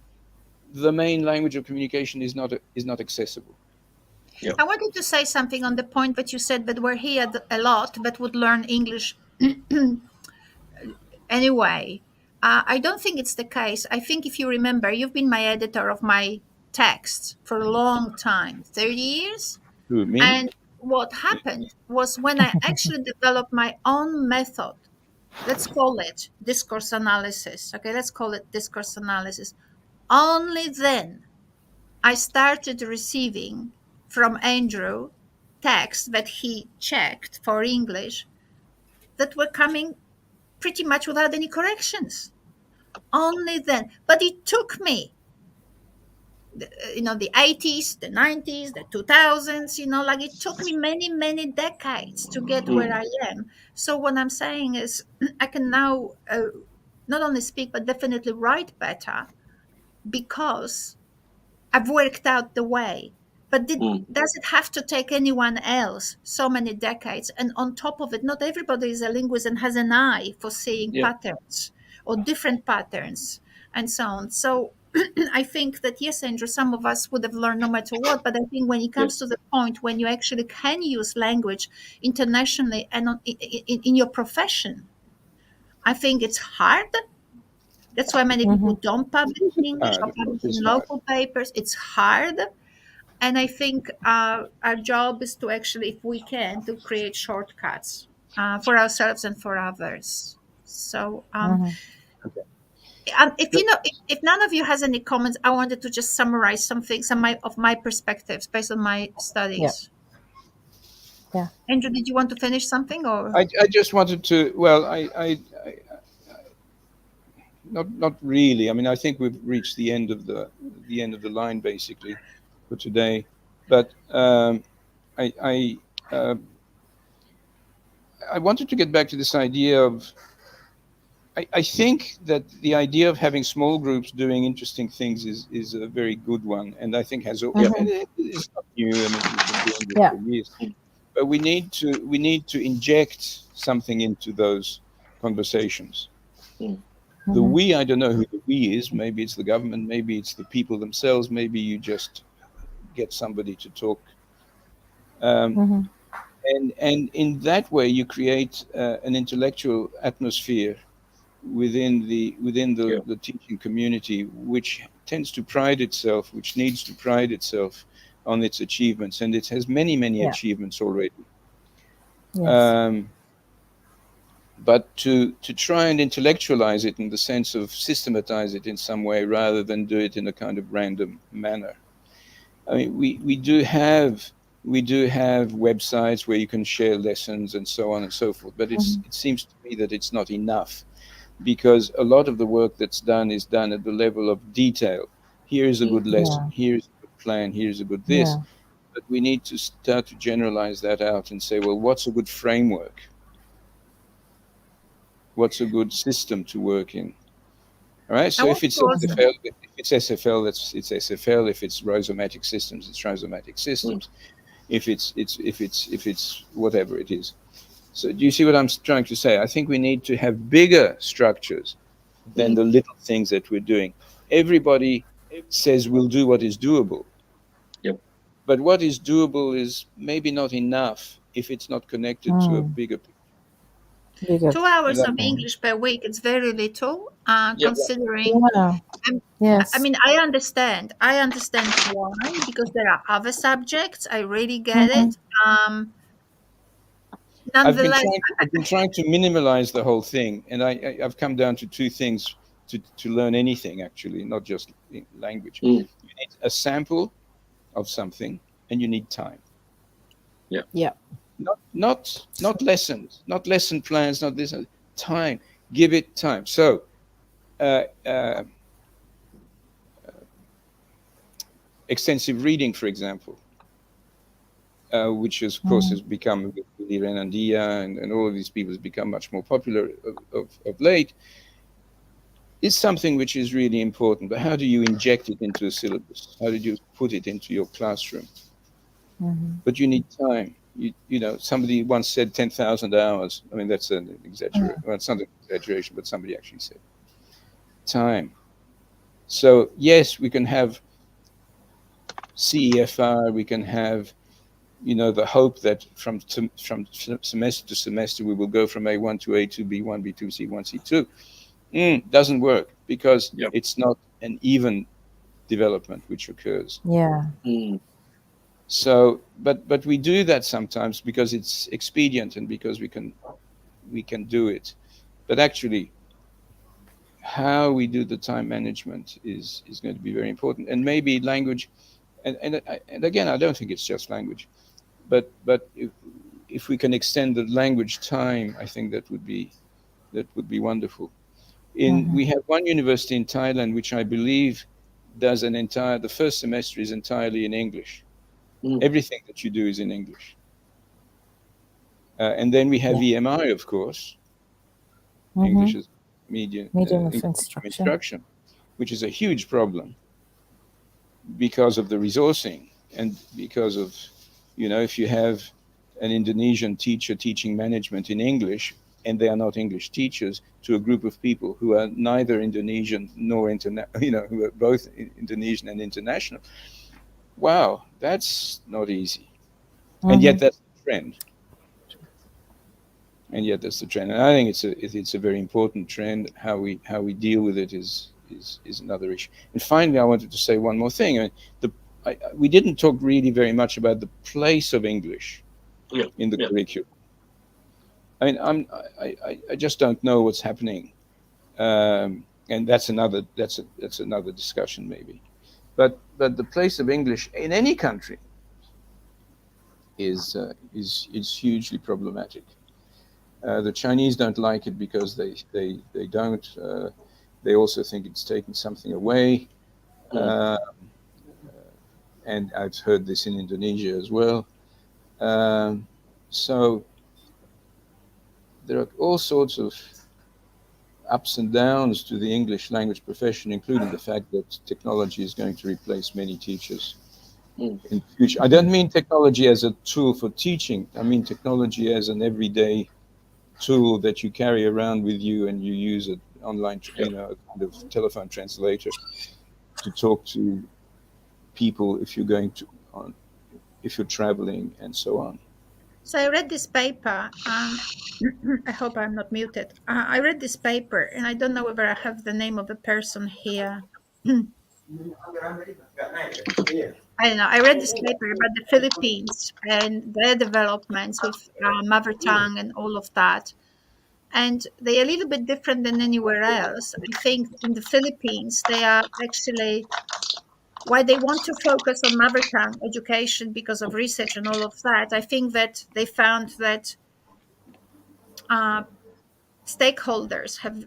S5: the main language of communication is not accessible?
S3: Yeah.
S1: I wanted to say something on the point that you said that we're here a lot but would learn English anyway. I don't think it's the case. I think, if you remember, you've been my editor of my texts for a long time, 30 years.
S5: Who, me?
S1: And what happened was, when I actually developed my own method, let's call it discourse analysis. Okay, let's call it discourse analysis. Only then I started receiving from Andrew texts that he checked for English that were coming pretty much without any corrections. Only then. But it took me, the 80s, the 90s, the 2000s, like it took me many, many decades to get where
S3: Mm.
S1: I am. So what I'm saying is, I can now not only speak, but definitely write better, because I've worked out the way. But
S3: Mm.
S1: does it have to take anyone else so many decades? And on top of it, not everybody is a linguist and has an eye for seeing
S3: Yeah.
S1: patterns or different patterns and so on. So I think that, yes, Andrew, some of us would have learned no matter what. But I think when it
S3: Yeah.
S1: comes to the point when you actually can use language internationally and in your profession, I think it's hard. That's why many people
S2: Mhm.
S1: don't publish
S5: Of course
S1: in
S5: it's
S1: English
S5: hard.
S1: or
S5: Of course
S1: publish in
S5: it's hard.
S1: local papers. It's hard. And I think our job is to actually, if we can, to create shortcuts for ourselves and for others. So,
S2: Mhm.
S5: Okay.
S1: if if none of you has any comments, I wanted to just summarize some of my perspectives based on my
S2: Yeah.
S1: studies.
S2: Yeah.
S1: Andrew, did you want to finish something, or?
S5: I just wanted to. Well, I not really. I mean, I think we've reached the end of the line basically for today. But I I wanted to get back to this idea of. I think that the idea of having small groups doing interesting things is a very good one, and I think has
S3: Yeah.
S5: and
S2: Mhm.
S5: it's not new. I mean, we've been doing this
S2: Yeah.
S5: for years,
S3: Mm.
S5: but we need to inject something into those conversations.
S3: Mm.
S5: The
S2: Mhm.
S5: we, I don't know who the we is. Maybe it's the government. Maybe it's the people themselves. Maybe you just get somebody to talk. Um,
S2: Mhm.
S5: and in that way you create an intellectual atmosphere within
S3: Yeah.
S5: the teaching community, which tends to pride itself, which needs to pride itself on its achievements, and it has many
S2: Yeah.
S5: achievements already.
S2: Yes.
S5: Um, but to try and intellectualize it in the sense of systematize it in some way rather than do it in a kind of random manner. I mean, we do have websites where you can share lessons and so on and so forth, but
S2: Mm-hmm.
S5: it seems to me that it's not enough, because a lot of the work that's done is done at the level of detail. Here's a good lesson,
S2: Yeah.
S5: here's a good plan, here's a good this.
S2: Yeah.
S5: But we need to start to generalize that out and say, well, what's a good framework? What's a good system to work in? All right.
S1: I
S5: So
S1: want
S5: if it's
S1: to also,
S2: Mm-hmm.
S5: SFL, it's SFL. If it's rhizomatic systems, it's rhizomatic
S3: Mm.
S5: systems. If it's whatever it is. So do you see what I'm trying to say? I think we need to have bigger structures than
S3: Mm.
S5: the little things that we're doing. Everybody says we'll do what is doable,
S3: Yep.
S5: but what is doable is maybe not enough if it's not connected to a
S2: Mm.
S5: bigger picture.
S2: Bigger.
S1: 2 hours
S5: And
S1: of
S2: Mm.
S1: English per week, it's very little,
S3: Yep.
S1: considering.
S2: Yeah.
S1: I
S2: Yes.
S1: mean, I understand. I understand why, because there are other subjects. I really get
S2: Mm-hmm.
S1: it. Nonetheless,
S5: I've been trying to minimalize the whole thing, and I've come down to two things to learn anything, actually, not just language.
S3: Mm.
S5: You need a sample of something, and you need time.
S3: Yeah.
S2: Yeah.
S5: Not lessons, not lesson plans, not this. Time. Give it time. So uh, uh, extensive reading, for example, which is, of course
S2: Mm.
S5: has become with Renandia and all of these people has become much more popular of late, is something which is really important. But how do you inject it into a syllabus? How did you put it into your classroom?
S2: Mm-hmm.
S5: But you need time. You know, somebody once said 10,000 hours. I mean, that's an exaggeration.
S2: Mm.
S5: Well, it's not an exaggeration, but somebody actually said time. So yes, we can have CEFR. We can have, you know, the hope that from semester to semester we will go from A1 to A2, B1, B2, C1, C2. Doesn't work because
S3: Yep.
S5: it's not an even development which occurs.
S2: Yeah.
S3: Mm.
S5: So, but we do that sometimes because it's expedient and because we can do it. But actually, how we do the time management is going to be very important. And maybe language, and again, I don't think it's just language, but if we can extend the language time, I think that would be wonderful.
S2: Mm-hmm.
S5: We have one university in Thailand which I believe does the first semester is entirely in English.
S3: Mm.
S5: Everything that you do is in English. And then we have
S2: Yeah.
S5: EMI, of course,
S2: Mm-hmm.
S5: English as medium,
S2: Medium of
S5: English medium
S2: instruction.
S5: instruction, which is a huge problem because of the resourcing and because of, you know, if you have an Indonesian teacher teaching management in English and they are not English teachers to a group of people who are neither Indonesian nor who are both Indonesian and international. Wow, that's not easy. And
S2: Mm-hmm.
S5: yet that's the trend. And yet that's the trend. And I think it's a very important trend. How we deal with it is another issue. And finally, I wanted to say one more thing. I mean, we didn't talk really very much about the place of English
S3: Yeah.
S5: in the
S3: Yeah.
S5: curriculum. I mean, I just don't know what's happening, and that's another discussion maybe. But the place of English in any country is hugely problematic. The Chinese don't like it because they don't. They also think it's taking something away.
S3: Mm.
S5: Uh, and I've heard this in Indonesia as well. Um, so there are all sorts of ups and downs to the English language profession, including the fact that technology is going to replace many teachers
S3: Mm.
S5: in the future. I don't mean technology as a tool for teaching. I mean technology as an everyday tool that you carry around with you and you use it online,
S3: Yeah.
S5: a kind of telephone translator to talk to people if you're going to, if you're traveling and so on.
S1: So I read this paper. I hope I'm not muted. I read this paper, and I don't know whether I have the name of the person here. I don't know. I read this paper about the Philippines and their developments with mother tongue and all of that. And they're a little bit different than anywhere else. I think in the Philippines, they are actually, why they want to focus on mother tongue education because of research and all of that. I think that they found that uh, stakeholders have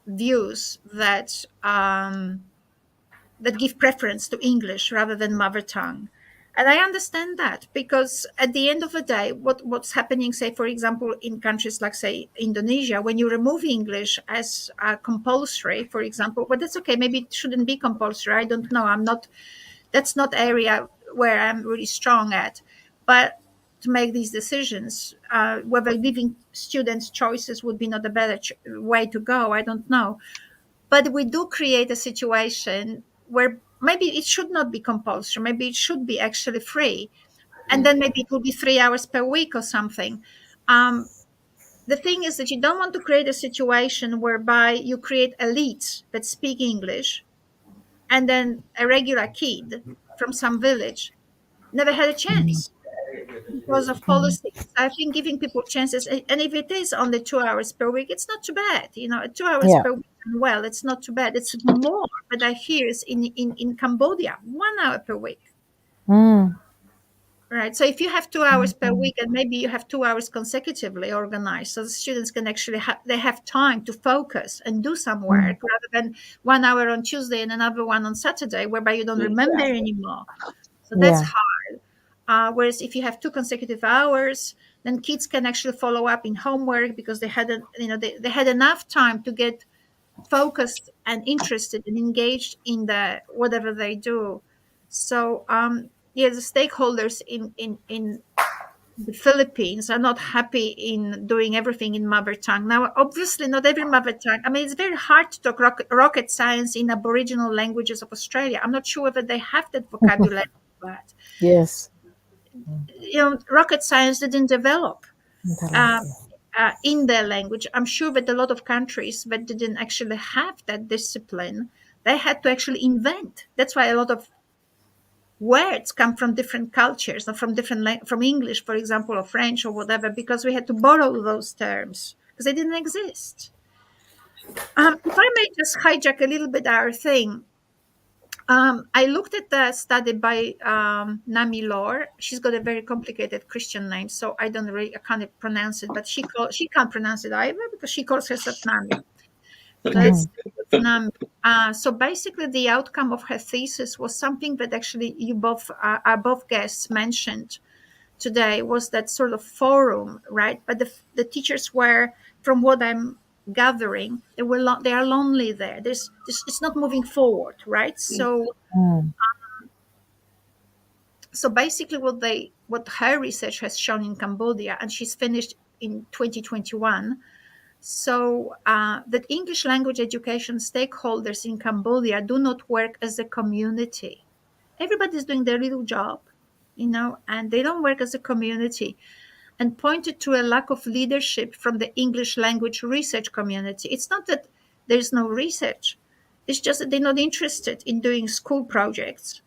S1: views that give preference to English rather than mother tongue. And I understand that because at the end of the day, what's happening, say, for example, in countries like, say, Indonesia, when you remove English as compulsory, for example, but that's okay. Maybe it shouldn't be compulsory. I don't know. That's not area where I'm really strong at. But to make these decisions, whether giving students choices would be not a better way to go, I don't know. But we do create a situation where maybe it should not be compulsory, maybe it should be actually free, and then maybe it will be 3 hours per week or something. um, the thing is that you don't want to create a situation whereby you create elites that speak English, and then a regular kid from some village never had a chance because of policies. I think giving people chances, and if it is only 2 hours per week, it's not too bad. 2 hours
S2: Yeah.
S1: per week, well, it's not too bad. It's more, but I hear is in Cambodia, 1 hour per week.
S2: Mm.
S1: Right. So if you have 2 hours per week, and maybe you have 2 hours consecutively organized, so the students can actually they have time to focus and do some
S2: Mm.
S1: work rather than 1 hour on Tuesday and another one on Saturday, whereby you don't remember anymore. So that's
S2: Yeah.
S1: hard. Whereas if you have 2 consecutive hours, then kids can actually follow up in homework because they had enough time to get focused and interested and engaged in the whatever they do. So yeah, the stakeholders in the Philippines are not happy in doing everything in mother tongue. Now, obviously, not every mother tongue. I mean, it's very hard to talk rocket science in Aboriginal languages of Australia. I'm not sure whether they have that vocabulary, but
S2: Yes.
S1: rocket science didn't develop uh,
S2: Interaksi.
S1: in their language. I'm sure that a lot of countries that didn't actually have that discipline, they had to actually invent. That's why a lot of words come from different cultures, or from from English, for example, or French or whatever, because we had to borrow those terms because they didn't exist. If I may just hijack a little bit our thing, I looked at the study by Nami Lor. She's got a very complicated Christian name, so I can't pronounce it. But she can't pronounce it either because she calls herself Nami. So let's
S2: Mm.
S1: stay with Nami. So basically, the outcome of her thesis was something that actually you both, our both guests mentioned today, was that sort of forum, right? But the teachers were, from what I'm gathering, they are lonely there. It's not moving forward, right?
S2: Mm.
S1: So basically what her research has shown in Cambodia, and she's finished in 2021, so that English language education stakeholders in Cambodia do not work as a community. Everybody's doing their little job, and they don't work as a community, and pointed to a lack of leadership from the English language research community. It's not that there's no research, it's just that they're not interested in doing school projects.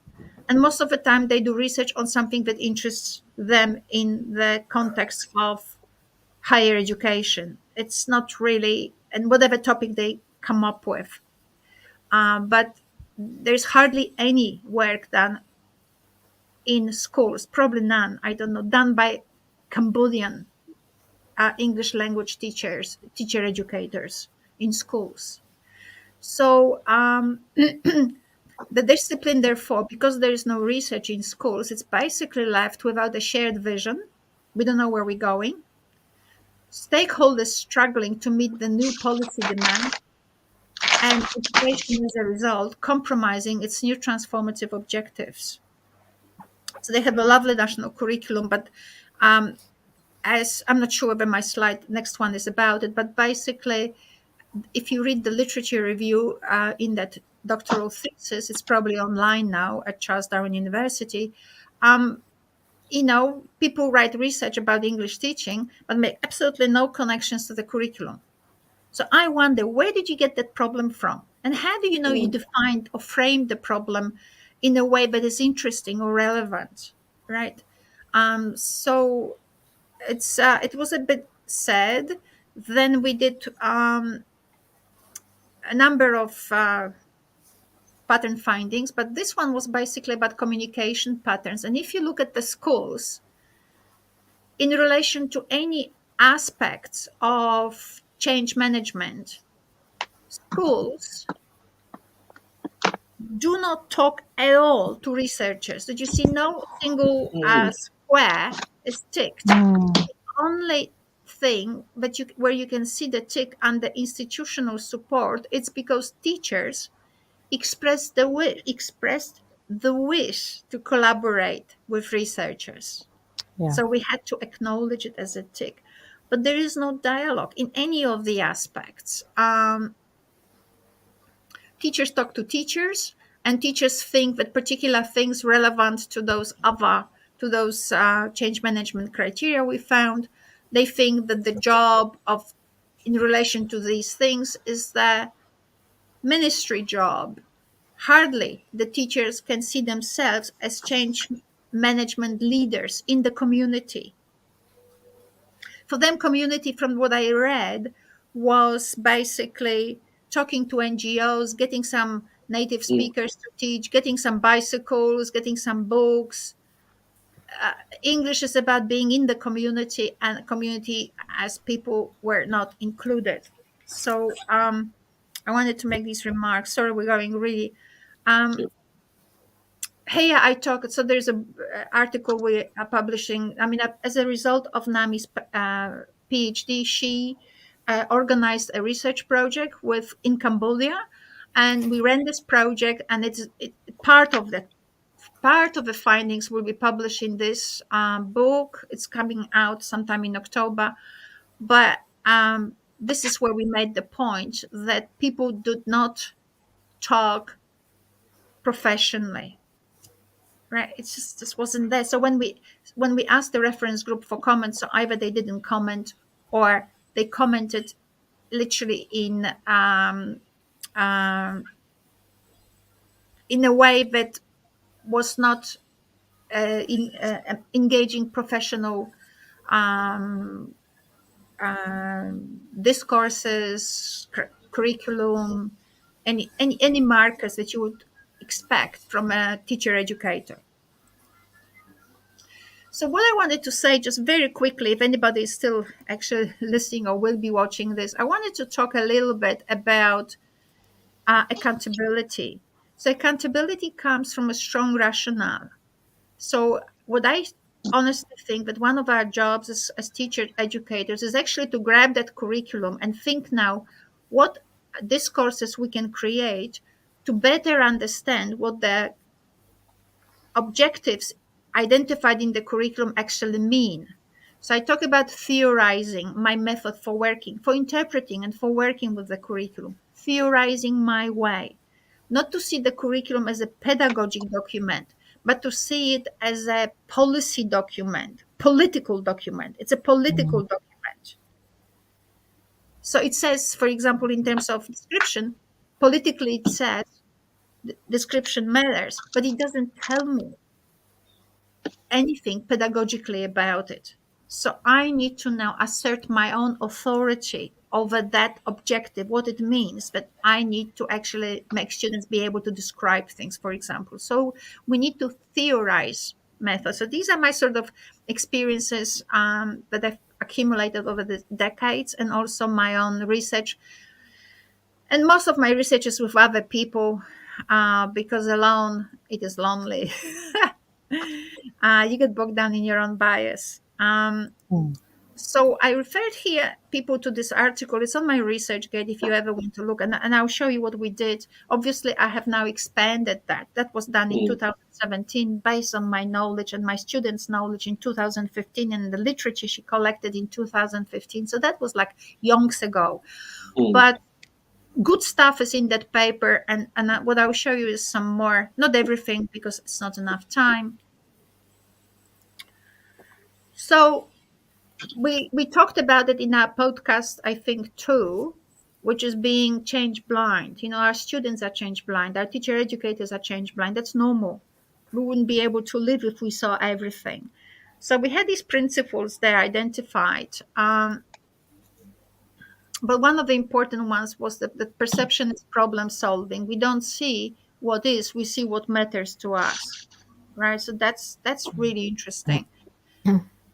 S1: And most of the time, they do research on something that interests them in the context of higher education. It's not really, and whatever topic they come up with. But there's hardly any work done in schools, probably none, I don't know, done by Cambodian English language teachers, teacher educators in schools. So the discipline, therefore, because there is no research in schools, it's basically left without a shared vision. We don't know where we're going. Stakeholders struggling to meet the new policy demand, and education as a result compromising its new transformative objectives. So they have a lovely national curriculum, but um, as I'm not sure whether my slide next one is about it, but basically, if you read the literature review in that doctoral thesis, it's probably online now at Charles Darwin University. Um, people write research about English teaching, but make absolutely no connections to the curriculum. So I wonder, where did you get that problem from? And how do you know you defined or framed the problem in a way that is interesting or relevant, right? So it was a bit sad. Then we did a number of pattern findings, but this one was basically about communication patterns. And if you look at the schools in relation to any aspects of change management, schools do not talk at all to researchers. Did you see no single square is ticked?
S2: Mm.
S1: Only thing that where you can see the tick under institutional support, it's because teachers expressed the wish to collaborate with researchers.
S2: Yeah.
S1: So we had to acknowledge it as a tick. But there is no dialogue in any of the aspects. Teachers talk to teachers, and teachers think that particular things relevant to those change management criteria we found, they think that the job of in relation to these things is the ministry job. Hardly the teachers can see themselves as change management leaders in the community. For them, community, from what I read, was basically talking to NGOs, getting some native speakers to teach, getting some bicycles, getting some books. English is about being in the community, and community as people were not included. So I wanted to make these remarks. Sorry, we're going really. Um, Hey, I talk. So there's a article we are publishing. I mean, as a result of Nami's PhD, she organized a research project in Cambodia, and we ran this project. And part of the findings will be published in this book. It's coming out sometime in October. But this is where we made the point that people did not talk professionally, right? It's just wasn't there. So when we asked the reference group for comments, so either they didn't comment or they commented literally in a way that was not engaging professional um, discourses, curriculum, any markers that you would expect from a teacher educator. So what I wanted to say just very quickly, if anybody is still actually listening or will be watching this, I wanted to talk a little bit about accountability. So accountability comes from a strong rationale. So what I honestly think that one of our jobs as teacher educators is actually to grab that curriculum and think now what discourses we can create to better understand what the objectives identified in the curriculum actually mean. So I talk about theorizing, my method for working, for interpreting and for working with the curriculum, theorizing my way, not to see the curriculum as a pedagogic document, but to see it as a policy document, political document. It's a political document. So it says, for example, in terms of description, politically it says description matters, but it doesn't tell me anything pedagogically about it. So I need to now assert my own authority over that objective, what it means that I need to actually make students be able to describe things, for example. So we need to theorize methods. So these are my sort of experiences that I've accumulated over the decades, and also my own research. And most of my research is with other people because alone it is lonely. You get bogged down in your own bias.
S2: Mm.
S1: So I referred here people to this article. It's on my ResearchGate if you ever want to look, and I'll show you what we did. Obviously, I have now expanded that. That was done in 2017 based on my knowledge and my students' knowledge in 2015 and the literature she collected in 2015. So that was like yonks ago. But good stuff is in that paper, and what I'll show you is some more, not everything because it's not enough time. So we talked about it in our podcast, I think, too, which is being change blind. Our students are change blind, our teacher educators are change blind. That's normal. We wouldn't be able to live if we saw everything. So we had these principles there identified. But one of the important ones was that perception is problem solving. We don't see what is, we see what matters to us, right? So that's really interesting.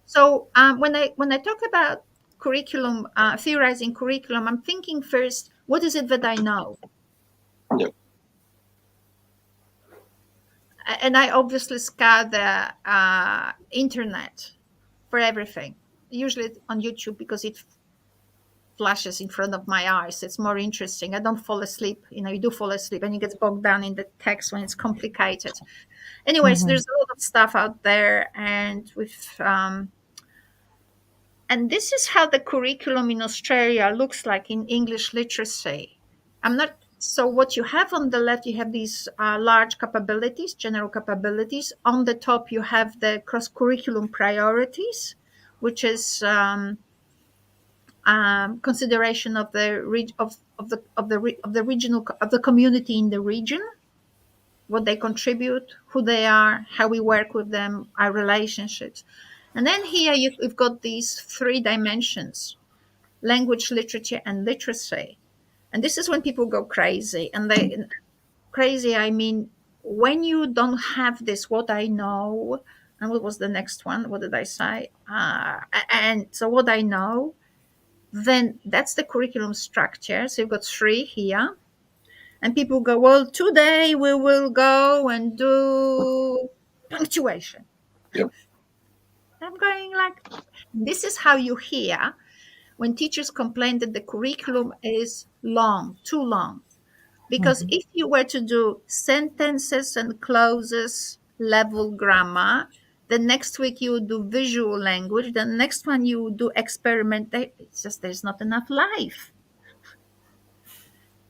S1: So when I talk about curriculum, theorizing curriculum, I'm thinking first, what is it that I know?
S3: Yeah.
S1: And I obviously scour the internet for everything. Usually on YouTube, because it flashes in front of my eyes. It's more interesting. I don't fall asleep. You do fall asleep and you get bogged down in the text when it's complicated. Anyways,
S2: Mhm.
S1: there's a lot of stuff out there, and this is how the curriculum in Australia looks like in English literacy. So what you have on the left, you have these large capabilities, general capabilities. On the top, you have the cross-curriculum priorities, which is consideration of the regional of the community in the region, what they contribute, who they are, how we work with them, our relationships. And then here you've got these three dimensions: language, literature, and literacy. And this is when people go crazy. And crazy, I mean, when you don't have this, what I know, and what was the next one? What did I say? And so what I know, then that's the curriculum structure. So you've got three here. And people go, well, today we will go and do punctuation.
S3: Yep.
S1: I'm going like, this is how you hear when teachers complain that the curriculum is long, too long. Because
S2: Mhm.
S1: if you were to do sentences and clauses level grammar, the next week you would do visual language, the next one you would do experimentation. It's just there's not enough life.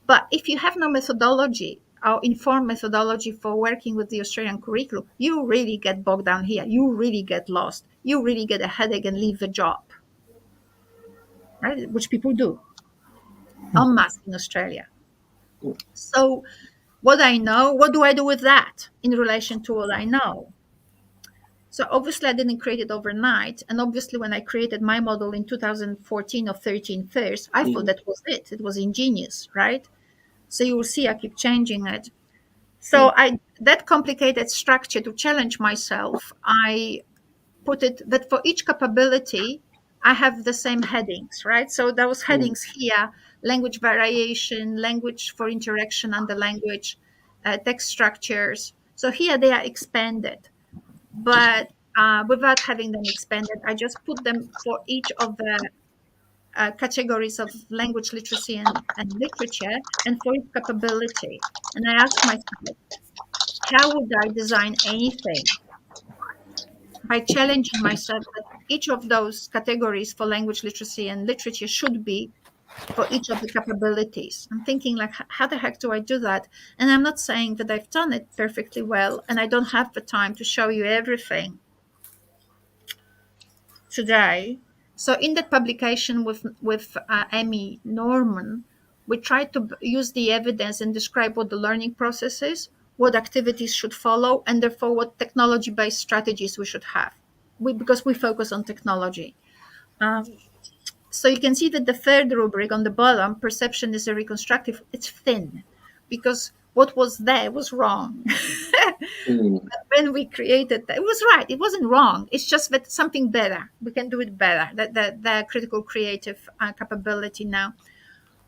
S1: But if you have no methodology or informed methodology for working with the Australian curriculum, you really get bogged down here. You really get lost. You really get a headache and leave the job, right? Which people do en masse in Australia. So, what I know, what do I do with that in relation to what I know? So, obviously, I didn't create it overnight. And obviously, when I created my model in 2014 or 13 first, I thought
S3: Mhm.
S1: that was it. It was ingenious, right? So, you will see I keep changing it.
S3: Mm.
S1: So I that complicated structure to challenge myself, I put it that for each capability, I have the same headings, right? So those
S3: Mm.
S1: headings here: language variation, language for interaction under language, text structures. So here they are expanded, but without having them expanded, I just put them for each of the categories of language literacy and literature, and for each capability. And I ask myself, how would I design anything? By challenging myself that each of those categories for language literacy and literature should be for each of the capabilities. I'm thinking like, how the heck do I do that? And I'm not saying that I've done it perfectly well, and I don't have the time to show you everything today. So in that publication with Amy Norman, we tried to use the evidence and describe what the learning process is, what activities should follow, and therefore what technology-based strategies we should have. Because we focus on technology. So you can see that the third rubric on the bottom, perception is a reconstructive, it's thin because what was there was wrong.
S3: Mm.
S1: When we created that, it was right. It wasn't wrong. It's just that something better. We can do it better. The critical creative capability now.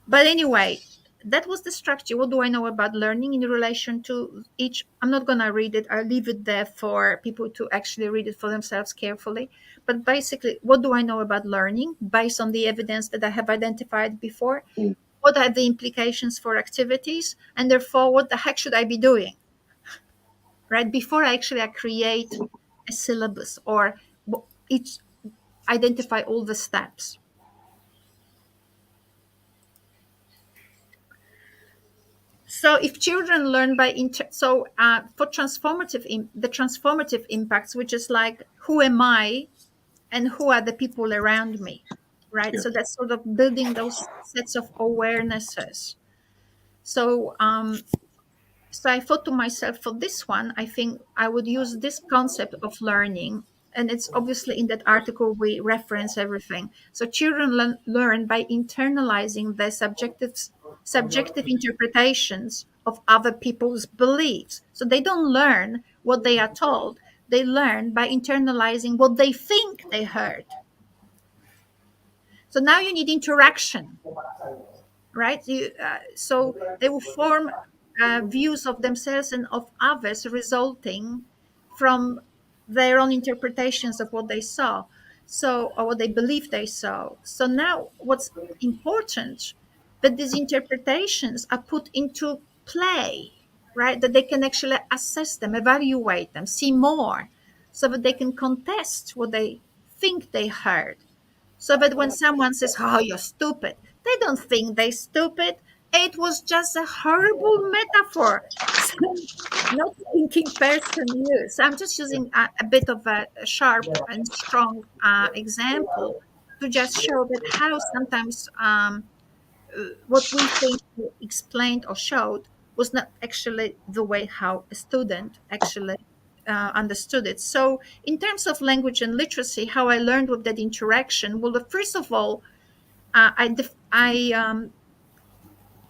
S1: But anyway, that was the structure. What do I know about learning in relation to each? I'm not going to read it. I'll leave it there for people to actually read it for themselves carefully. But basically, what do I know about learning based on the evidence that I have identified before?
S3: Mm.
S1: What are the implications for activities? And therefore, what the heck should I be doing? Right? Before I create a syllabus or each identify all the steps. So if children learn by for the transformative impacts, which is like, who am I and who are the people around me, right?
S3: Yeah.
S1: So that's sort of building those sets of awarenesses. So so I thought to myself, for this one, I think I would use this concept of learning. And it's obviously in that article we reference everything. So children learn by internalizing their subjective interpretations of other people's beliefs. So they don't learn what they are told. They learn by internalizing what they think they heard. So now you need interaction, right? So they will form views of themselves and of others resulting from their own interpretations of what they saw, so or what they believe they saw. So now what's important, that these interpretations are put into play, right? That they can actually assess them, evaluate them, see more, so that they can contest what they think they heard. So that when someone says, "Oh, you're stupid," they don't think they're stupid. It was just a horrible metaphor. Some not thinking person used. So I'm just using a bit of a sharp and strong example to just show that how sometimes what we think we explained or showed was not actually the way how a student actually understood it. So, in terms of language and literacy, how I learned with that interaction, well, first of all,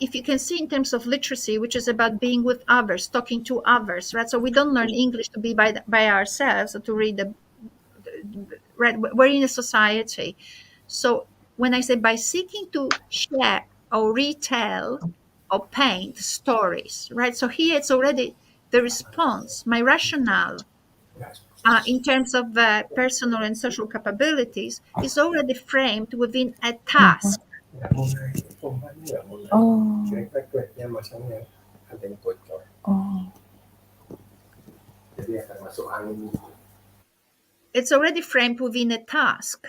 S1: if you can see in terms of literacy, which is about being with others, talking to others, right? So we don't learn English to be by ourselves or to read the right. We're in a society. So when I say by seeking to share or retell or paint stories, right? So here it's already the response, my rationale in terms of personal and social capabilities is already framed within a
S2: Mhm.
S1: task.
S2: Oh, oh,
S1: It's already framed within a task.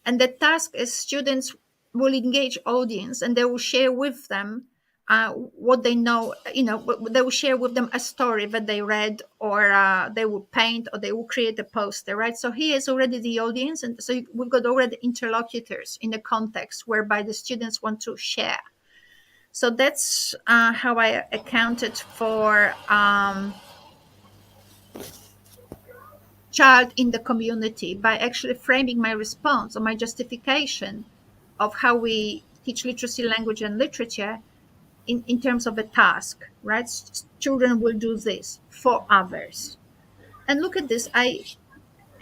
S1: And the task is students will engage audience and they will share with them what they know, they will share with them a story that they read, or they will paint, or they will create a poster, right? So here is already the audience, and so we've got already interlocutors in the context whereby the students want to share. So that's how I accounted for child in the community, by actually framing my response or my justification of how we teach literacy, language, and literature in terms of a task, right? Children will do this for others. And look at this. I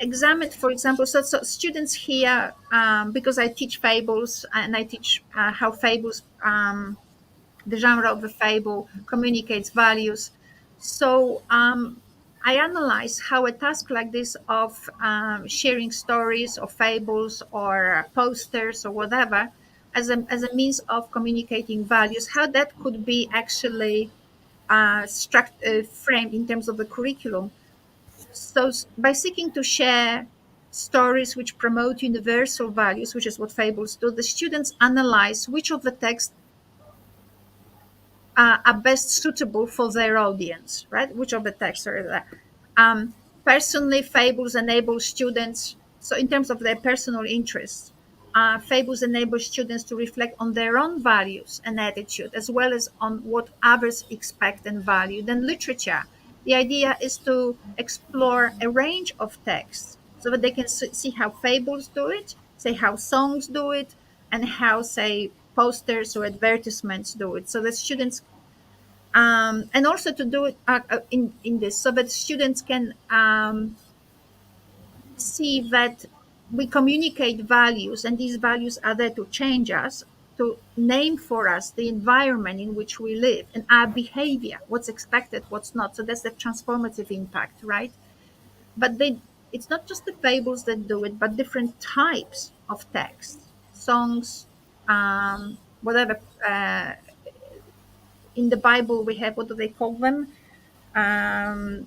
S1: examined, for example, so students here, because I teach fables and I teach how fables, the genre of the fable communicates values. So I analyze how a task like this of sharing stories or fables or posters or whatever as a means of communicating values, how that could be actually framed in terms of the curriculum. So by seeking to share stories which promote universal values, which is what fables do, the students analyze which of the texts are best suitable for their audience, right? Which of the texts are there? Um, Personally, fables enable students, so in terms of their personal interests, fables enable students to reflect on their own values and attitude, as well as on what others expect and value. Then literature, the idea is to explore a range of texts so that they can see how fables do it, say how songs do it, and how, say, posters or advertisements do it. So that students and also to do it in this, so that students can see that we communicate values, and these values are there to change us, to name for us the environment in which we live and our behavior, what's expected, what's not. So that's the transformative impact, right? But it's not just the fables that do it, but different types of texts, songs, whatever. In the Bible, we have, what do they call them? um,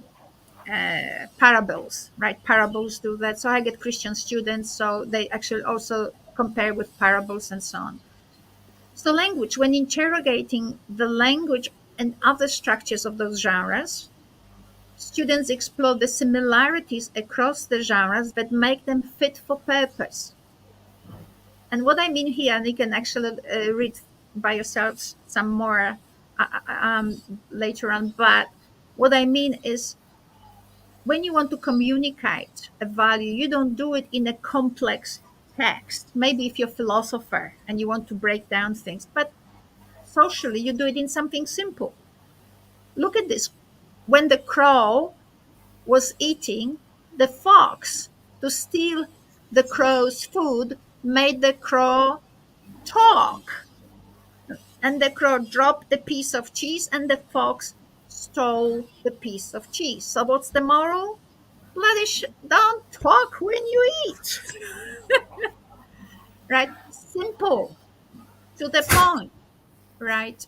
S1: Parables, right? Parables do that. So I get Christian students, so they actually also compare with parables and so on. So language, when interrogating the language and other structures of those genres, Students explore the similarities across the genres that make them fit for purpose. And what I mean here, and you can actually read by yourselves some more later on, but what I mean is when you want to communicate a value, you don't do it in a complex text. Maybe if you're a philosopher and you want to break down things, but socially, you do it in something simple. Look at this. When the crow was eating, the fox, to steal the crow's food, made the crow talk. And the crow dropped the piece of cheese, and the fox stole the piece of cheese. So, what's the moral? Don't talk when you eat, right? Simple, to the point, right?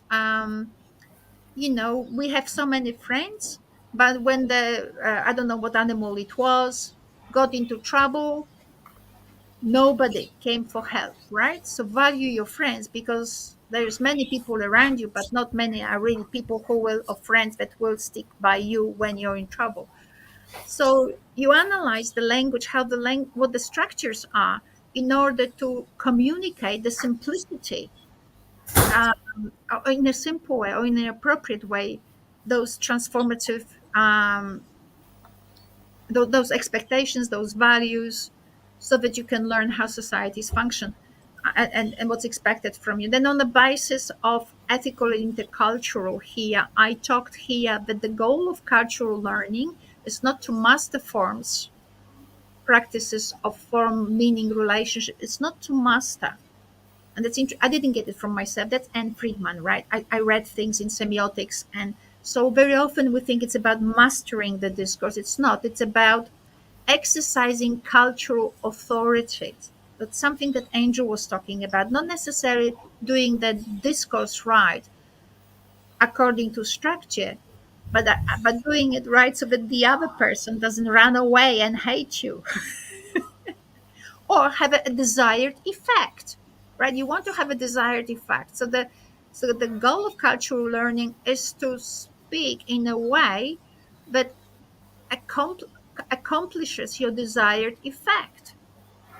S1: We have so many friends, but when the I don't know what animal it was got into trouble, nobody came for help, right? So value your friends, because there's many people around you, but not many are really people who will, or friends that will stick by you when you're in trouble. So you analyze the language, how what the structures are, in order to communicate the simplicity, um, in a simple way or in an appropriate way, those transformative, those expectations, those values, so that you can learn how societies function, and what's expected from you. Then, on the basis of ethical and intercultural, here, I talked here that the goal of cultural learning is not to master forms, practices of form, meaning, relationship. It's not to master. And I didn't get it from myself. That's Anne Friedman, right? I read things in semiotics. And so very often we think it's about mastering the discourse. It's not. It's about exercising cultural authority. That's something that Angel was talking about, not necessarily doing the discourse right according to structure, but doing it right so that the other person doesn't run away and hate you, or have a desired effect, right? You want to have a desired effect. So the goal of cultural learning is to speak in a way that accomplishes your desired effect,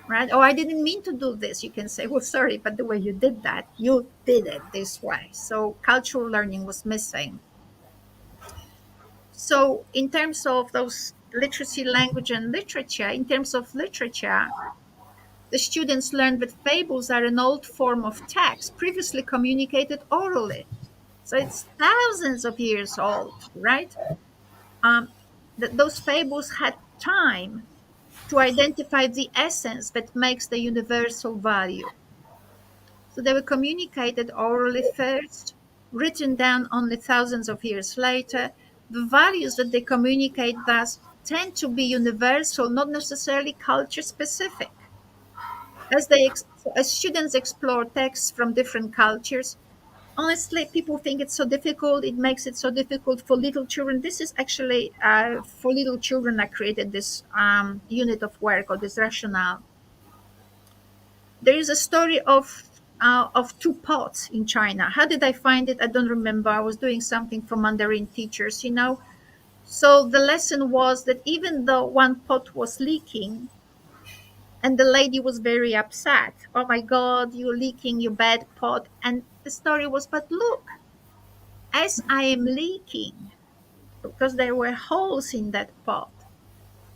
S1: right? Oh, I didn't mean to do this. You can say, well, sorry, but the way you did that, you did it this way. So cultural learning was missing. So in terms of those literacy, language, and literature, in terms of literature, the students learned that fables are an old form of text previously communicated orally. So it's thousands of years old, right? Um, that those fables had time to identify the essence that makes the universal value. So they were communicated orally first, written down only thousands of years later. The values that they communicate thus tend to be universal, not necessarily culture specific. As students explore texts from different cultures, honestly, people think it's so difficult. It makes it so difficult for little children. This is actually for little children. I created this unit of work, or this rationale. There is a story of two pots in China. How did I find it? I don't remember. I was doing something for Mandarin teachers. So the lesson was that even though one pot was leaking, and the lady was very upset. Oh my God, you're leaking your bad pot. And the story was, but look, as I am leaking, because there were holes in that pot,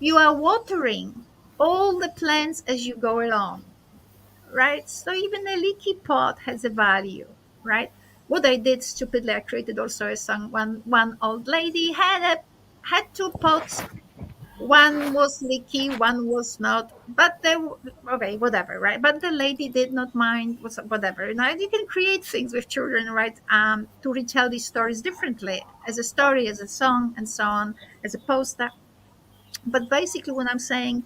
S1: you are watering all the plants as you go along, right? So even a leaky pot has a value, right? What I did stupidly, I created also a song. One old lady had two pots. One was leaky, one was not, but okay, whatever, right? But the lady did not mind, was whatever. You can create things with children, right? To retell these stories differently, as a story, as a song, and so on, as a poster. But basically, what I'm saying,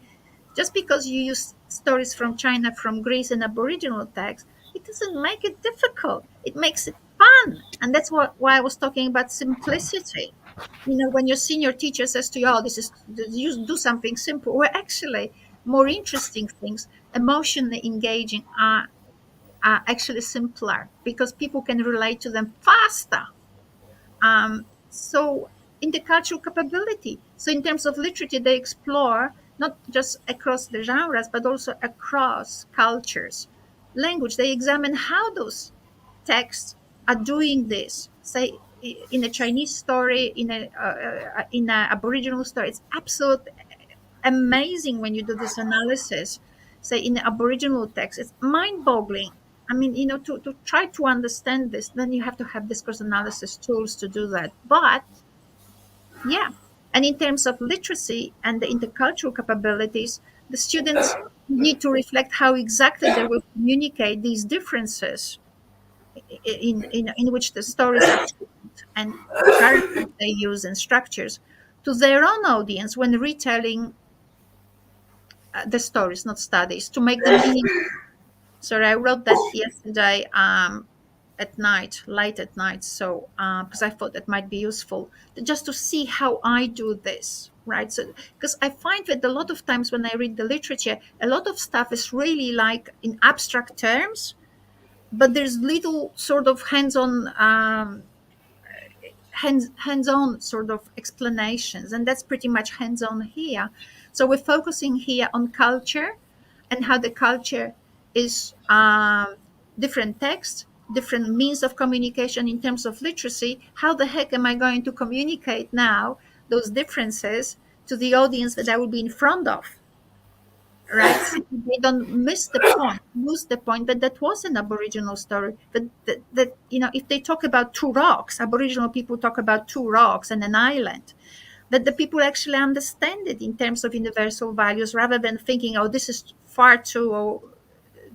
S1: just because you use stories from China, from Greece, and Aboriginal texts, it doesn't make it difficult. It makes it fun, and that's why I was talking about simplicity. When your senior teacher says to you, "Oh, you do something simple," well, actually, more interesting things, emotionally engaging, are actually simpler because people can relate to them faster. So intercultural capability. So in terms of literature, they explore not just across the genres, but also across cultures. Language, they examine how those texts are doing this. Say in a Chinese story, in a Aboriginal story, it's absolutely amazing when you do this analysis. Say in the Aboriginal text, it's mind-boggling. I mean, to try to understand this, then you have to have discourse analysis tools to do that. But yeah. And in terms of literacy and the intercultural capabilities, the students need to reflect how exactly they will communicate these differences in which the stories are told and characters they use and structures to their own audience when retelling the stories, not studies, to make them meaningful. Sorry, I wrote that yesterday at night, late at night. So, because I thought that might be useful just to see how I do this, right? So, because I find that a lot of times when I read the literature, a lot of stuff is really like in abstract terms, but there's little sort of hands-on sort of explanations, and that's pretty much hands-on here. So we're focusing here on culture and how the culture is different text, different means of communication. In terms of literacy, how the heck am I going to communicate now those differences to the audience that I will be in front of, right? So they don't miss the point, lose the point that that was an Aboriginal story. That if they talk about two rocks, Aboriginal people talk about two rocks and an island, that the people actually understand it in terms of universal values rather than thinking, oh, this is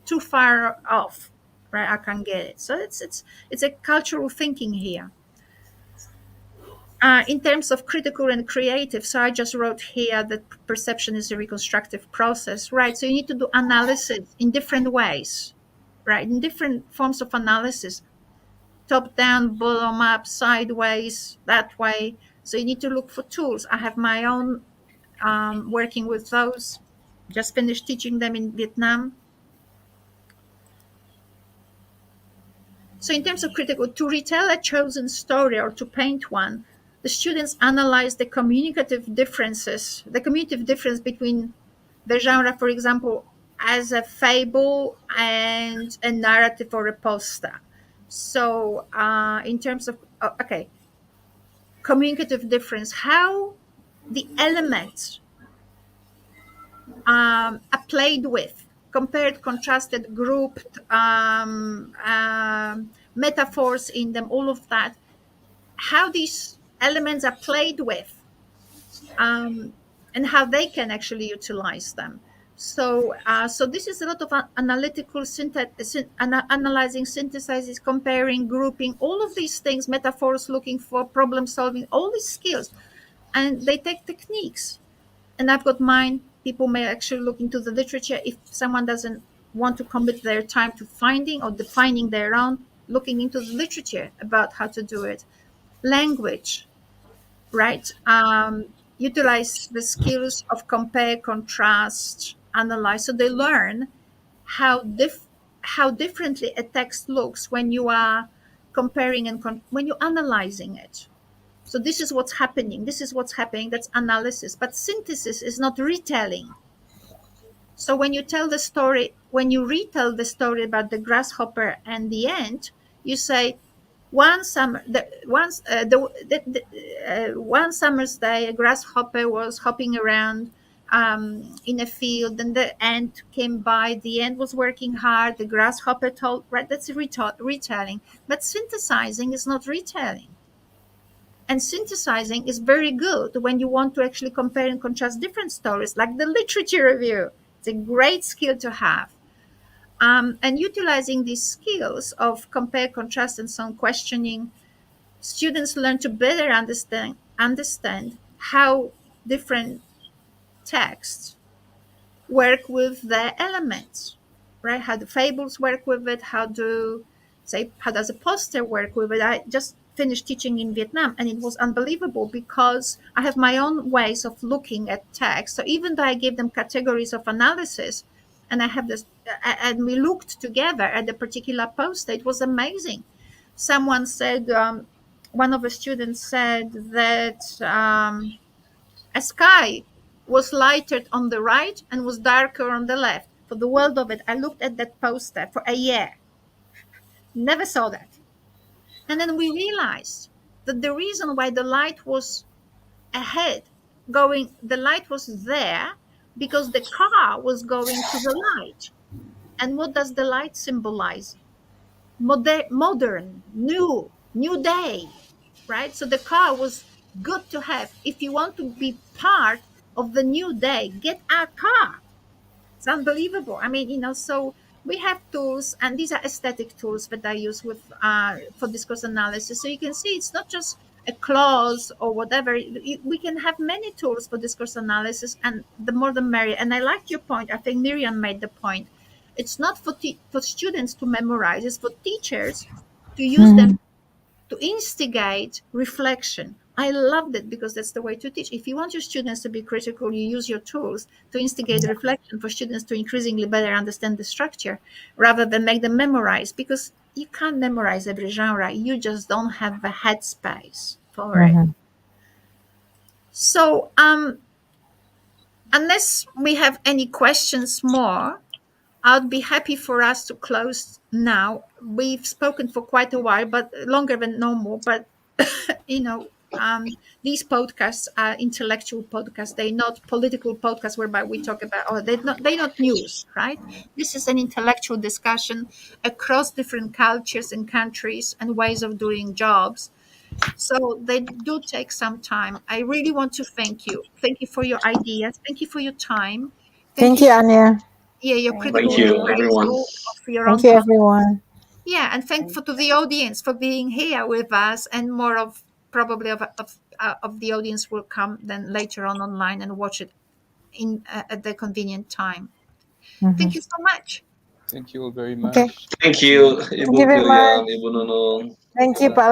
S1: too far off, right? I can't get it. So it's a cultural thinking here. In terms of critical and creative, so I just wrote here that perception is a reconstructive process, right? So you need to do analysis in different ways, right? In different forms of analysis, top down, bottom up, sideways, that way. So you need to look for tools. I have my own working with those. Just finished teaching them in Vietnam. So, in terms of critical, to retell a chosen story or to paint one, the students analyze the communicative difference between the genre, for example, as a fable and a narrative or a poster. So, in terms of, okay, communicative difference, how the elements are played with, compared, contrasted, grouped, metaphors in them, all of that, how these elements are played with, and how they can actually utilize them. So this is a lot of analytical analyzing, synthesizing, comparing, grouping, all of these things, metaphors, looking for problem solving, all these skills, and they take techniques. And I've got mine. People may actually look into the literature if someone doesn't want to commit their time to finding or defining their own, looking into the literature about how to do it. Language, right? Utilize the skills of compare, contrast, analyze. So they learn how how differently a text looks when you are comparing and when you're analyzing it. So this is what's happening. This is what's happening. That's analysis. But synthesis is not retelling. So when you tell the story, when you retell the story about the grasshopper and the ant, you say, one summer's day, a grasshopper was hopping around in a field, and the ant came by. The ant was working hard. The grasshopper told, right? That's retelling. But synthesizing is not retelling. And synthesizing is very good when you want to actually compare and contrast different stories, like the literature review. It's a great skill to have. And utilizing these skills of compare, contrast, and some questioning, students learn to better understand how different texts work with their elements, right? How the fables work with it, how does a poster work with it? I just finished teaching in Vietnam, and it was unbelievable because I have my own ways of looking at text. So even though I gave them categories of analysis, and I have this, and we looked together at a particular poster, it was amazing. Someone said, one of the students said that a sky was lighted on the right and was darker on the left. For the world of it, I looked at that poster for a year, never saw that. And then we realized that the reason why the light was ahead, the light was there because the car was going to the light. And what does the light symbolize? Modern, new day, right? So the car was good to have. If you want to be part of the new day, get a car. It's unbelievable. I mean, so we have tools, and these are aesthetic tools that I use with for discourse analysis. So you can see it's not just a clause or whatever. We can have many tools for discourse analysis, and the more the merrier. And I liked your point. I think Miriam made the point. It's not for students to memorize. It's for teachers to use them
S2: Mhm.
S1: to instigate reflection. I loved it because that's the way to teach. If you want your students to be critical, you use your tools to instigate reflection for students to increasingly better understand the structure rather than make them memorize, because you can't memorize every genre. You just don't have the headspace for it.
S2: Mhm.
S1: So, unless we have any questions more, I'd be happy for us to close now. We've spoken for quite a while, but longer than normal. But you know, these podcasts are intellectual podcasts. They're not political podcasts whereby we talk about, or they're not news, right? This is an intellectual discussion across different cultures and countries and ways of doing jobs. So they do take some time. I really want to thank you. Thank you for your ideas. Thank you for your time. Thank
S2: Thank
S1: you
S2: you,
S1: for
S2: Anya.
S1: your
S4: Thank
S3: Thank
S1: critical
S3: you,
S4: you.
S3: everyone.
S1: appraisal of your
S2: Thank
S1: own
S2: you,
S1: content.
S2: everyone.
S1: Yeah, and thankful to the audience for being here with us, and more of probably of the audience will come then later on online and watch it in at the convenient time.
S2: Mhm.
S1: Thank you so much.
S5: Thank you all very
S2: Okay.
S5: much.
S3: Thank
S5: See you.
S3: you,
S2: Thank
S3: Ibu
S2: you very
S3: Gillian,
S2: much.
S3: Ibu Nunung.
S2: Thank you,
S5: Bye-bye.
S2: Pak